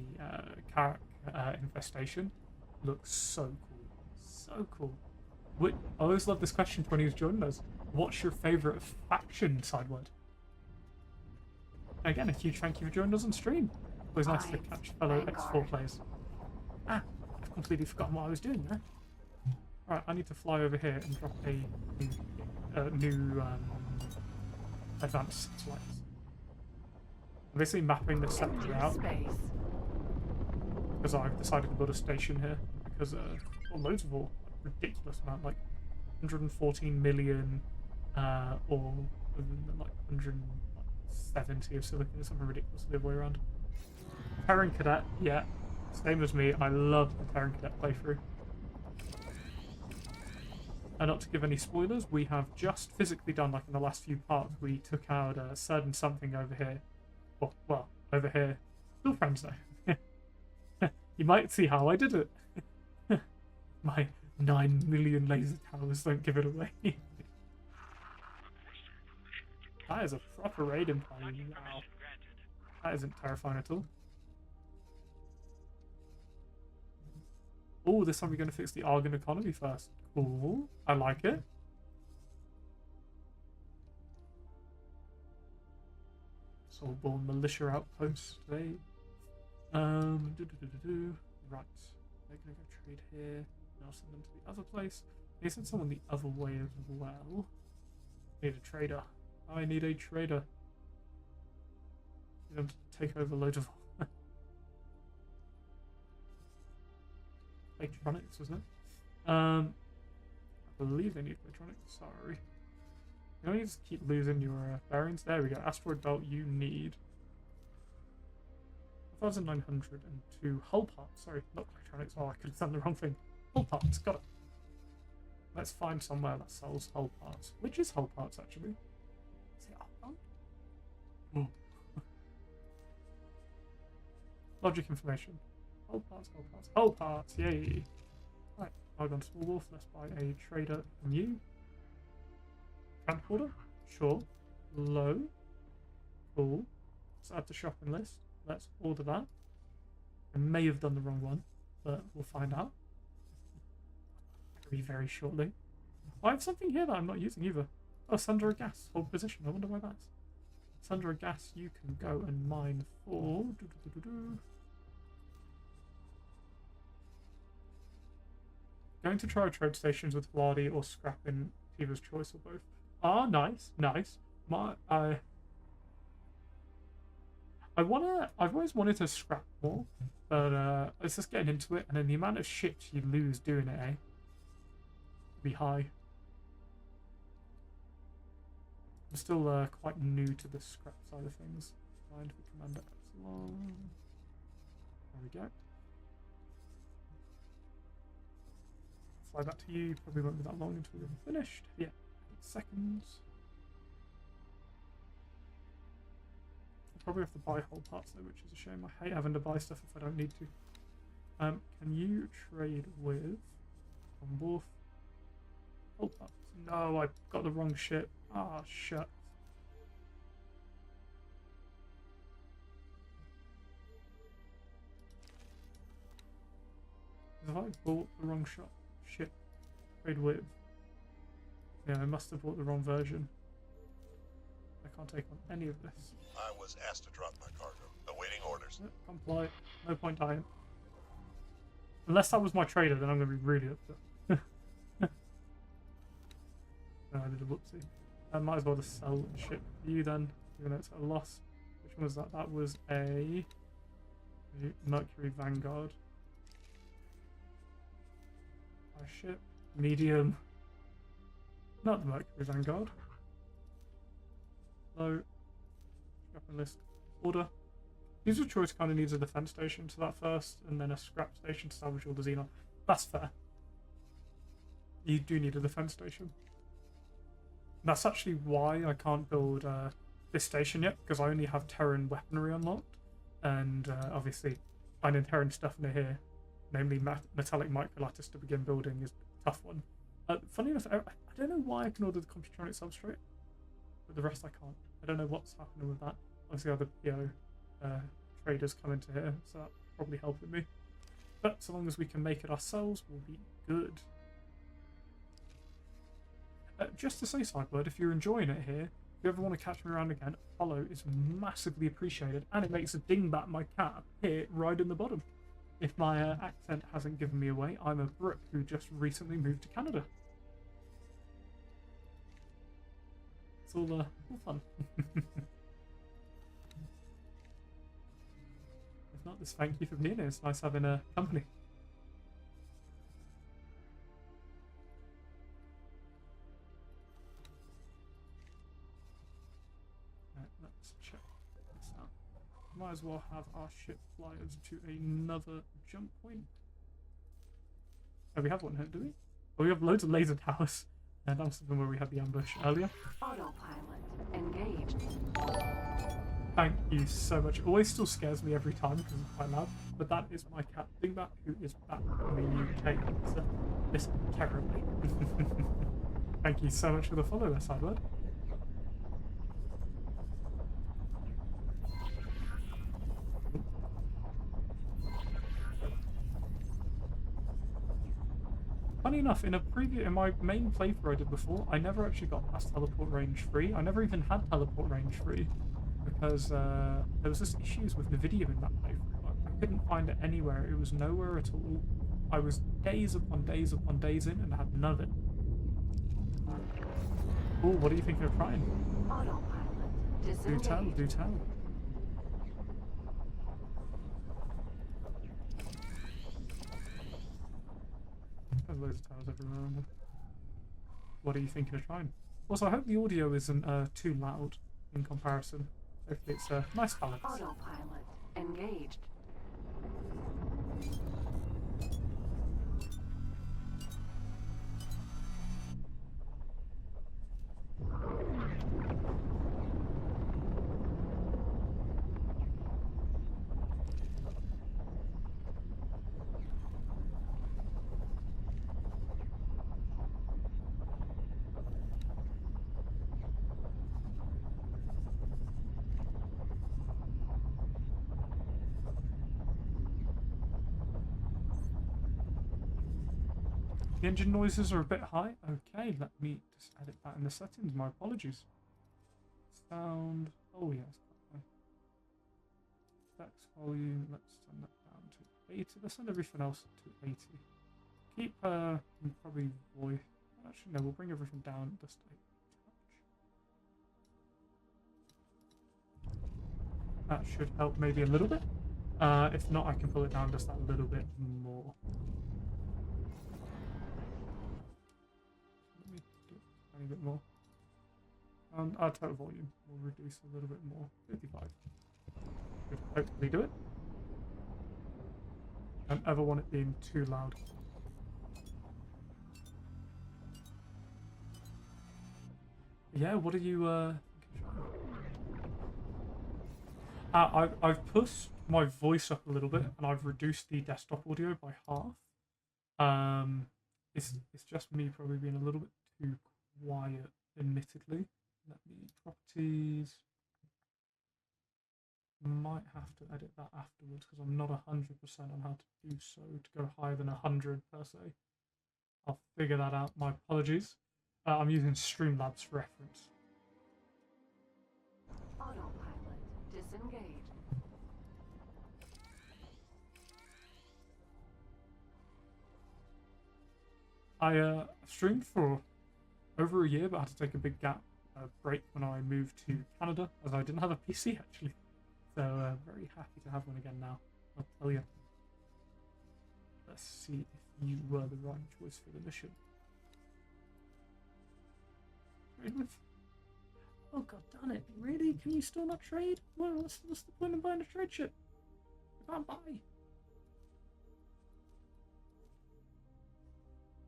Kha'ak infestation. Looks so cool. So cool. I always love this question for anyone who's joining us. What's your favourite faction sideward? Again, a huge thank you for joining us on stream. Always nice to catch fellow X4 players. Ah, I've completely forgotten what I was doing there. Right, I need to fly over here and drop a new advanced satellites. I'm basically mapping the sector out because I've decided to build a station here because loads of all ridiculous amount, like 114 million or like 170 of silicon or something ridiculous the other way around. Terran Cadet, yeah, same as me. I love the Terran Cadet playthrough. And not to give any spoilers, we have just physically done, like in the last few parts, we took out a certain something over here. Well, over here. Still friends though. You might see how I did it. My 9 million laser towers don't give it away. That is a proper raiding plan. Wow. That isn't terrifying at all. Oh, this time we're going to fix the Argon economy first. Cool. I like it. Soulborn militia outpost today. Right. They're going to go trade here. And I'll send them to the other place. They send someone the other way as well. Need a trader. I need a trader. Need them to take over loads of electronics, wasn't it? I believe they need electronics. Sorry. You don't need to keep losing your bearings. There we go. Asteroid belt, you need 1,902 hull parts. Sorry, not electronics. Oh, I could have done the wrong thing. Hull parts, got it. Let's find somewhere that sells hull parts. Which is hull parts, actually? Is it Argon? Oh. Logic information. Hull parts, hull parts, hull parts, yay! Right, Argon Small Wolf, let's buy a trader from you. Camcorder? Sure. Low. Cool. Let's add to shopping list. Let's order that. I may have done the wrong one, but we'll find out. Very, very shortly. I have something here that I'm not using either. Oh, Sunder a gas. Hold position. I wonder why that's. Sunder a gas, you can go and mine for... Going to try trade stations with Vladi or scrapping Tiva's choice or both. Ah, nice, nice. I've always wanted to scrap more, but it's just getting into it, and then the amount of shit you lose doing it, eh? Be high. I'm still quite new to the scrap side of things. Find the Commander Epsilon. There we go. Fly back to you. Probably won't be that long until we're finished. Yeah, 8 seconds. I'll probably have to buy whole parts though, which is a shame. I hate having to buy stuff if I don't need to. Can you trade with Wolf? Whole parts? No, I got the wrong ship. Ah, shit. Have I bought the wrong ship? Trade with. Yeah, I must have bought the wrong version. I can't take on any of this. I was asked to drop my cargo. Awaiting orders. Comply. No point dying. Unless that was my trader, then I'm going to be really upset. No, I did a whoopsie. I might as well just sell and ship you then, even though it's a loss. Which one was that? That was a Mercury Vanguard. My ship. Medium. Not the Mercury Vanguard. Low. Scrapping list. order. User choice kind of needs a defense station to that first, and then a scrap station to salvage all the xenon. That's fair. You do need a defense station. That's actually why I can't build this station yet, because I only have Terran weaponry unlocked, and obviously finding Terran stuff near here, namely metallic microlattice to begin building, is a tough one. Funny enough, I don't know why I can order the computronic substrate, but the rest I can't. I don't know what's happening with that. Obviously other PO traders come into here, so that's probably helping me. But so long as we can make it ourselves, we'll be good. Just to say, Sideword, if you're enjoying it here, if you ever want to catch me around again, a follow is massively appreciated, and it makes a dingbat my cat appear right in the bottom. If my accent hasn't given me away, I'm a Brit who just recently moved to Canada. It's all fun. If not, this thank you for being here. It's nice having a company. Let's check this out. Might as well have our ship fly us to another jump point. Oh, we have one here, do we? Oh, we have loads of laser towers. And that was something where we had the ambush earlier. Autopilot engaged. Thank you so much. It always still scares me every time because it's quite loud. But that is my cat Dingbat, who is back in the UK. So this terribly. Thank you so much for the follow there, Sideword. Funny enough, in my main playthrough I did before, I never actually got past teleport range 3. I never even had teleport range 3 because there was just issues with the video in that playthrough. Like, I couldn't find it anywhere. It was nowhere at all. I was days upon days upon days in and I had none of it. Oh, what are you thinking of trying? Autopilot disengaged. Do tell, do tell. There's loads of towers everywhere around here. What are you thinking of trying? Also, I hope the audio isn't too loud in comparison. Hopefully it's a nice balance. Autopilot engaged. The engine noises are a bit high. Okay, let me just edit that in the settings. My apologies. Sound. Oh, yeah, it's quite high. Specs volume. Let's turn that down to 80. Let's send everything else to 80. Keep probably voice. Actually, no, we'll bring everything down just a touch. That should help maybe a little bit. If not, I can pull it down just that little bit more. A bit more. And our total volume will reduce a little bit more. 55. Should hopefully do it. Don't ever want it being too loud. Yeah, what are you I've pushed my voice up a little bit and I've reduced the desktop audio by half. It's just me probably being a little bit too quiet, admittedly. Let me properties. Might have to edit that afterwards because I'm not 100% on how to do so to go higher than 100 per se. I'll figure that out. My apologies. I'm using Streamlabs for reference. Autopilot disengaged. I streamed for over a year, but I had to take a big break when I moved to Canada, as I didn't have a PC actually. So very happy to have one again now, I'll tell you. Let's see if you were the right choice for the mission. Oh god damn it! Really? Can you still not trade? Well, what's the point of buying a trade ship? You can't buy.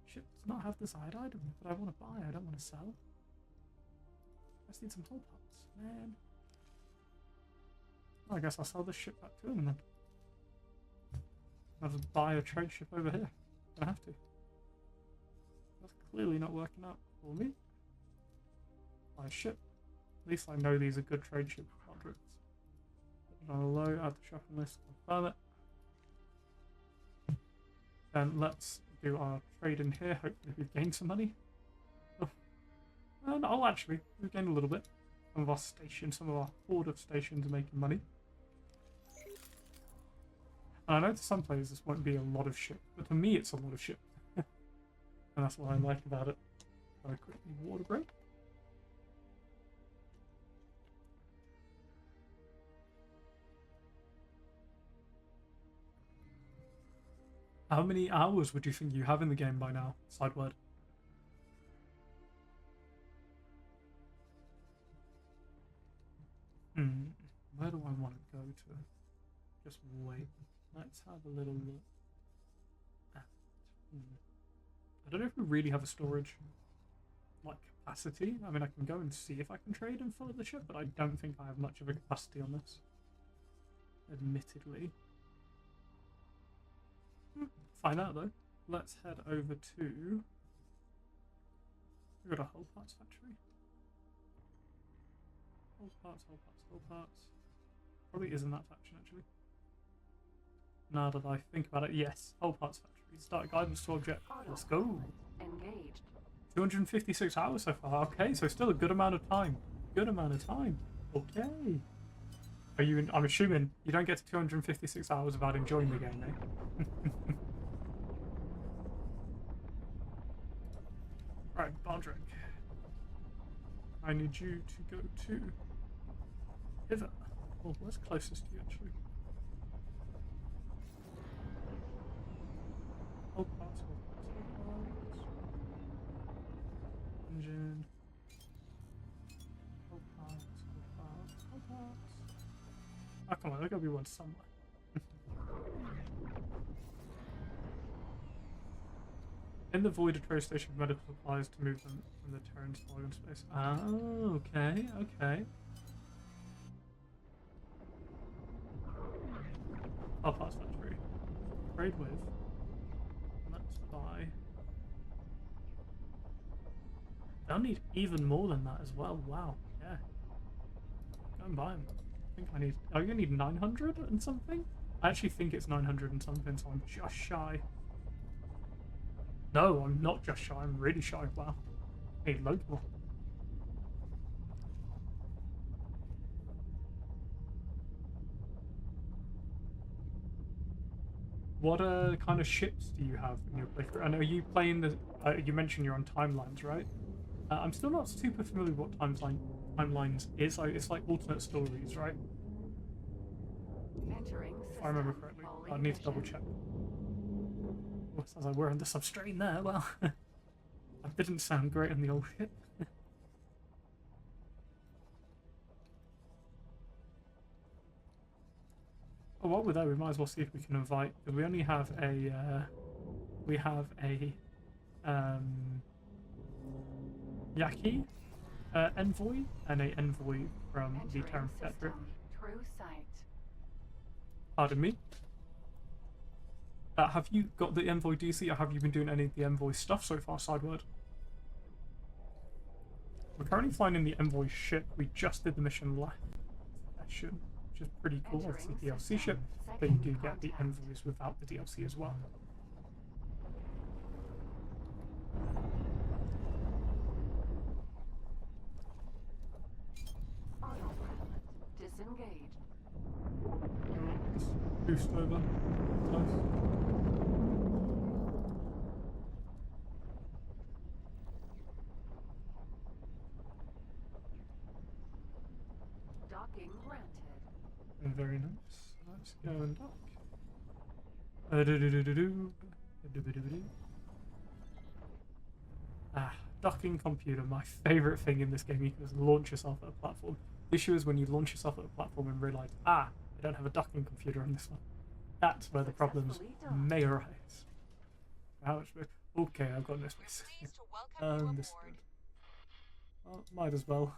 Ship does not have desired item, but I want to buy. I don't want to sell. I just need some hull parts, man. Well, I guess I'll sell this ship back to him then. I'll just buy a trade ship over here. I have to. That's clearly not working out for me. Buy a ship. At least I know these are good trade ship contracts. Put it on a low, add the shopping list, confirm it. Then let's do our trade in here. Hopefully we've gained some money. Oh, actually, we've gained a little bit. Some of our stations, some of our horde of stations are making money. And I know to some players this won't be a lot of ship, but to me it's a lot of ship. And that's what I like about it. Very quickly, water break. How many hours would you think you have in the game by now? Sideword. Where do I want to go to? Just wait. Let's have a little look at... I don't know if we really have a storage like capacity. I mean, I can go and see if I can trade and fill up the ship, but I don't think I have much of a capacity on this. Admittedly. Find out though. Let's head over to... We've got a hull parts factory. Hull parts, hull parts, hull parts. Probably isn't that faction actually. Now that I think about it, yes. Hull parts factory. Start guidance to object. Let's go. Engaged. 256 hours so far. Okay, so still a good amount of time. Good amount of time. Okay. Are you? I'm assuming you don't get to 256 hours without enjoying the game, eh? Right, Baldric. I need you to go to hither. Well, where's closest to you actually? Hold parts, hold parts, hold parts. Engine. Hold parts, hold parts, hold parts. Oh, come on, there's gotta be one somewhere. In the void, a trade station of medical supplies to move them from the Terran's volume space. Oh, okay, okay. Oh, parts factory. Trade with. Let's buy. They'll need even more than that as well. Wow, yeah. Go and buy them. I think I need. Are you gonna need 900 and something? I actually think it's 900 and something, so I'm just shy. No, I'm not just shy, I'm really shy. Wow. I need loads more. What kind of ships do you have in your playthrough? And are you playing the... you mentioned you're on timelines, right? I'm still not super familiar with what timelines is. It's like alternate stories, right? Entering If I remember correctly. I need to double check. Oh, sounds like we're under some strain there. Well, that didn't sound great on the old ship. Oh, while we're there, we might as well see if we can invite. Because we only have a. Yaki envoy and a envoy from the Terran Protectorate. True sight. Pardon me. Have you got the Envoy DC, or have you been doing any of the Envoy stuff so far, Sideward? We're currently flying in the Envoy ship. We just did the mission last session, which is pretty cool. Obviously DLC ship, but you do get the Envoys without the DLC as well. Autopilot disengaged. Let's boost over. Close. Docking granted. Very nice. Let's go and dock. docking computer, my favourite thing in this game. You can just launch yourself at a platform. The issue is when you launch yourself at a platform and realise, I don't have a docking computer on this one. That's where the problems may arise. Ouch. Okay, I've got no space. This good. Well, might as well.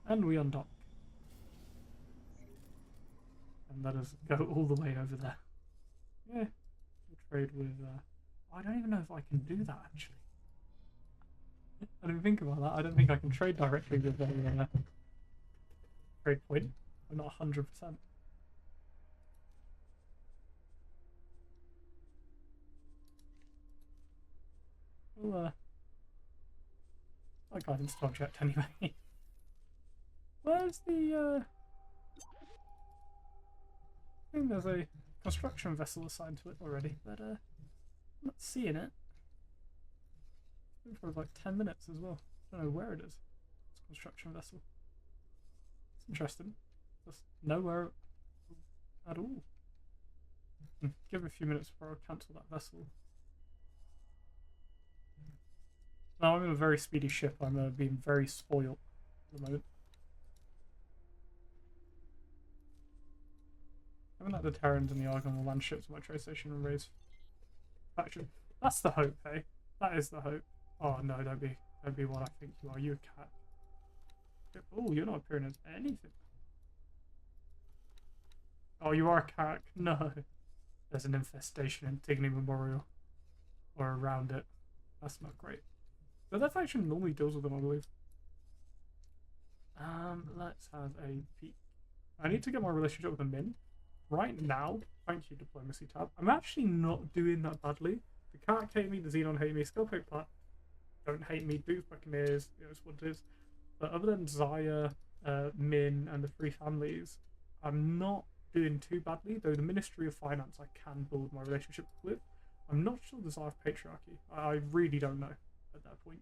And we undock. And let us go all the way over there. Yeah, we'll trade with... I don't even know if I can do that, actually. I didn't think about that. I don't think I can trade directly with a trade point. I'm not 100%. Well, that guidance project anyway. Where's the, I think there's a construction vessel assigned to it already, but I'm not seeing it. It's been for like 10 minutes as well. I don't know where it is. It's a construction vessel. It's interesting. Just nowhere at all. Give it a few minutes before I cancel that vessel. Now I'm in a very speedy ship. I'm being very spoiled at the moment. I haven't let the Terrans and the Argon will land ships at my trade station and raise faction. That's the hope, hey? That is the hope. Oh no, don't be what I think you are. You a cat. Oh, you're not appearing as anything. Oh, you are a Kha'ak. No. There's an infestation in Tigny Memorial. Or around it. That's not great. But that faction normally deals with them, I believe. Let's have a peek. I need to get my relationship with the Min. Right now, thank you, Diplomacy tab. I'm actually not doing that badly. The Kha'ak hate me, the Xenon hate me, Skullpick Plat don't hate me, Boots Buccaneers, it's what it is. But other than Zaya, Min, and the three families, I'm not doing too badly, though the Ministry of Finance I can build my relationship with. I'm not sure the Tsar of Patriarchy. I really don't know at that point.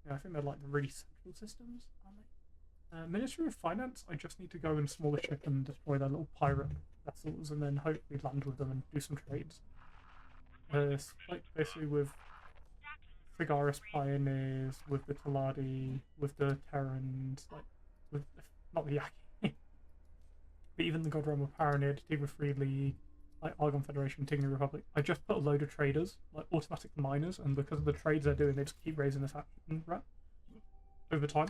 Yeah, I think they're like the really central systems, aren't they? Ministry of Finance, I just need to go and small a ship and destroy their little pirate vessels and then hopefully land with them and do some trades. Like basically with Figaris Pioneers, with the Taladi, with the Terrans, like with not the Yaki, but even the God Realm of Paranid, Tigre Free League, like Argon Federation, Tigny Republic. I just put a load of traders, like automatic miners, and because of the trades they're doing, they just keep raising this action rate over time.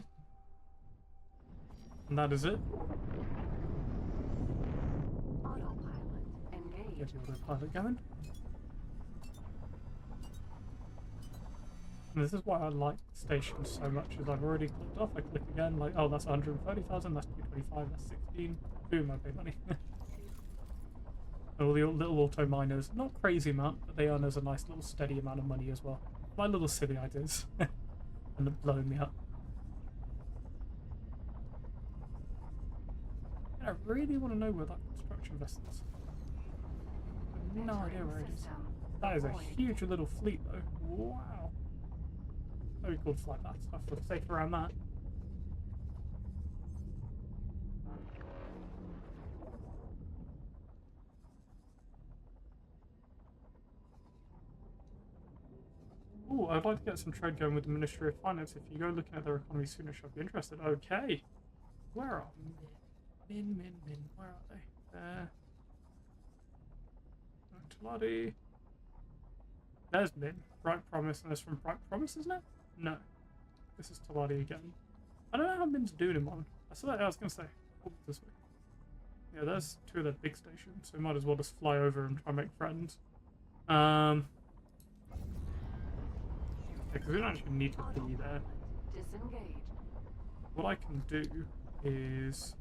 And that is it. Autopilot engaged. Get the autopilot going. And this is why I like stations so much, is I've already clicked off, I click again, like, oh, that's 130,000, that's 225, that's 16, boom, I pay money. And all the little auto miners, not crazy amount, but they earn us a nice little steady amount of money as well. My little silly ideas. And they're blowing me up. And I really want to know where that construction vessel is. I have no idea where it is. That is a huge little fleet though. Wow. Very cool to fly that stuff. We're safe around that. Oh, I'd like to get some trade going with the Ministry of Finance. If you go looking at their economy soonish, I'd be interested. Okay. Where are Min? Where are they? There. Taladi. There's Min. Bright Promise, and that's from Bright Promise, isn't it? No. This is Taladi again. I don't know how Min's doing in one. I was going to say. Oh, this way. Yeah, there's two of their big stations, so we might as well just fly over and try and make friends. Because we don't actually need to be there. Disengage. What I can do is...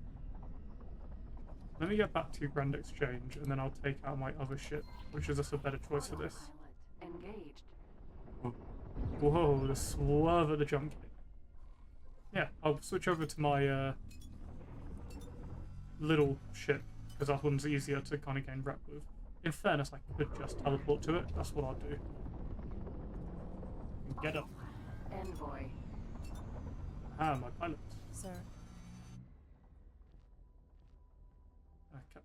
Let me get back to Grand Exchange, and then I'll take out my other ship, which is just a better choice for this. Engaged. Whoa, the swerve at the jump gate. Yeah, I'll switch over to my little ship, because that one's easier to kind of gain rep with. In fairness, I could just teleport to it. That's what I'll do. Get up. Envoy. Ah, my pilot. Sir.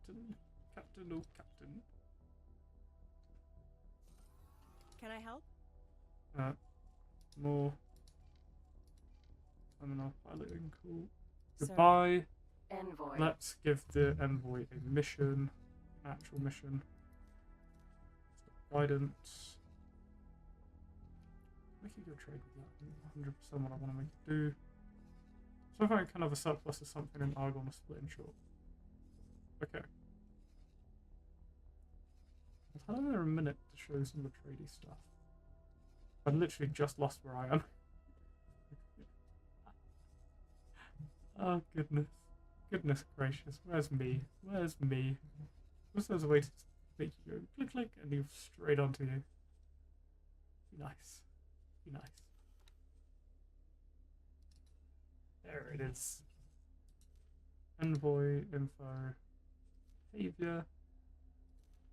Captain. Captain, oh Captain. Can I help? More. Terminal piloting, cool. Sir. Goodbye. Envoy. Let's give the envoy a mission. Actual mission. Guidance. Make a good trade with that. 100% what I want to make it do. So if I can have a surplus of something and I want to split in short. Okay. I've had another minute to show some of the tradey stuff. I've literally just lost where I am. Oh goodness. Goodness gracious. Where's me? Where's me? What's there's a way to make you go click click and move straight onto you. Be nice. Be nice. There it is. Envoy, info, behavior,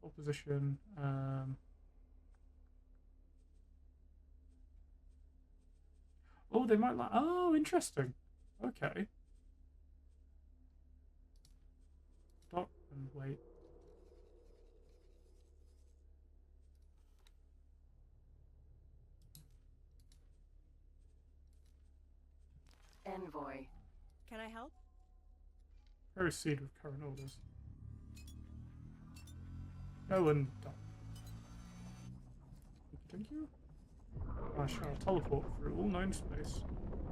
opposition, oh, they might like, oh, interesting. Okay. Stop and wait. Envoy. Can I help? Proceed with current orders. Go and dock. Thank you. I shall teleport through all known space.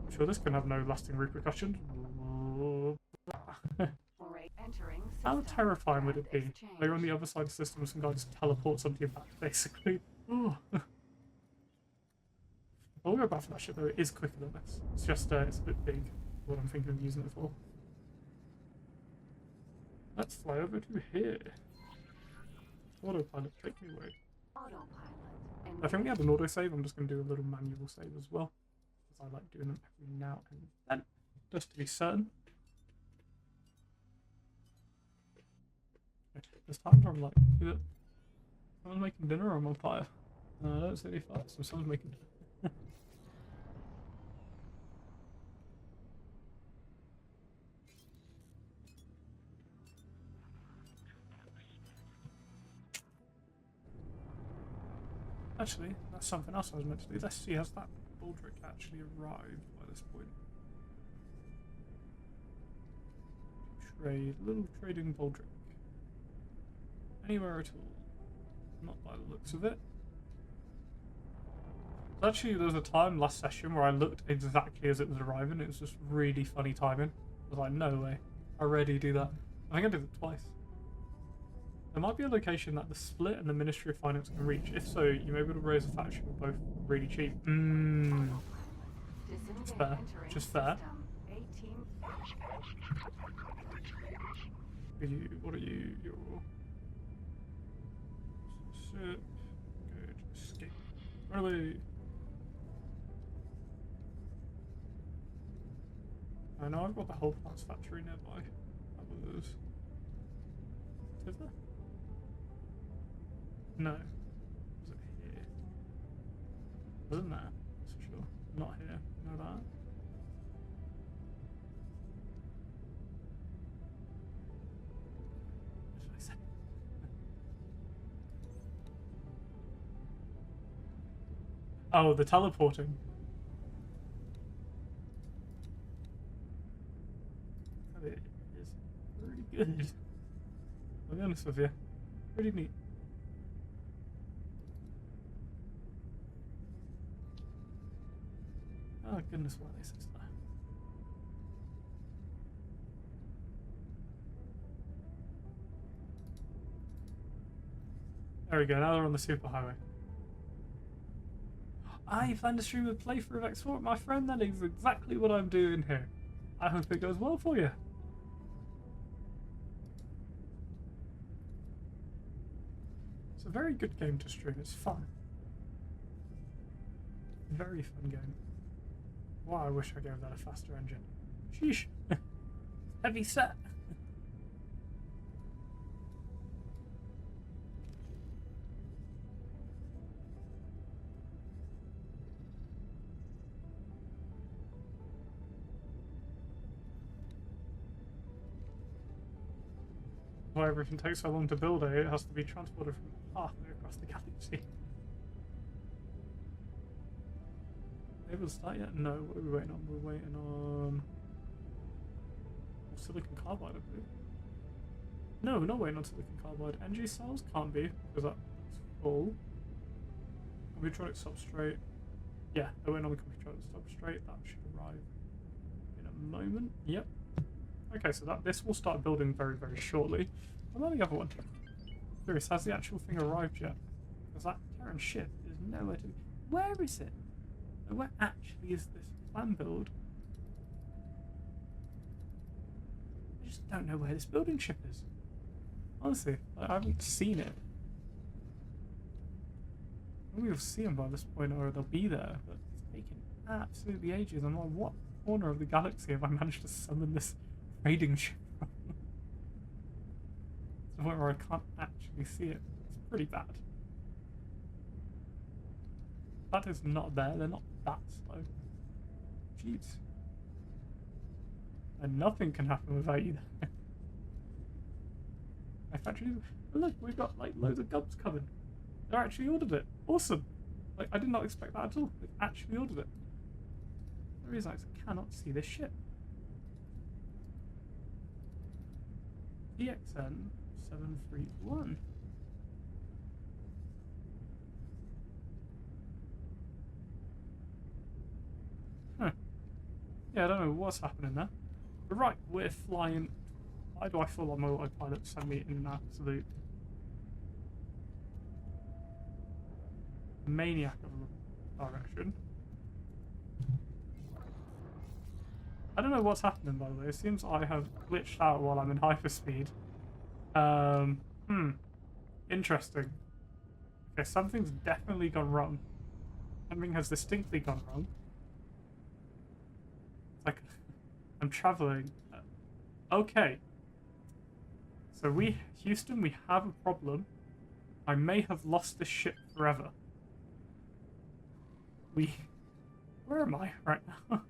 I'm sure this can have no lasting repercussions. Entering How system. terrifying would it be? Exchange. You're on the other side of the system, some guy just teleports onto your back, basically. Oh. I'll go back for that ship though, it is quicker than this. It's just, it's a bit big, what I'm thinking of using it for. Let's fly over to here. Autopilot, take me away. Autopilot. I think we had an autosave, I'm just going to do a little manual save as well. Because I like doing them every now and then, just to be certain. There's times where I'm like, either someone's making dinner or I'm on fire. I don't see any fire, so someone's making dinner. Actually, that's something else I was meant to do. Let's see, has that Baldric actually arrived by this point? Trade, little trading Baldric. Anywhere at all. Not by the looks of it. Actually, there was a time last session where I looked exactly as it was arriving. It was just really funny timing. I was like, no way. I already do that. I think I did it twice. There might be a location that the Split and the Ministry of Finance can reach. If so, you may be able to raise a faction with both really cheap. Just fair. Just fair. What are you? You're... Ship. Good. Escape. Run away. I know I've got the whole plants factory nearby. That was... Tivler? No. Was it here? Wasn't there? That's for sure. Not here. Know that. What should I say? Oh, the teleporting. That is pretty good. I'll be honest with you. Pretty neat. Oh goodness, why this is there. There we go, now they're on the superhighway. Ah, you planned to stream a playthrough of X4? My friend, that is exactly what I'm doing here. I hope it goes well for you. It's a very good game to stream, it's fun. Very fun game. Wow, I wish I gave that a faster engine. Sheesh. Heavy set. why everything takes so long to build it. It has to be transported from halfway across the galaxy. Able to start yet? No. What are we waiting on? We're waiting on silicon carbide, I believe. No, we're not waiting on silicon carbide. Energy cells can't be because that's full. Computronic substrate. Yeah, they're waiting on the computronic substrate. That should arrive in a moment. Yep. Okay, so this will start building very, very shortly. What about the other one? Curious, has the actual thing arrived yet? Because that Terran ship is nowhere to be. Where is it? Where actually is this plan build? I just don't know where this building ship is. Honestly, I haven't seen it. Maybe we'll see them by this point, or they'll be there, but it's taken absolutely ages. I'm like, what corner of the galaxy have I managed to summon this raiding ship from? To the point where I can't actually see it. It's pretty bad. That is not there, they're not that slow. Jeez. And nothing can happen without you there. My factory. Look, we've got like loads of gubs coming. They actually ordered it. Awesome. Like, I did not expect that at all. They've actually ordered it. The reason I cannot see this ship. DXN 731. Huh. Yeah, I don't know what's happening there. But right, we're flying. Why do I feel like my autopilot sent me in an absolute maniac of a direction? I don't know what's happening, by the way. It seems I have glitched out while I'm in hyperspeed. Interesting. Okay, something's definitely gone wrong. Something has distinctly gone wrong. It's like I'm traveling. Okay. So Houston, we have a problem. I may have lost this ship forever. Where am I right now?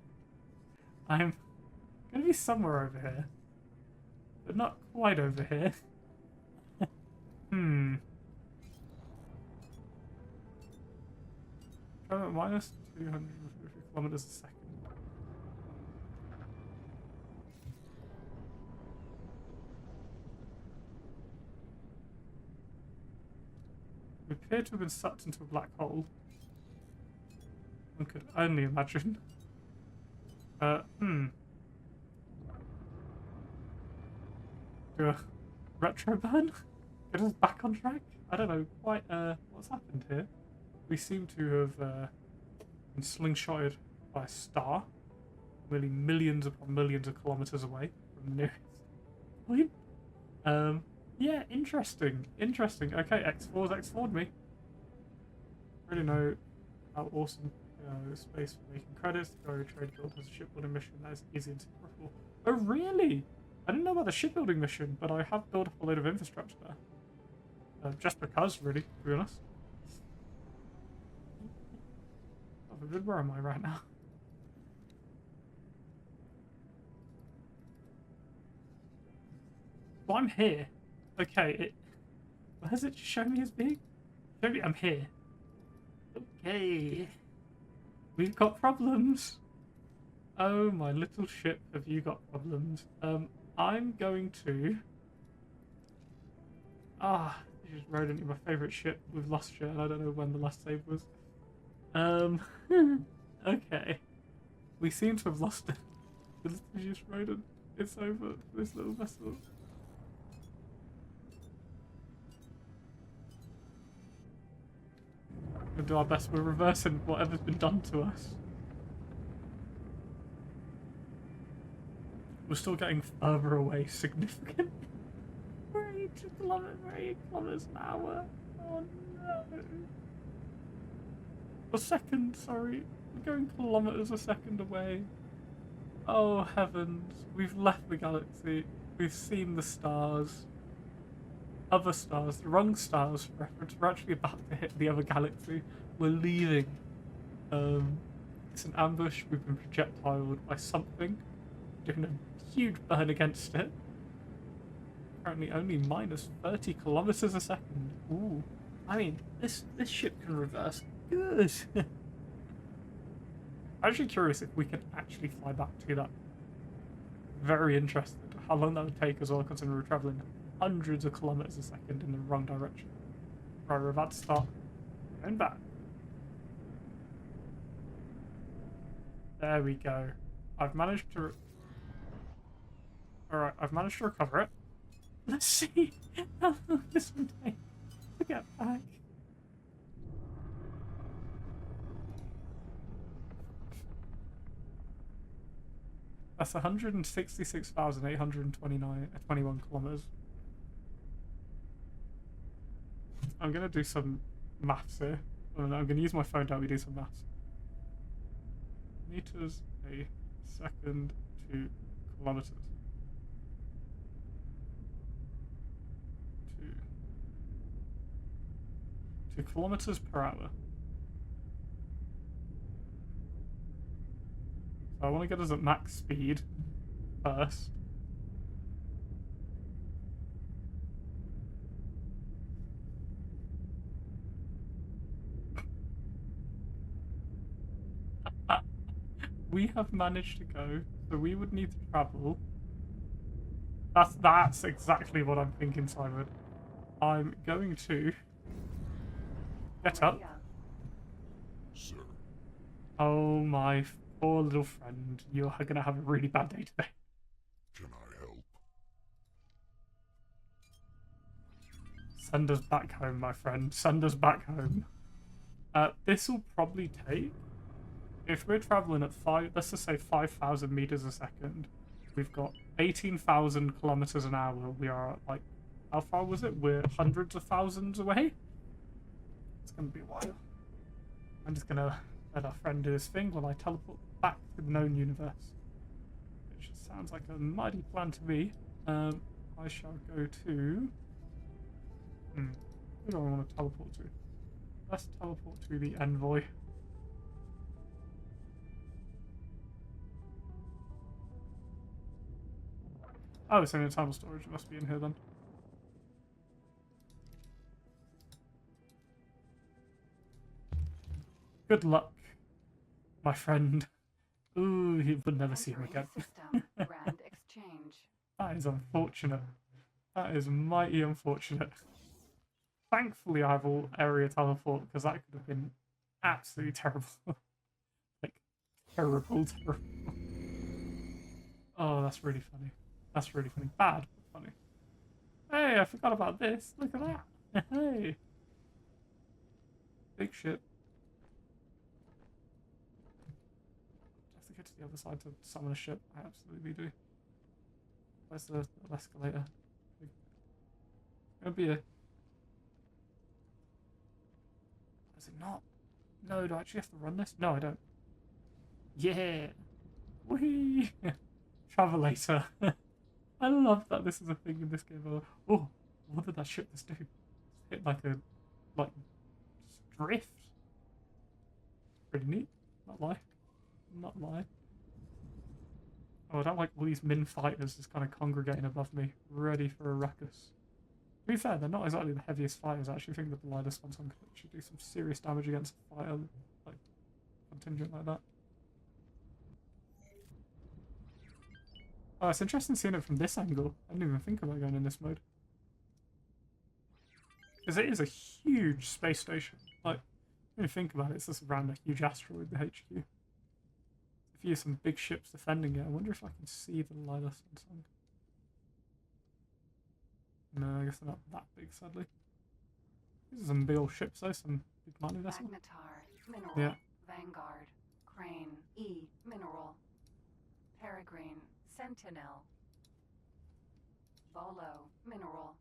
I'm gonna be somewhere over here. But not quite over here. Travel at minus 250 kilometers a second. We appear to have been sucked into a black hole. One could only imagine. Do a retro burn? Get us back on track? I don't know quite what's happened here. We seem to have been slingshotted by a star, really millions upon millions of kilometers away from the nearest point. Yeah, interesting. Okay, X4's X4'd me. Really know how awesome space for making credits. The Go Trade Guild has a shipbuilding mission that is easy and simple. Oh, really? I didn't know about the shipbuilding mission, but I have built up a load of infrastructure there. Just because, really, to be honest. Where am I right now? Well, I'm here. Okay, where does it show me as being? Show me I'm here. Okay. We've got problems. Oh, my little ship, have you got problems? I'm going to... you just rode into my favourite ship. We've lost you, and I don't know when the last save was. Okay. We seem to have lost it. We just rode it. It's over for this little vessel. We'll do our best. We're reversing whatever's been done to us. We're still getting further away significantly. We're 8 kilometers an hour. Oh no. A second, sorry. We're going kilometers a second away. Oh heavens. We've left the galaxy. We've seen the stars. Other stars, the wrong stars for reference. We're actually about to hit the other galaxy. We're leaving. It's an ambush. We've been projectiled by something. Doing a huge burn against it. Currently only minus 30 kilometers a second. Ooh. I mean, this ship can reverse good. I'm actually curious if we can actually fly back to that. Very interested how long that would take as well, considering we're traveling hundreds of kilometers a second in the wrong direction. Right, we're about to start going back. There we go. I've managed to... Alright, I've managed to recover it. Let's see how long this will take to get back. That's 166,821 kilometers. I'm going to do some maths here. I'm going to use my phone to help me do some maths. Meters a second to kilometers. To kilometers per hour. So I want to get us at max speed first. We have managed to go, so we would need to travel. That's exactly what I'm thinking, Simon. I'm going to get up. Sir. Oh my poor little friend, you're gonna have a really bad day today. Can I help? Send us back home, my friend. Send us back home. This will probably take, if we're traveling at let's just say 5,000 meters a second, we've got 18,000 kilometers an hour. We are at, like, how far was it? We're hundreds of thousands away. It's gonna be a while. I'm just gonna let our friend do his thing while I teleport back to the known universe. Which sounds like a mighty plan to me. I shall go to... who do I want to teleport to? Let's teleport to the Envoy. Oh, it's in internal storage. It must be in here then. Good luck, my friend. Ooh, he would never see him again. Grand exchange. That is unfortunate. That is mighty unfortunate. Thankfully, I have all area teleport, because that could have been absolutely terrible. Like, terrible. Oh, that's really funny. That's really funny. Bad, but funny. Hey, I forgot about this. Look at that. Hey. Big ship. Have to get to the other side to summon a ship. I absolutely do. Where's the escalator? Gonna be a... Is it not? No, do I actually have to run this? No, I don't. Yeah. Whee! Travelator. I love that this is a thing in this game. Oh, what did that ship just do? Hit like a, drift. Pretty neat. Not lie. Not lie. Oh, I don't like all these min fighters just kind of congregating above me, ready for a ruckus. To be fair, they're not exactly the heaviest fighters. I actually think that the lightest ones should do some serious damage against a fighter, like, contingent like that. Oh, it's interesting seeing it from this angle. I didn't even think about going in this mode. Because it is a huge space station. Like, when you think about it, it's just around a huge asteroid, the HQ. If you use some big ships defending it, I wonder if I can see the Lilas on some. No, I guess they're not that big, sadly. These are some big old ships, though, some big mining vessels. Magnetar, Mineral, Yeah. Vanguard, Crane, E, Mineral, Peregrine, Sentinel, Volo, Mineral.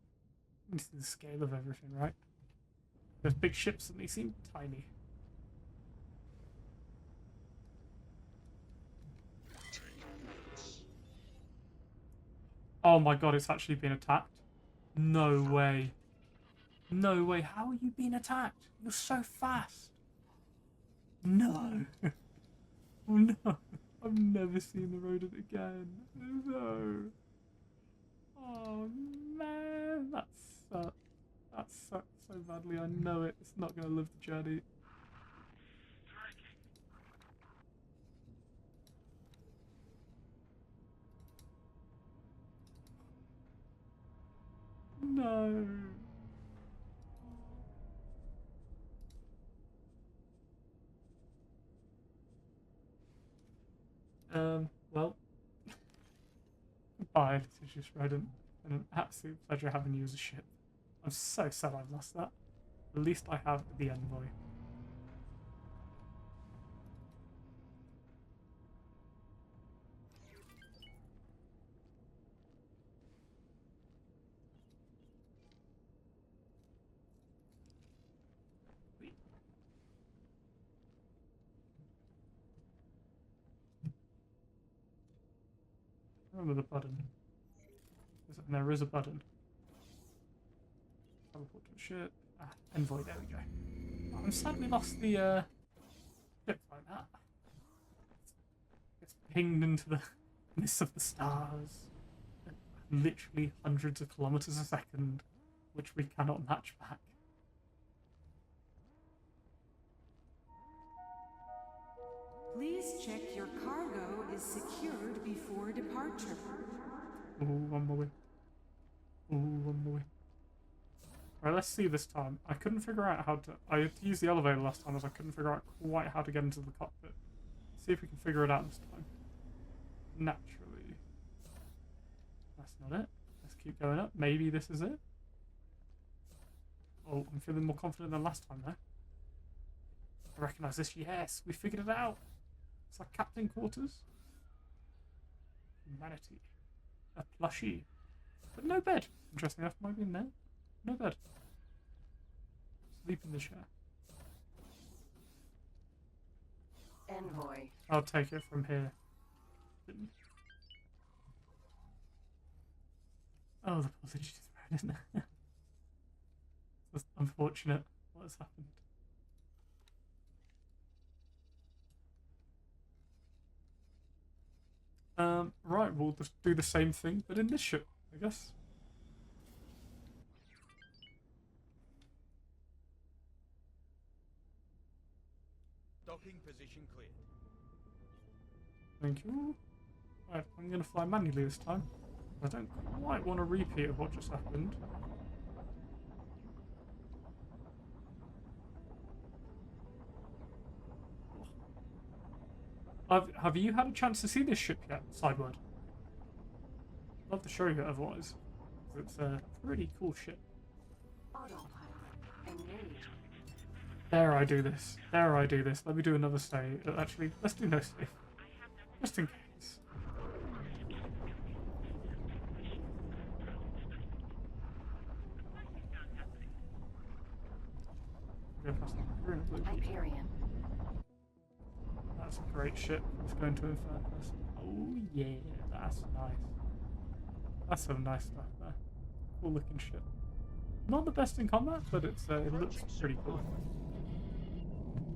You see the scale of everything, right? There's big ships and they seem tiny. Oh my god, it's actually been attacked. No way. No way. How are you being attacked? You're so fast. No. Oh no. I've never seen the rodent again. No. Oh man, that sucks. That sucks so badly. I know it. It's not going to live the journey. No. Well. Bye, Letitia Shredden. And an absolute pleasure having you as a ship. I'm so sad I've lost that. At least I have the Envoy. Remember the button. And there is a button. Teleport to the ship. Ah, Envoy, there we go. Oh, I'm sad we lost the ship like that. It's pinged into the mist of the stars. At literally hundreds of kilometers a second, which we cannot match back. Please check your cargo is secured before departure. Ooh, one more way. Ooh, one more way. Right, let's see this time. I couldn't figure out how to... I had to use the elevator last time as I couldn't figure out quite how to get into the cockpit. See if we can figure it out this time. Naturally. That's not it. Let's keep going up. Maybe this is it. Oh, I'm feeling more confident than last time though. I recognise this. Yes, we figured it out. It's like Captain Quarters. Humanity. A plushie. But no bed. Interesting enough, might be in there. No bed. Sleep in the chair. Envoy. I'll take it from here. Oh, the position is right, isn't it? It's unfortunate what has happened. Right, we'll just do the same thing, but in this ship, I guess. Docking position cleared. Thank you. Right, I'm going to fly manually this time. I don't quite want a repeat of what just happened. Have you had a chance to see this ship yet, Sideward? I'd love to show you otherwise. It's a pretty cool ship. Autopilot engaged. There I do this. There I do this. Let me do another save. Actually, let's do no save. Just in case. Go past the green and blue. Hyperion. That's a great ship. Let's go into Infernus. Oh yeah, that's nice. That's some nice stuff there. Cool looking ship. Not the best in combat, but it looks pretty cool.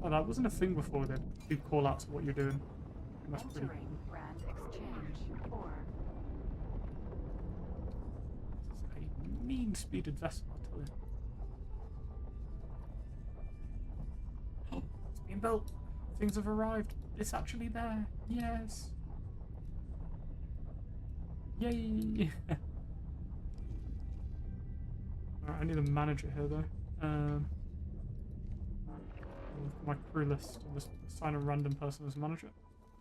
Oh, that wasn't a thing before. They'd do call outs of what you're doing. That's pretty cool. Brand exchange or This is a mean-speeded vessel, I'll tell you. Oh, it's being built. Things have arrived. It's actually there. Yes. Yay. Alright, I need a manager here though. Look at my crew list and just assign a random person as manager.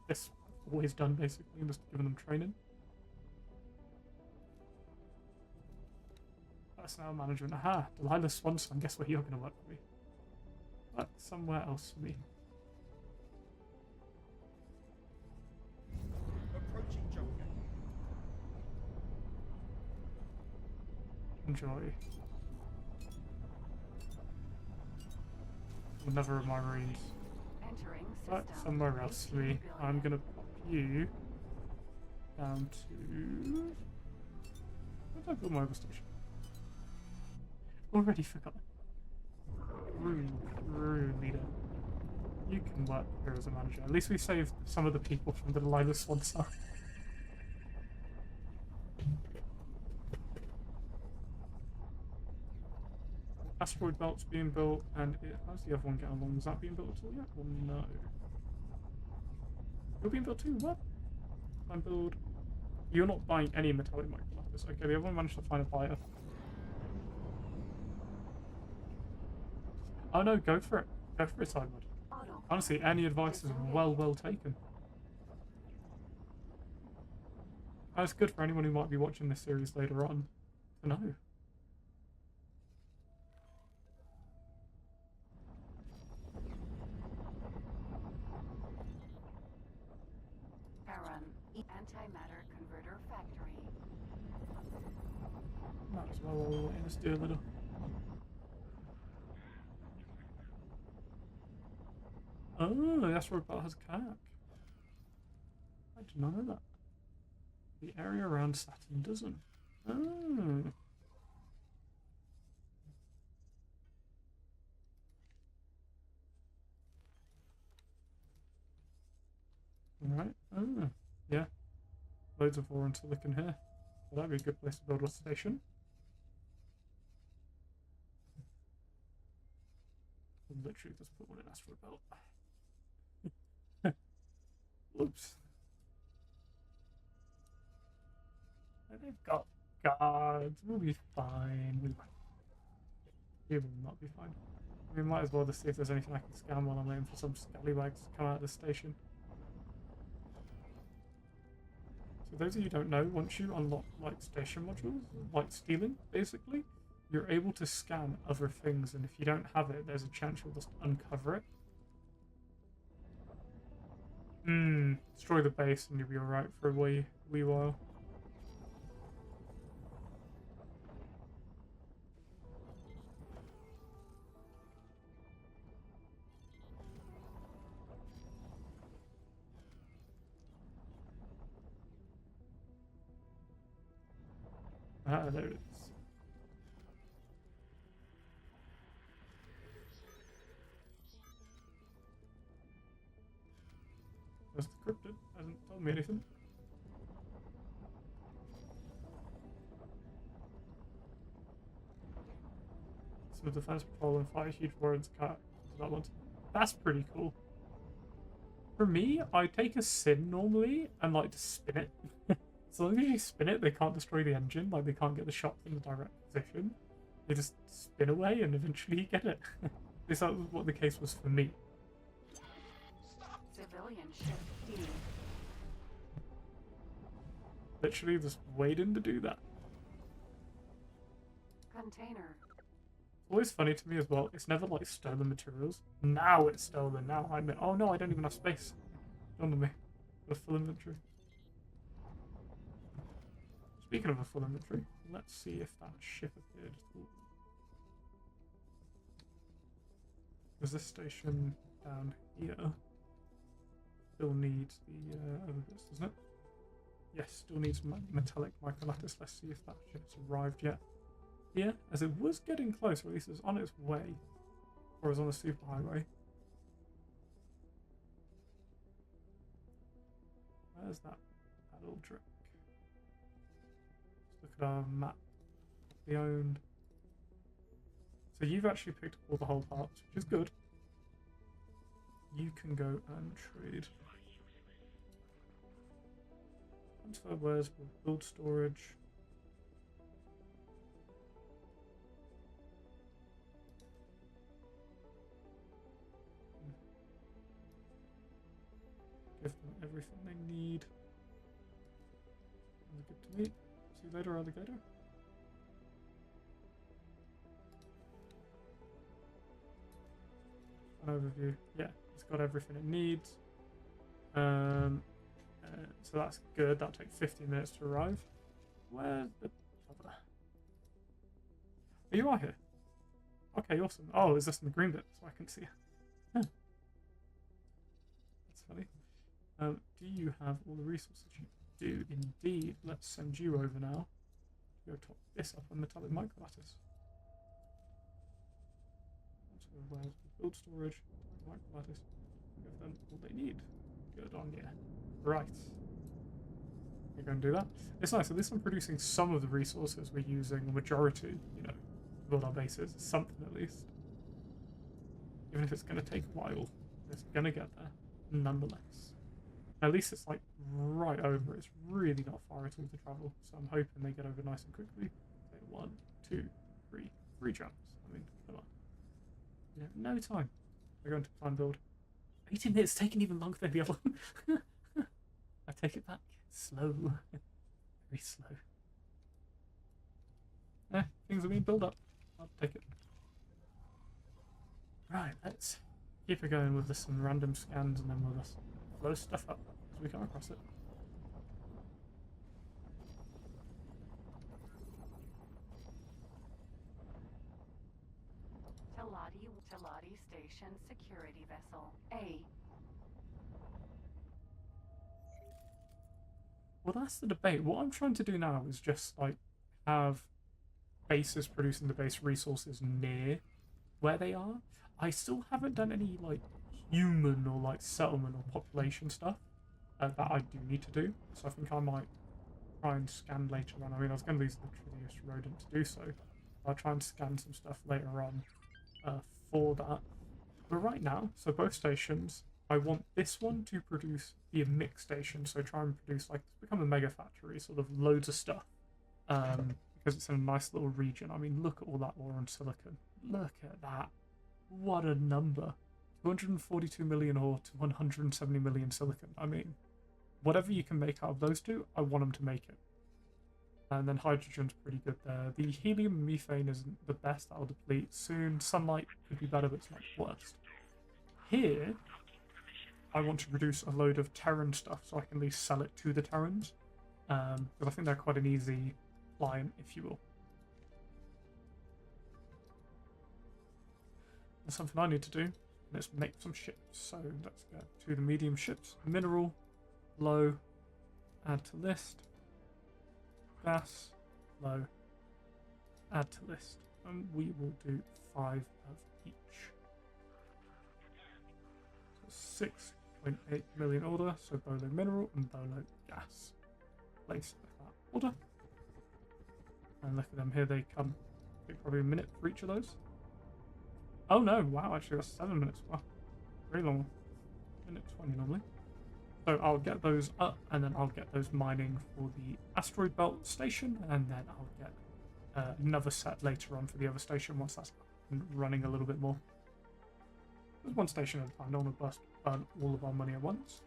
This I've always done basically, and just giving them training. Personnel management. Aha! Delilah Swanson, guess where you're gonna work for me. Work somewhere else for me. Approaching jump gate. Enjoy. Another of my marines. entering But system. somewhere else for me. I'm gonna pop you down to... Where did I put my other station? Already forgot. Crew leader. You can work here as a manager. At least we saved some of the people from the Delilah Swanson. asteroid belt's being built, and how's the other one getting along? Is that being built at all yet? Or no? You're being built too? What? I'm build. You're not buying any metallic microlattice. Okay, the other one managed to find a buyer. Oh no, go for it. Go for it, Sideward. Honestly, any advice is well taken. That's good for anyone who might be watching this series later on to know. Terran, antimatter converter factory. Might as well let's do a little. Oh, the asteroid belt has Kha'ak. I did not know that. The area around Saturn doesn't. Oh. Alright. Oh. Yeah. Loads of ore and silicon here. Well, that'd be a good place to build a station. Literally just put one in asteroid belt. Oops. They've got guards. We'll be fine. We will not be fine. We might as well just see if there's anything I can scan while I'm waiting for some scallywags to come out of the station. So those of you who don't know, once you unlock like station modules, like stealing, basically, you're able to scan other things, and if you don't have it, there's a chance you'll just uncover it. Destroy the base and you'll be alright for a wee while. Ah, there it is. That's decrypted. Hasn't told me anything. Some defense patrol and fire huge warrants cat. That one's. That's pretty cool. For me, I take a sin normally and like to spin it. So long as you spin it, they can't destroy the engine. Like they can't get the shot from the direct position. They just spin away and eventually you get it. This is what the case was for me. Civilian ship D. Literally just waiting to do that. Container. It's always funny to me as well. It's never like stolen materials. Now it's stolen. Now I admit, oh no, I don't even have space. Under me. The full inventory. Speaking of a full inventory, let's see if that ship appeared. There's this station down here. Still needs the other bits, doesn't it? Yes, still needs metallic microlattice. Let's see if that ship's arrived yet. Yeah, as it was getting close, or at least it was on its way. Or it was on the superhighway. Where's that little trick? Let's look at our map. We owned. So you've actually picked up all the whole parts, which is good. You can go and trade. Transfer wares, we'll build storage. Give them everything they need. Good to meet. See you later, alligator. An overview. Yeah, it's got everything it needs. So that's good. That'll take 15 minutes to arrive. Where's the other? Oh, you are here. Okay, awesome. Oh, is this in the green bit so I can see it? Huh. That's funny. Do you have all the resources? You do indeed. Let's send you over now. Go top this up on metallic microlattice. Where's the build storage? Microlattice. Give them all they need. Good on you. Right. You're going to do that. It's nice. At least I'm producing some of the resources we're using. The majority, you know, build our bases. Something at least. Even if it's going to take a while, it's going to get there, nonetheless. At least it's like right over. It's really not far at all to travel, so I'm hoping they get over nice and quickly. Okay, 1, 2, 3, 3 jumps. I mean, come on. Yeah, no time. We're going to plan build. 18 minutes, taking even longer than the other one. I take it back. Slow. Very slow. Things are being built up. I'll take it. Right, let's keep it going with some random scans and then we'll just blow stuff up as we come across it. Talati Station Security Vessel A. Well, that's the debate. What I'm trying to do now is just like have bases producing the base resources near where they are. I still haven't done any like human or like settlement or population stuff that I do need to do. So I think I might try and scan later on. I mean, I was going to use the Tridius rodent to do so. I'll try and scan some stuff later on for that. But right now, so both stations, I want this one to be a mix station. So try and produce like, become a mega factory, sort of loads of stuff. Because it's in a nice little region. I mean, look at all that ore and silicon. Look at that. What a number. 242 million ore to 170 million silicon. I mean, whatever you can make out of those two, I want them to make it. And then hydrogen's pretty good there. The helium and methane isn't the best. That'll deplete soon. Sunlight could be better, but it's not worst. Here, I want to produce a load of Terran stuff so I can at least sell it to the Terrans. Because I think they're quite an easy client, if you will. There's something I need to do. Let's make some ships. So let's go to the medium ships. Mineral, low, add to list. Gas, low, add to list. And we will do 5 of each. So 6.8 million order. So Bolo mineral and Bolo gas. Place that order. And look at them, here they come. Take probably a minute for each of those. Oh no, wow, actually that's 7 minutes. Wow, very long. Minute 20 normally. So I'll get those up and then I'll get those mining for the asteroid belt station and then I'll get another set later on for the other station once that's running a little bit more. There's one station at a time, don't want to burn all of our money at once.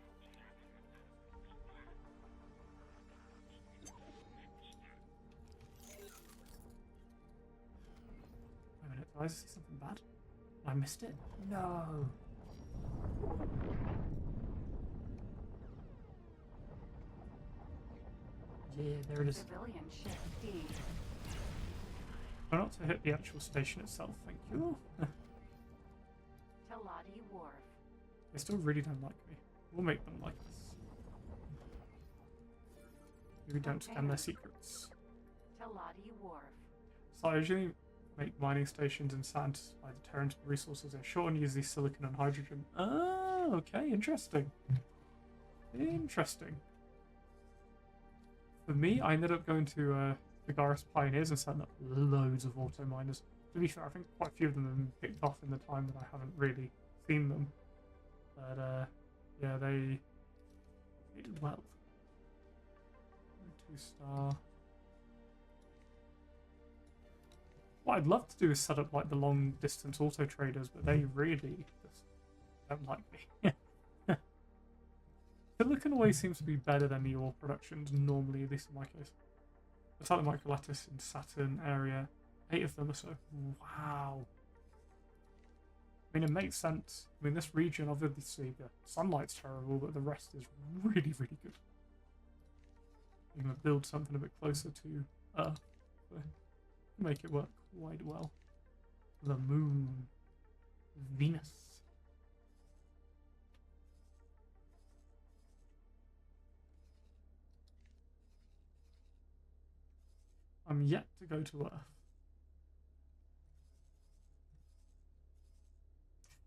Wait a minute, did I see something bad? I missed it? No. Yeah, there it is. Civilian ship D. Try not to hit the actual station itself, thank you. Talati Wharf. They still really don't like me. We'll make them like us. Maybe don't scan their secrets. Talati Wharf. So I usually make mining stations and satisfy the Terran resources they're short and use these silicon and hydrogen. Oh, okay, interesting. Interesting. For me, I ended up going to the Garrus Pioneers and setting up loads of auto miners. To be fair, I think quite a few of them have been picked off in the time that I haven't really seen them. But yeah, they did well. 2-star. What I'd love to do is set up like the long distance auto traders, but they really just don't like me. Silicon always seems to be better than the ore productions normally, at least in my case. It's like the microlattice in Saturn area. 8 of them or so. Wow. I mean, it makes sense. I mean, this region, obviously, the sunlight's terrible, but the rest is really, really good. I'm going to build something a bit closer to Earth. So make it work quite well. The moon. Venus. I'm yet to go to Earth.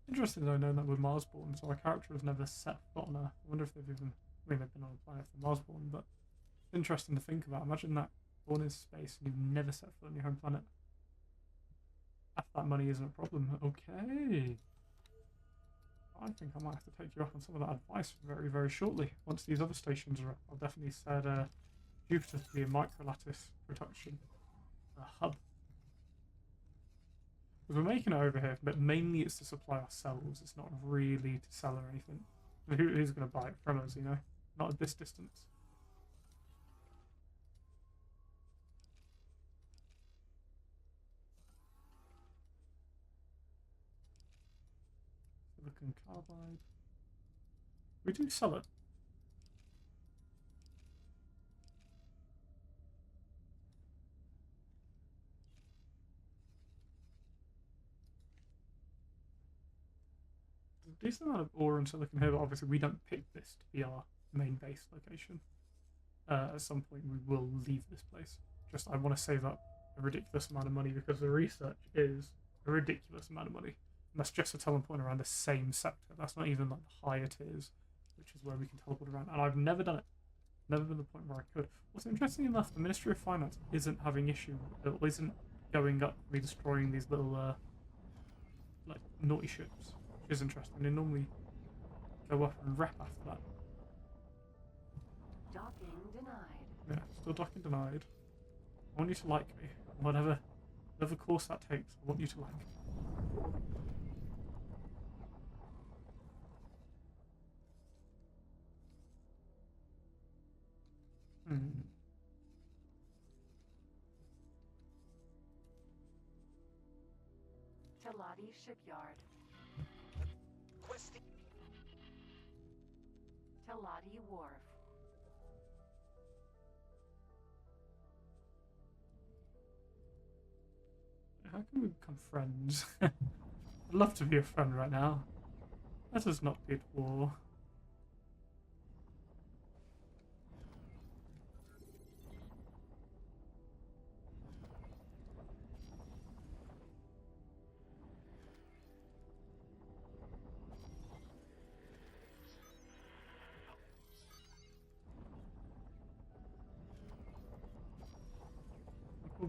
Interesting though, knowing that we're Marsborn, so our character has never set foot on Earth. I wonder if they've even, I mean, they've been on a planet for Marsborn, but interesting to think about. Imagine that born in space and you've never set foot on your home planet. that money isn't a problem. Okay. I think I might have to take you up on some of that advice very, very shortly. Once these other stations are up, I'll definitely set Jupiter to be a microlattice production hub. Because we're making it over here, but mainly it's to supply ourselves. It's not really to sell or anything. Who's going to buy it from us, you know? Not at this distance. Silicon carbide. We do sell it. There's a decent amount of ore and silicon here, but obviously we don't pick this to be our main base location. At some point we will leave this place. Just I want to save up a ridiculous amount of money because the research is a ridiculous amount of money. And that's just a teleport around the same sector. That's not even like the higher tiers, which is where we can teleport around. And I've never done it. Never been to the point where I could. What's interesting enough, the Ministry of Finance isn't having issue, isn't going up, destroying these little like naughty ships, which is interesting. They normally go up and rep after that. Docking denied. Yeah, still docking denied. I want you to like me. Whatever course that takes, I want you to like me. Teladi Shipyard. Teladi Wharf. How can we become friends? I'd love to be a friend right now. Let us not be at war.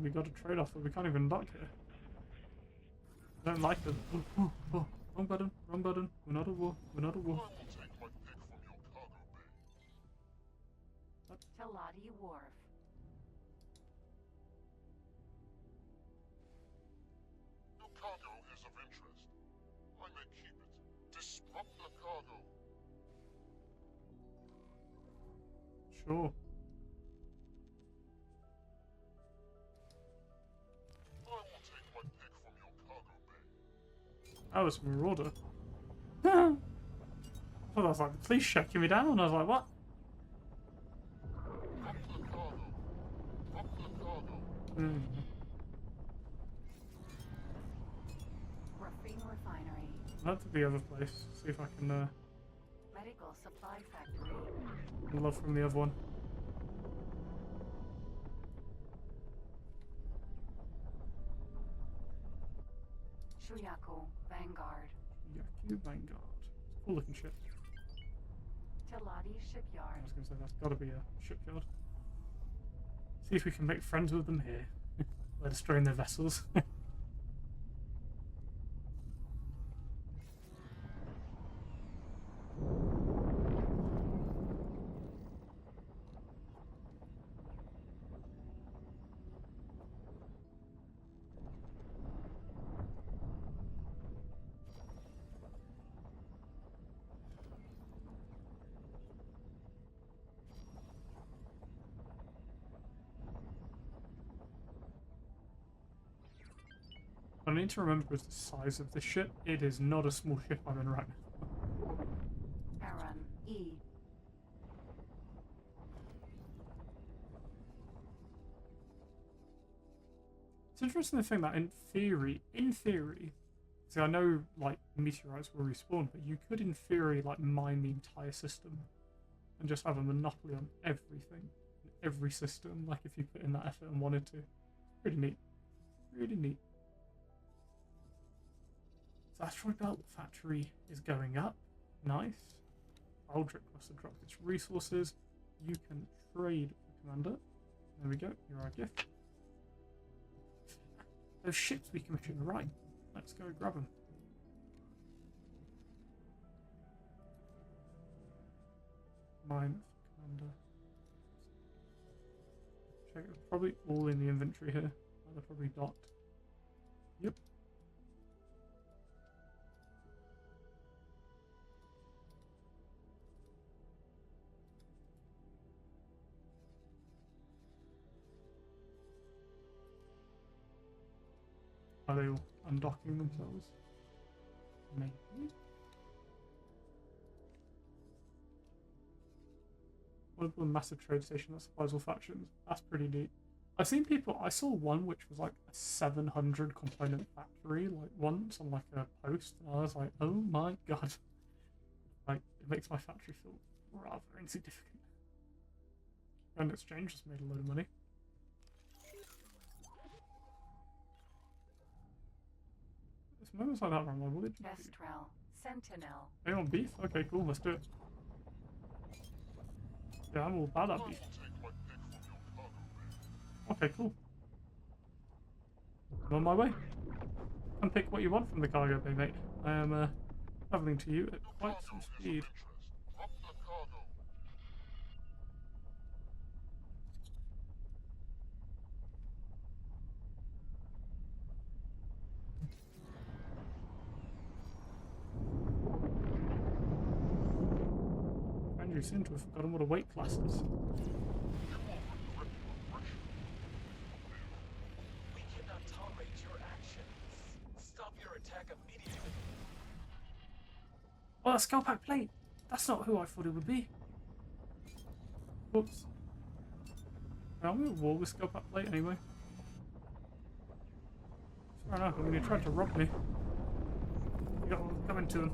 We got a trade-off, but we can't even dock here. I don't like it. Oh, wrong button, wrong button. We're not at war, we're not at war. Teladi Wharf. Your cargo is of interest. I may keep it. Disrupt the cargo. Sure. Oh, it's a marauder. I thought that was like the police shaking me down. I was like, what? Graphene refinery. Not to the other place. See if I can Medical supply factory. love from the other one. Shuyaku Vanguard. Yaku Vanguard. Cool looking ship. Teladi Shipyard. I was going to say that's got to be a shipyard. See if we can make friends with them here. By destroying their vessels. What I need to remember is the size of this ship. It is not a small ship I'm in right now. Terran E. It's interesting to think that in theory, see I know like meteorites will respawn, but you could in theory like mine the entire system and just have a monopoly on everything, every system, like if you put in that effort and wanted to. Pretty neat. Really neat. So asteroid belt factory is going up. Nice. Aldrich must have dropped its resources. You can trade for commander. There we go. You're our gift. Those ships we commissioned, right. Let's go grab them. Mine, Commander. Check, it's probably all in the inventory here. They're probably docked. Yep. Are they all undocking themselves? Maybe. One of the massive trade station that supplies all factions. That's pretty neat. I've seen people. I saw one which was like a 700 component factory, like once on like a post, and I was like, oh my god! Like it makes my factory feel rather insignificant. And Exchange just made a load of money. It's moments like that, Ramon. What did you do? Kestrel, Sentinel. Hey, on beef? Okay, cool. Let's do it. Yeah, I'm all about that beef. Okay, cool. I'm on my way. Come pick what you want from the cargo bay, mate. I am travelling to you at quite some speed. And you seem to have forgotten what a weight class is. Oh, a skull pack plate! That's not who I thought it would be. Whoops. I'm going to war with skull pack plate anyway. Fair enough, I mean, he tried to rob me. You got one coming to him.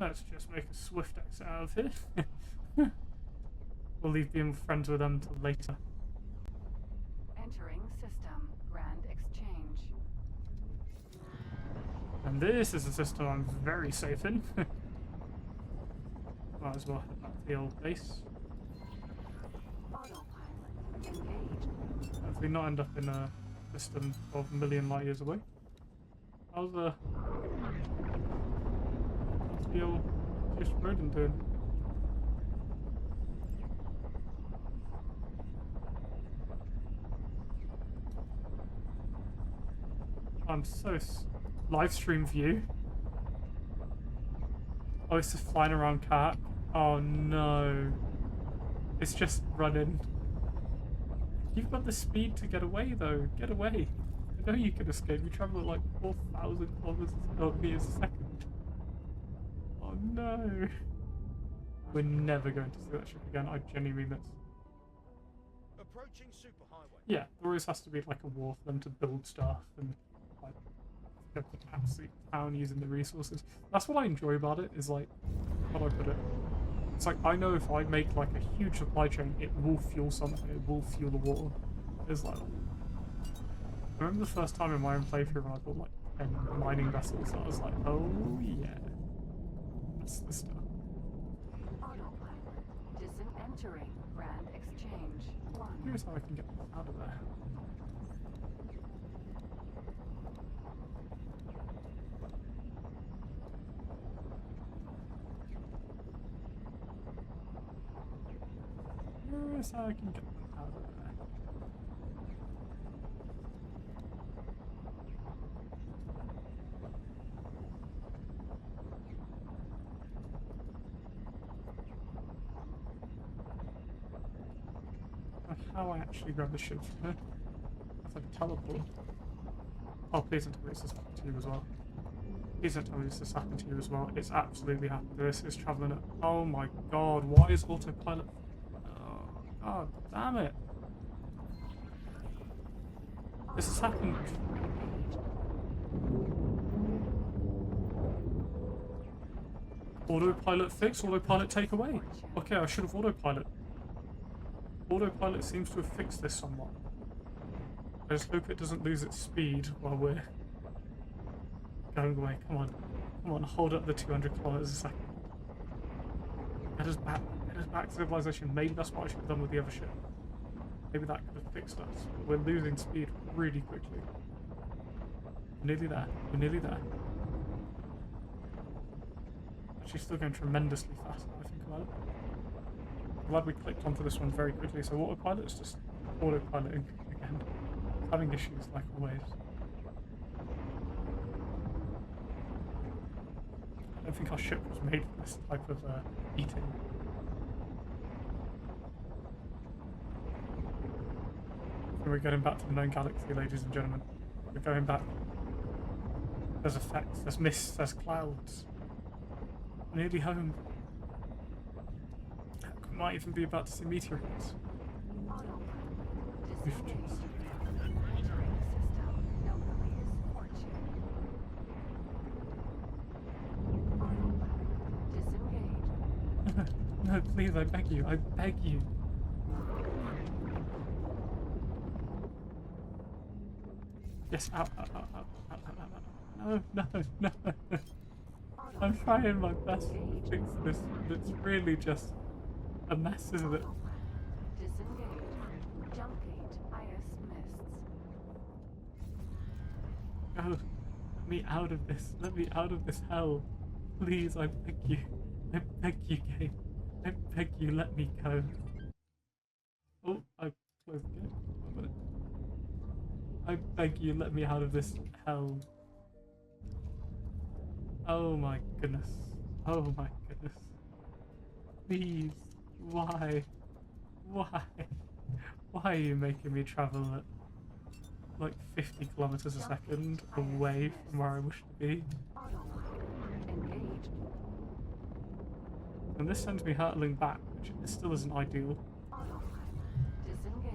Let's just make a swift exit out of here. We'll leave being friends with them till later. Entering system. Grand exchange. And this is a system I'm very safe in. Might as well head back to the old base. Autopilot engaged. Hopefully not end up in a system 12 million light years away. How's the old just rodent doing? I'm so live stream view. Oh, it's just flying around Kha'ak. Oh no. It's just running. You've got the speed to get away though. Get away. I know you can escape. You travel at like 4,000 meters a second. Oh no. We're never going to see that ship again. I genuinely mean this. Approaching superhighway. Yeah, there always has to be like a war for them to build stuff and like go to absolute town using the resources. That's what I enjoy about it, is like, how do I put it? It's like, I know if I make like a huge supply chain, it will fuel something, it will fuel the war. It's like, I remember the first time in my own playthrough when I bought like 10 mining vessels, I was like, oh yeah, that's the stuff. Autopilot. Entering Grand Exchange. Here's how I can get out of there. Here's how I can get out of there. How I actually grab the ship from here. That's like a teleport. Oh, please don't tell me this has happened to you as well. Please don't tell me this has happened to you as well. It's absolutely happened. This is traveling at... Oh my god, why is autopilot... Oh, god damn it. This has happened... Autopilot fix, autopilot take away. Okay, I should have autopilot. Autopilot seems to have fixed this somewhat. I just hope it doesn't lose its speed while we're going away. Come on. Come on, hold up the 200 kilometers a second. Get us back. Get us back to civilization. Maybe that's what I should have done with the other ship. Maybe that could have fixed us. But we're losing speed really quickly. We're nearly there. We're nearly there. Actually, still going tremendously fast now I think about it. I'm glad we clicked onto this one very quickly. So autopilot is just autopiloting again. Having issues like always. I don't think our ship was made for this type of eating. So we're getting back to the known galaxy, ladies and gentlemen. We're going back. There's effects, there's mist, there's clouds. We're nearly home. We might even be about to see meteorites. No, please, I beg you, I beg you. Yes, out. No, no, no. I'm trying my best to fix this, but it's really just a mess, isn't it? Disengage. Jump gate. IS mists. Go. Let me out of this. Let me out of this hell. Please, I beg you. I beg you, game. I beg you, let me go. Oh, I closed the gate. 1 minute. I beg you, let me out of this hell. Oh my goodness. Oh my goodness. Please. Why? Why? Why are you making me travel at like 50 kilometers a second away from where I wish to be? Engaged. And this sends me hurtling back, which still isn't ideal. Disengage.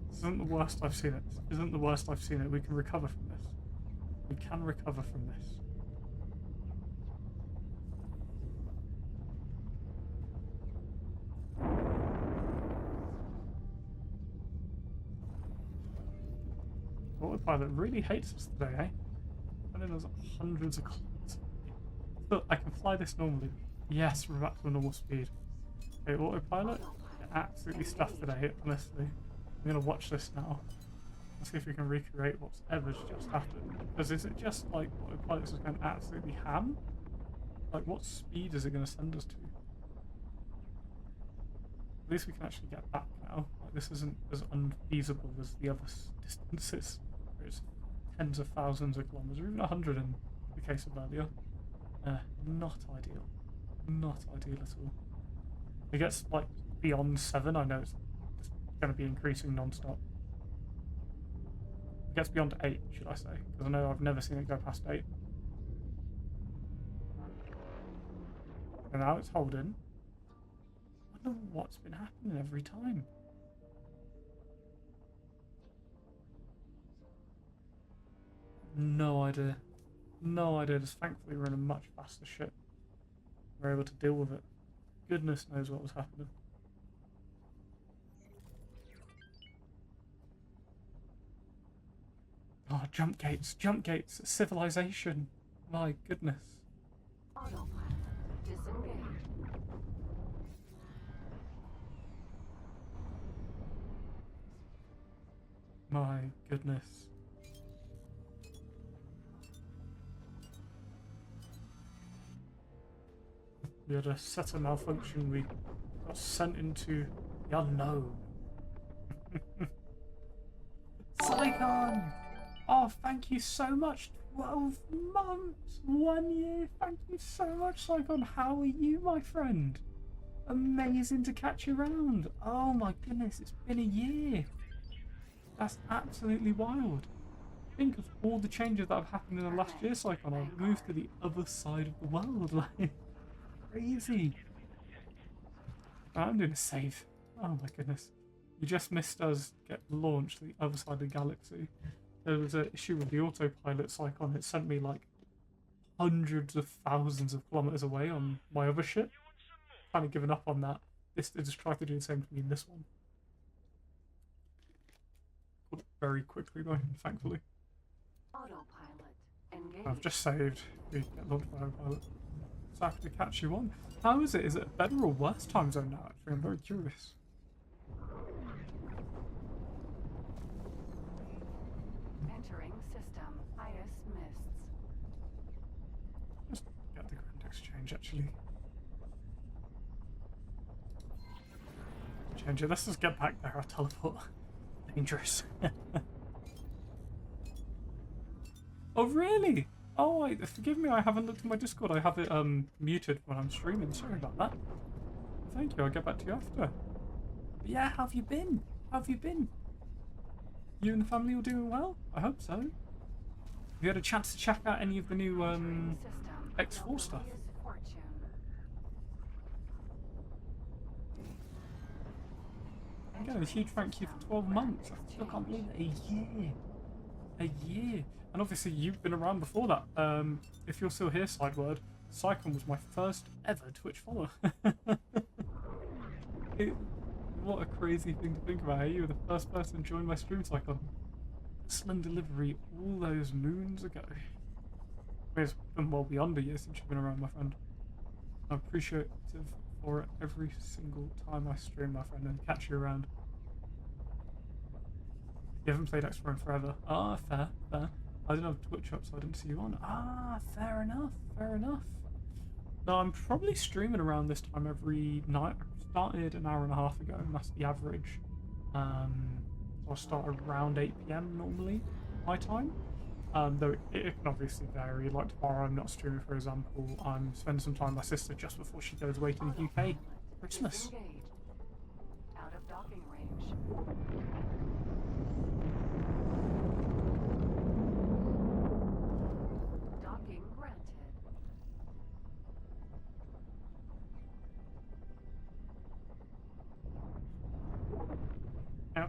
This isn't the worst I've seen it. This isn't the worst I've seen it. We can recover from this. We can recover from this. Autopilot really hates us today, eh? I know there's hundreds of kilometers. Look, I can fly this normally. Yes, we're back to a normal speed. Okay, autopilot, absolutely stuffed today, honestly. I'm gonna watch this now. Let's see if we can recreate what's ever's just happened. Because is it just like autopilot's just going absolutely ham? Like, what speed is it gonna send us to? At least we can actually get back now. Like, this isn't as unfeasible as the other distances. It's tens of thousands of kilometers, or even 100 in the case of earlier. Not ideal. Not ideal at all. It gets like beyond 7, I know it's just going to be increasing non-stop. It gets beyond 8, should I say, because I know I've never seen it go past 8. And now it's holding. I wonder what's been happening every time. No idea. No idea. Just thankfully we're in a much faster ship. We're able to deal with it. Goodness knows what was happening. Oh, jump gates, civilization. My goodness. Autopilot. Disengage. My goodness. We had a setter malfunction. We got sent into the unknown. Saigon! Oh, thank you so much. 12 months, 1 year. Thank you so much, Saigon. How are you, my friend? Amazing to catch you around. Oh my goodness, it's been a year. That's absolutely wild. Think of all the changes that have happened in the last year, Saigon. I've moved to the other side of the world. Like, crazy. I'm doing a save. Oh my goodness. You just missed us get launched to the other side of the galaxy. There was an issue with the autopilot Psychon. It sent me like hundreds of thousands of kilometers away on my other ship. Kind of given up on that. This just tried to do the same to me in this one. very quickly though, thankfully. Autopilot engaged. I've just saved. We get launched by autopilot. So I have to catch you on. How is it? Is it a better or worse time zone now? Actually, I'm very curious. Entering system. Ice mists. Just get the Grand Exchange actually. Change it. Let's just get back there. I'll teleport. Dangerous. Oh really? Oh, forgive me. I haven't looked at my Discord. I have it muted when I'm streaming. Sorry about that. Thank you. I'll get back to you after. But yeah, how have you been? How have you been? You and the family all doing well? I hope so. Have you had a chance to check out any of the new X4 stuff? Again, a huge thank you for 12 months. I still can't believe it. A year. A year. And obviously you've been around before that. If you're still here, Sideword, Cyclone was my first ever Twitch follower. What a crazy thing to think about. Hey? You were the first person to join my stream, Cyclone. Slim delivery all those moons ago. It's been well beyond a year since you've been around, my friend. I'm appreciative for it every single time I stream, my friend, and catch you around. You haven't played X4 in forever. Ah, fair, fair. I didn't have Twitch up, so I didn't see you on. Ah, fair enough, fair enough. No, I'm probably streaming around this time every night. I started an hour and a half ago, and that's the average. So I'll start around 8 PM normally, my time. Though it can obviously vary. Like tomorrow I'm not streaming, for example. I'm spending some time with my sister just before she goes away to the UK for Christmas. Out of docking range. Docking granted. Yeah.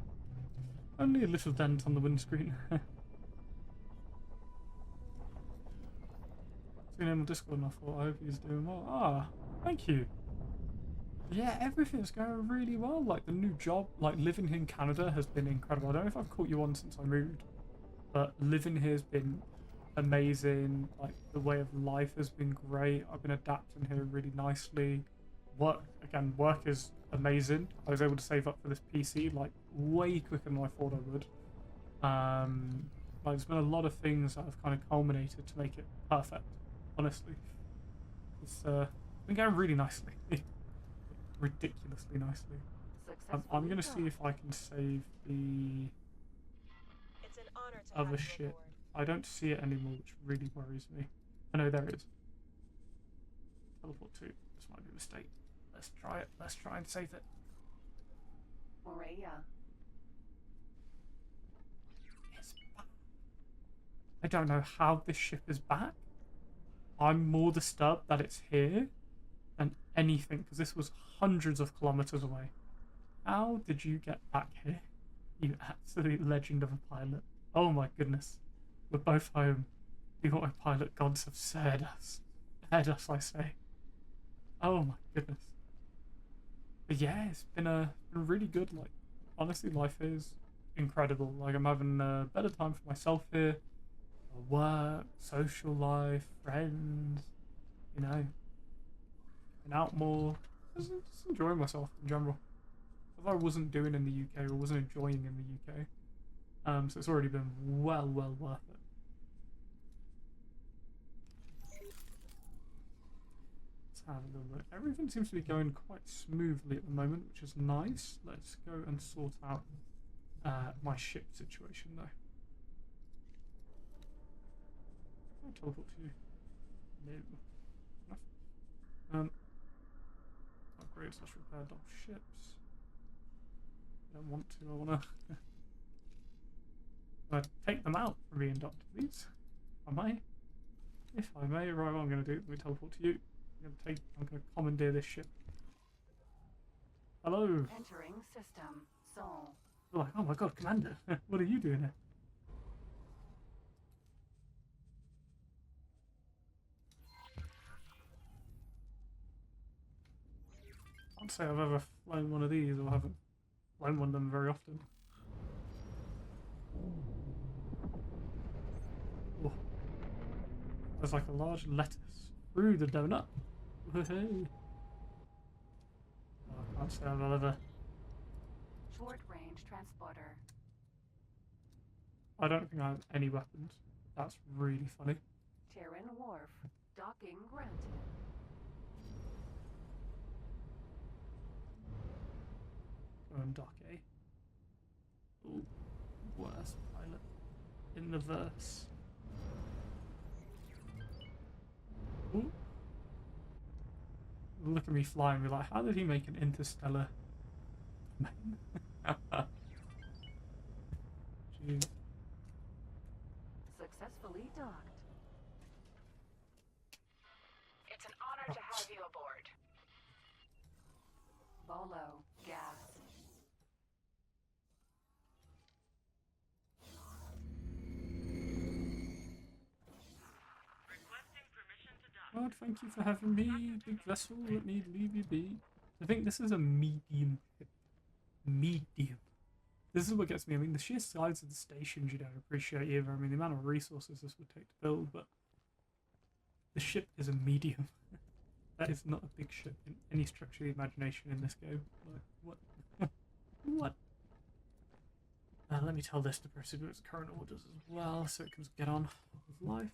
Only a little dent on the windscreen. Seen him on Discord and I thought, I hope he's doing well. Ah, thank you. Yeah, everything's going really well. Like the new job, like living here in Canada has been incredible. I don't know if I've caught you on since I moved, but living here has been amazing. Like the way of life has been great. I've been adapting here really nicely. Work is amazing. I was able to save up for this PC like way quicker than I thought I would. Like there's been a lot of things that have kind of culminated to make it perfect. Honestly, it's been going really nicely, ridiculously nicely. I'm gonna see if I can save the It's an honor to other have you shit. aboard. I don't see it anymore, which really worries me. I know there is. Teleport 2. This might be a mistake. Let's try it. Let's try and save it. Morea. It's back. I don't know how this ship is back. I'm more disturbed that it's here than anything, because this was hundreds of kilometers away. How did you get back here? You absolute legend of a pilot. Oh my goodness. We're both home. The autopilot gods have spared us. Spared us, I say. Oh my goodness. But yeah, it's been really good. Like, honestly, life is incredible. Like, I'm having a better time for myself here. Work, social life, friends, you know, getting out more, just enjoying myself in general. If I wasn't doing in the UK or wasn't enjoying in the UK, so it's already been well worth it. Let's have a little look. Everything seems to be going quite smoothly at the moment, which is nice. Let's go and sort out my ship situation though. I'll teleport to you. No. Upgrade slash repair dock ships. I don't want to, I wanna take them out from being docked, please. If I may, right, what I'm gonna do, let me teleport to you. I'm gonna commandeer this ship. Hello. Entering system. Sol. Like, oh my god, Commander, what are you doing here? I can't say I've ever flown one of these, or haven't flown one of them very often. There's like a large lettuce through the donut. Woohoo! Oh, I can't say I've ever. Short range transporter. I don't think I have any weapons. That's really funny. Terran wharf. Docking granted. Go and dock, eh? Ooh, worst pilot in the verse. Ooh. Look at me flying. We're like, how did he make an interstellar plane? Jeez. Successfully docked. It's an honor to have you aboard. Bolo. Gas. Requesting permission to dock. God, thank you for having me, big vessel. Let me leave you be. I think this is a medium ship. Medium. This is what gets me. I mean, the sheer size of the stations you don't appreciate either. I mean, the amount of resources this would take to build, but the ship is a medium. That is not a big ship in any stretch of the imagination in this game. Like, what? What? Let me tell this to proceed with its current orders as well, so it can get on with life.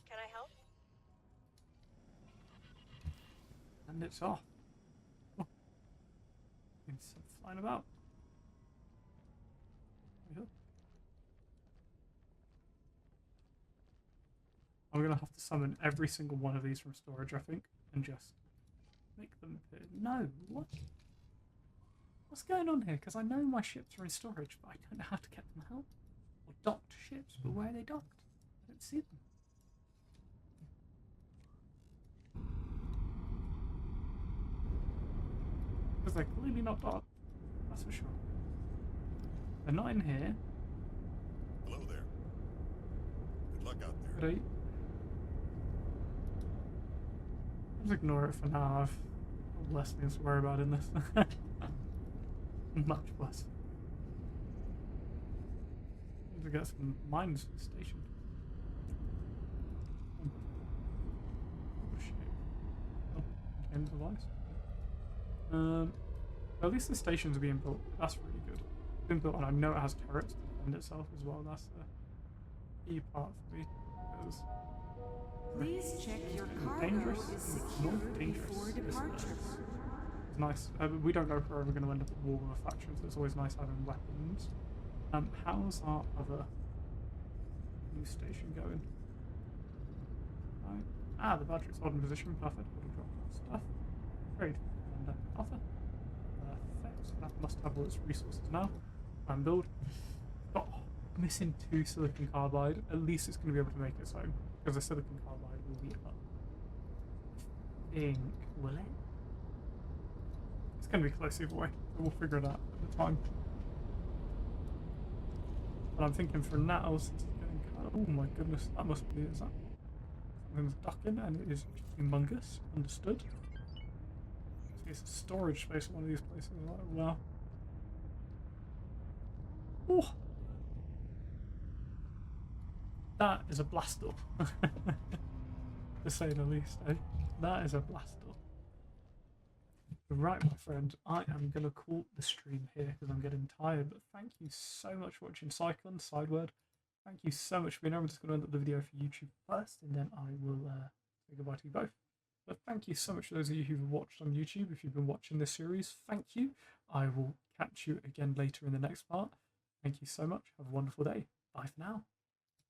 Can I help? And it's off. Oh. It's flying about. There we go. I'm gonna have to summon every single one of these from storage, I think, and just make them appear. No, what? What's going on here? Because I know my ships are in storage, but I don't know how to get them out. Or docked ships, but where are they docked? I don't see them. Because they're clearly not docked. That's for sure. They're not in here. Hello there. Good luck out there. Great. Just ignore it for now. I've got less things to worry about in this. Much less. Need to get some mines to the station. Oh shit. Oh, game device. At least the stations are being built. That's really good. It's been built, and I know it has turrets to defend itself as well. That's the key part for me. Because Please check your it's cargo dangerous. is It's not secured dangerous. before It's departure. nice. We don't know if we're ever going to end up at war with a faction, so it's always nice having weapons. How's our other new station going? Right. Ah, the battery's holding position. Perfect. We'll drop stuff. Trade. And offer. Perfect. That must have all its resources now. And build. Oh, missing 2 silicon carbide. At least it's going to be able to make its own. Because the silicon carbide will be up. I think. Will it? It's going to be close either way. So we'll figure it out at the time. But I'm thinking for now, since it's getting kind of, oh my goodness, that must be, is that something's ducking and it is humongous, understood. So it's a storage space in one of these places, like, wow. Oh! That is a blaster. To say the least, eh? That is a blaster. Right, my friend, I am going to call the stream here because I'm getting tired, but thank you so much for watching Cyclone, Sideword. Thank you so much for being here. I'm just going to end up the video for YouTube first, and then I will say goodbye to you both. But thank you so much for those of you who've watched on YouTube. If you've been watching this series, thank you. I will catch you again later in the next part. Thank you so much. Have a wonderful day. Bye for now.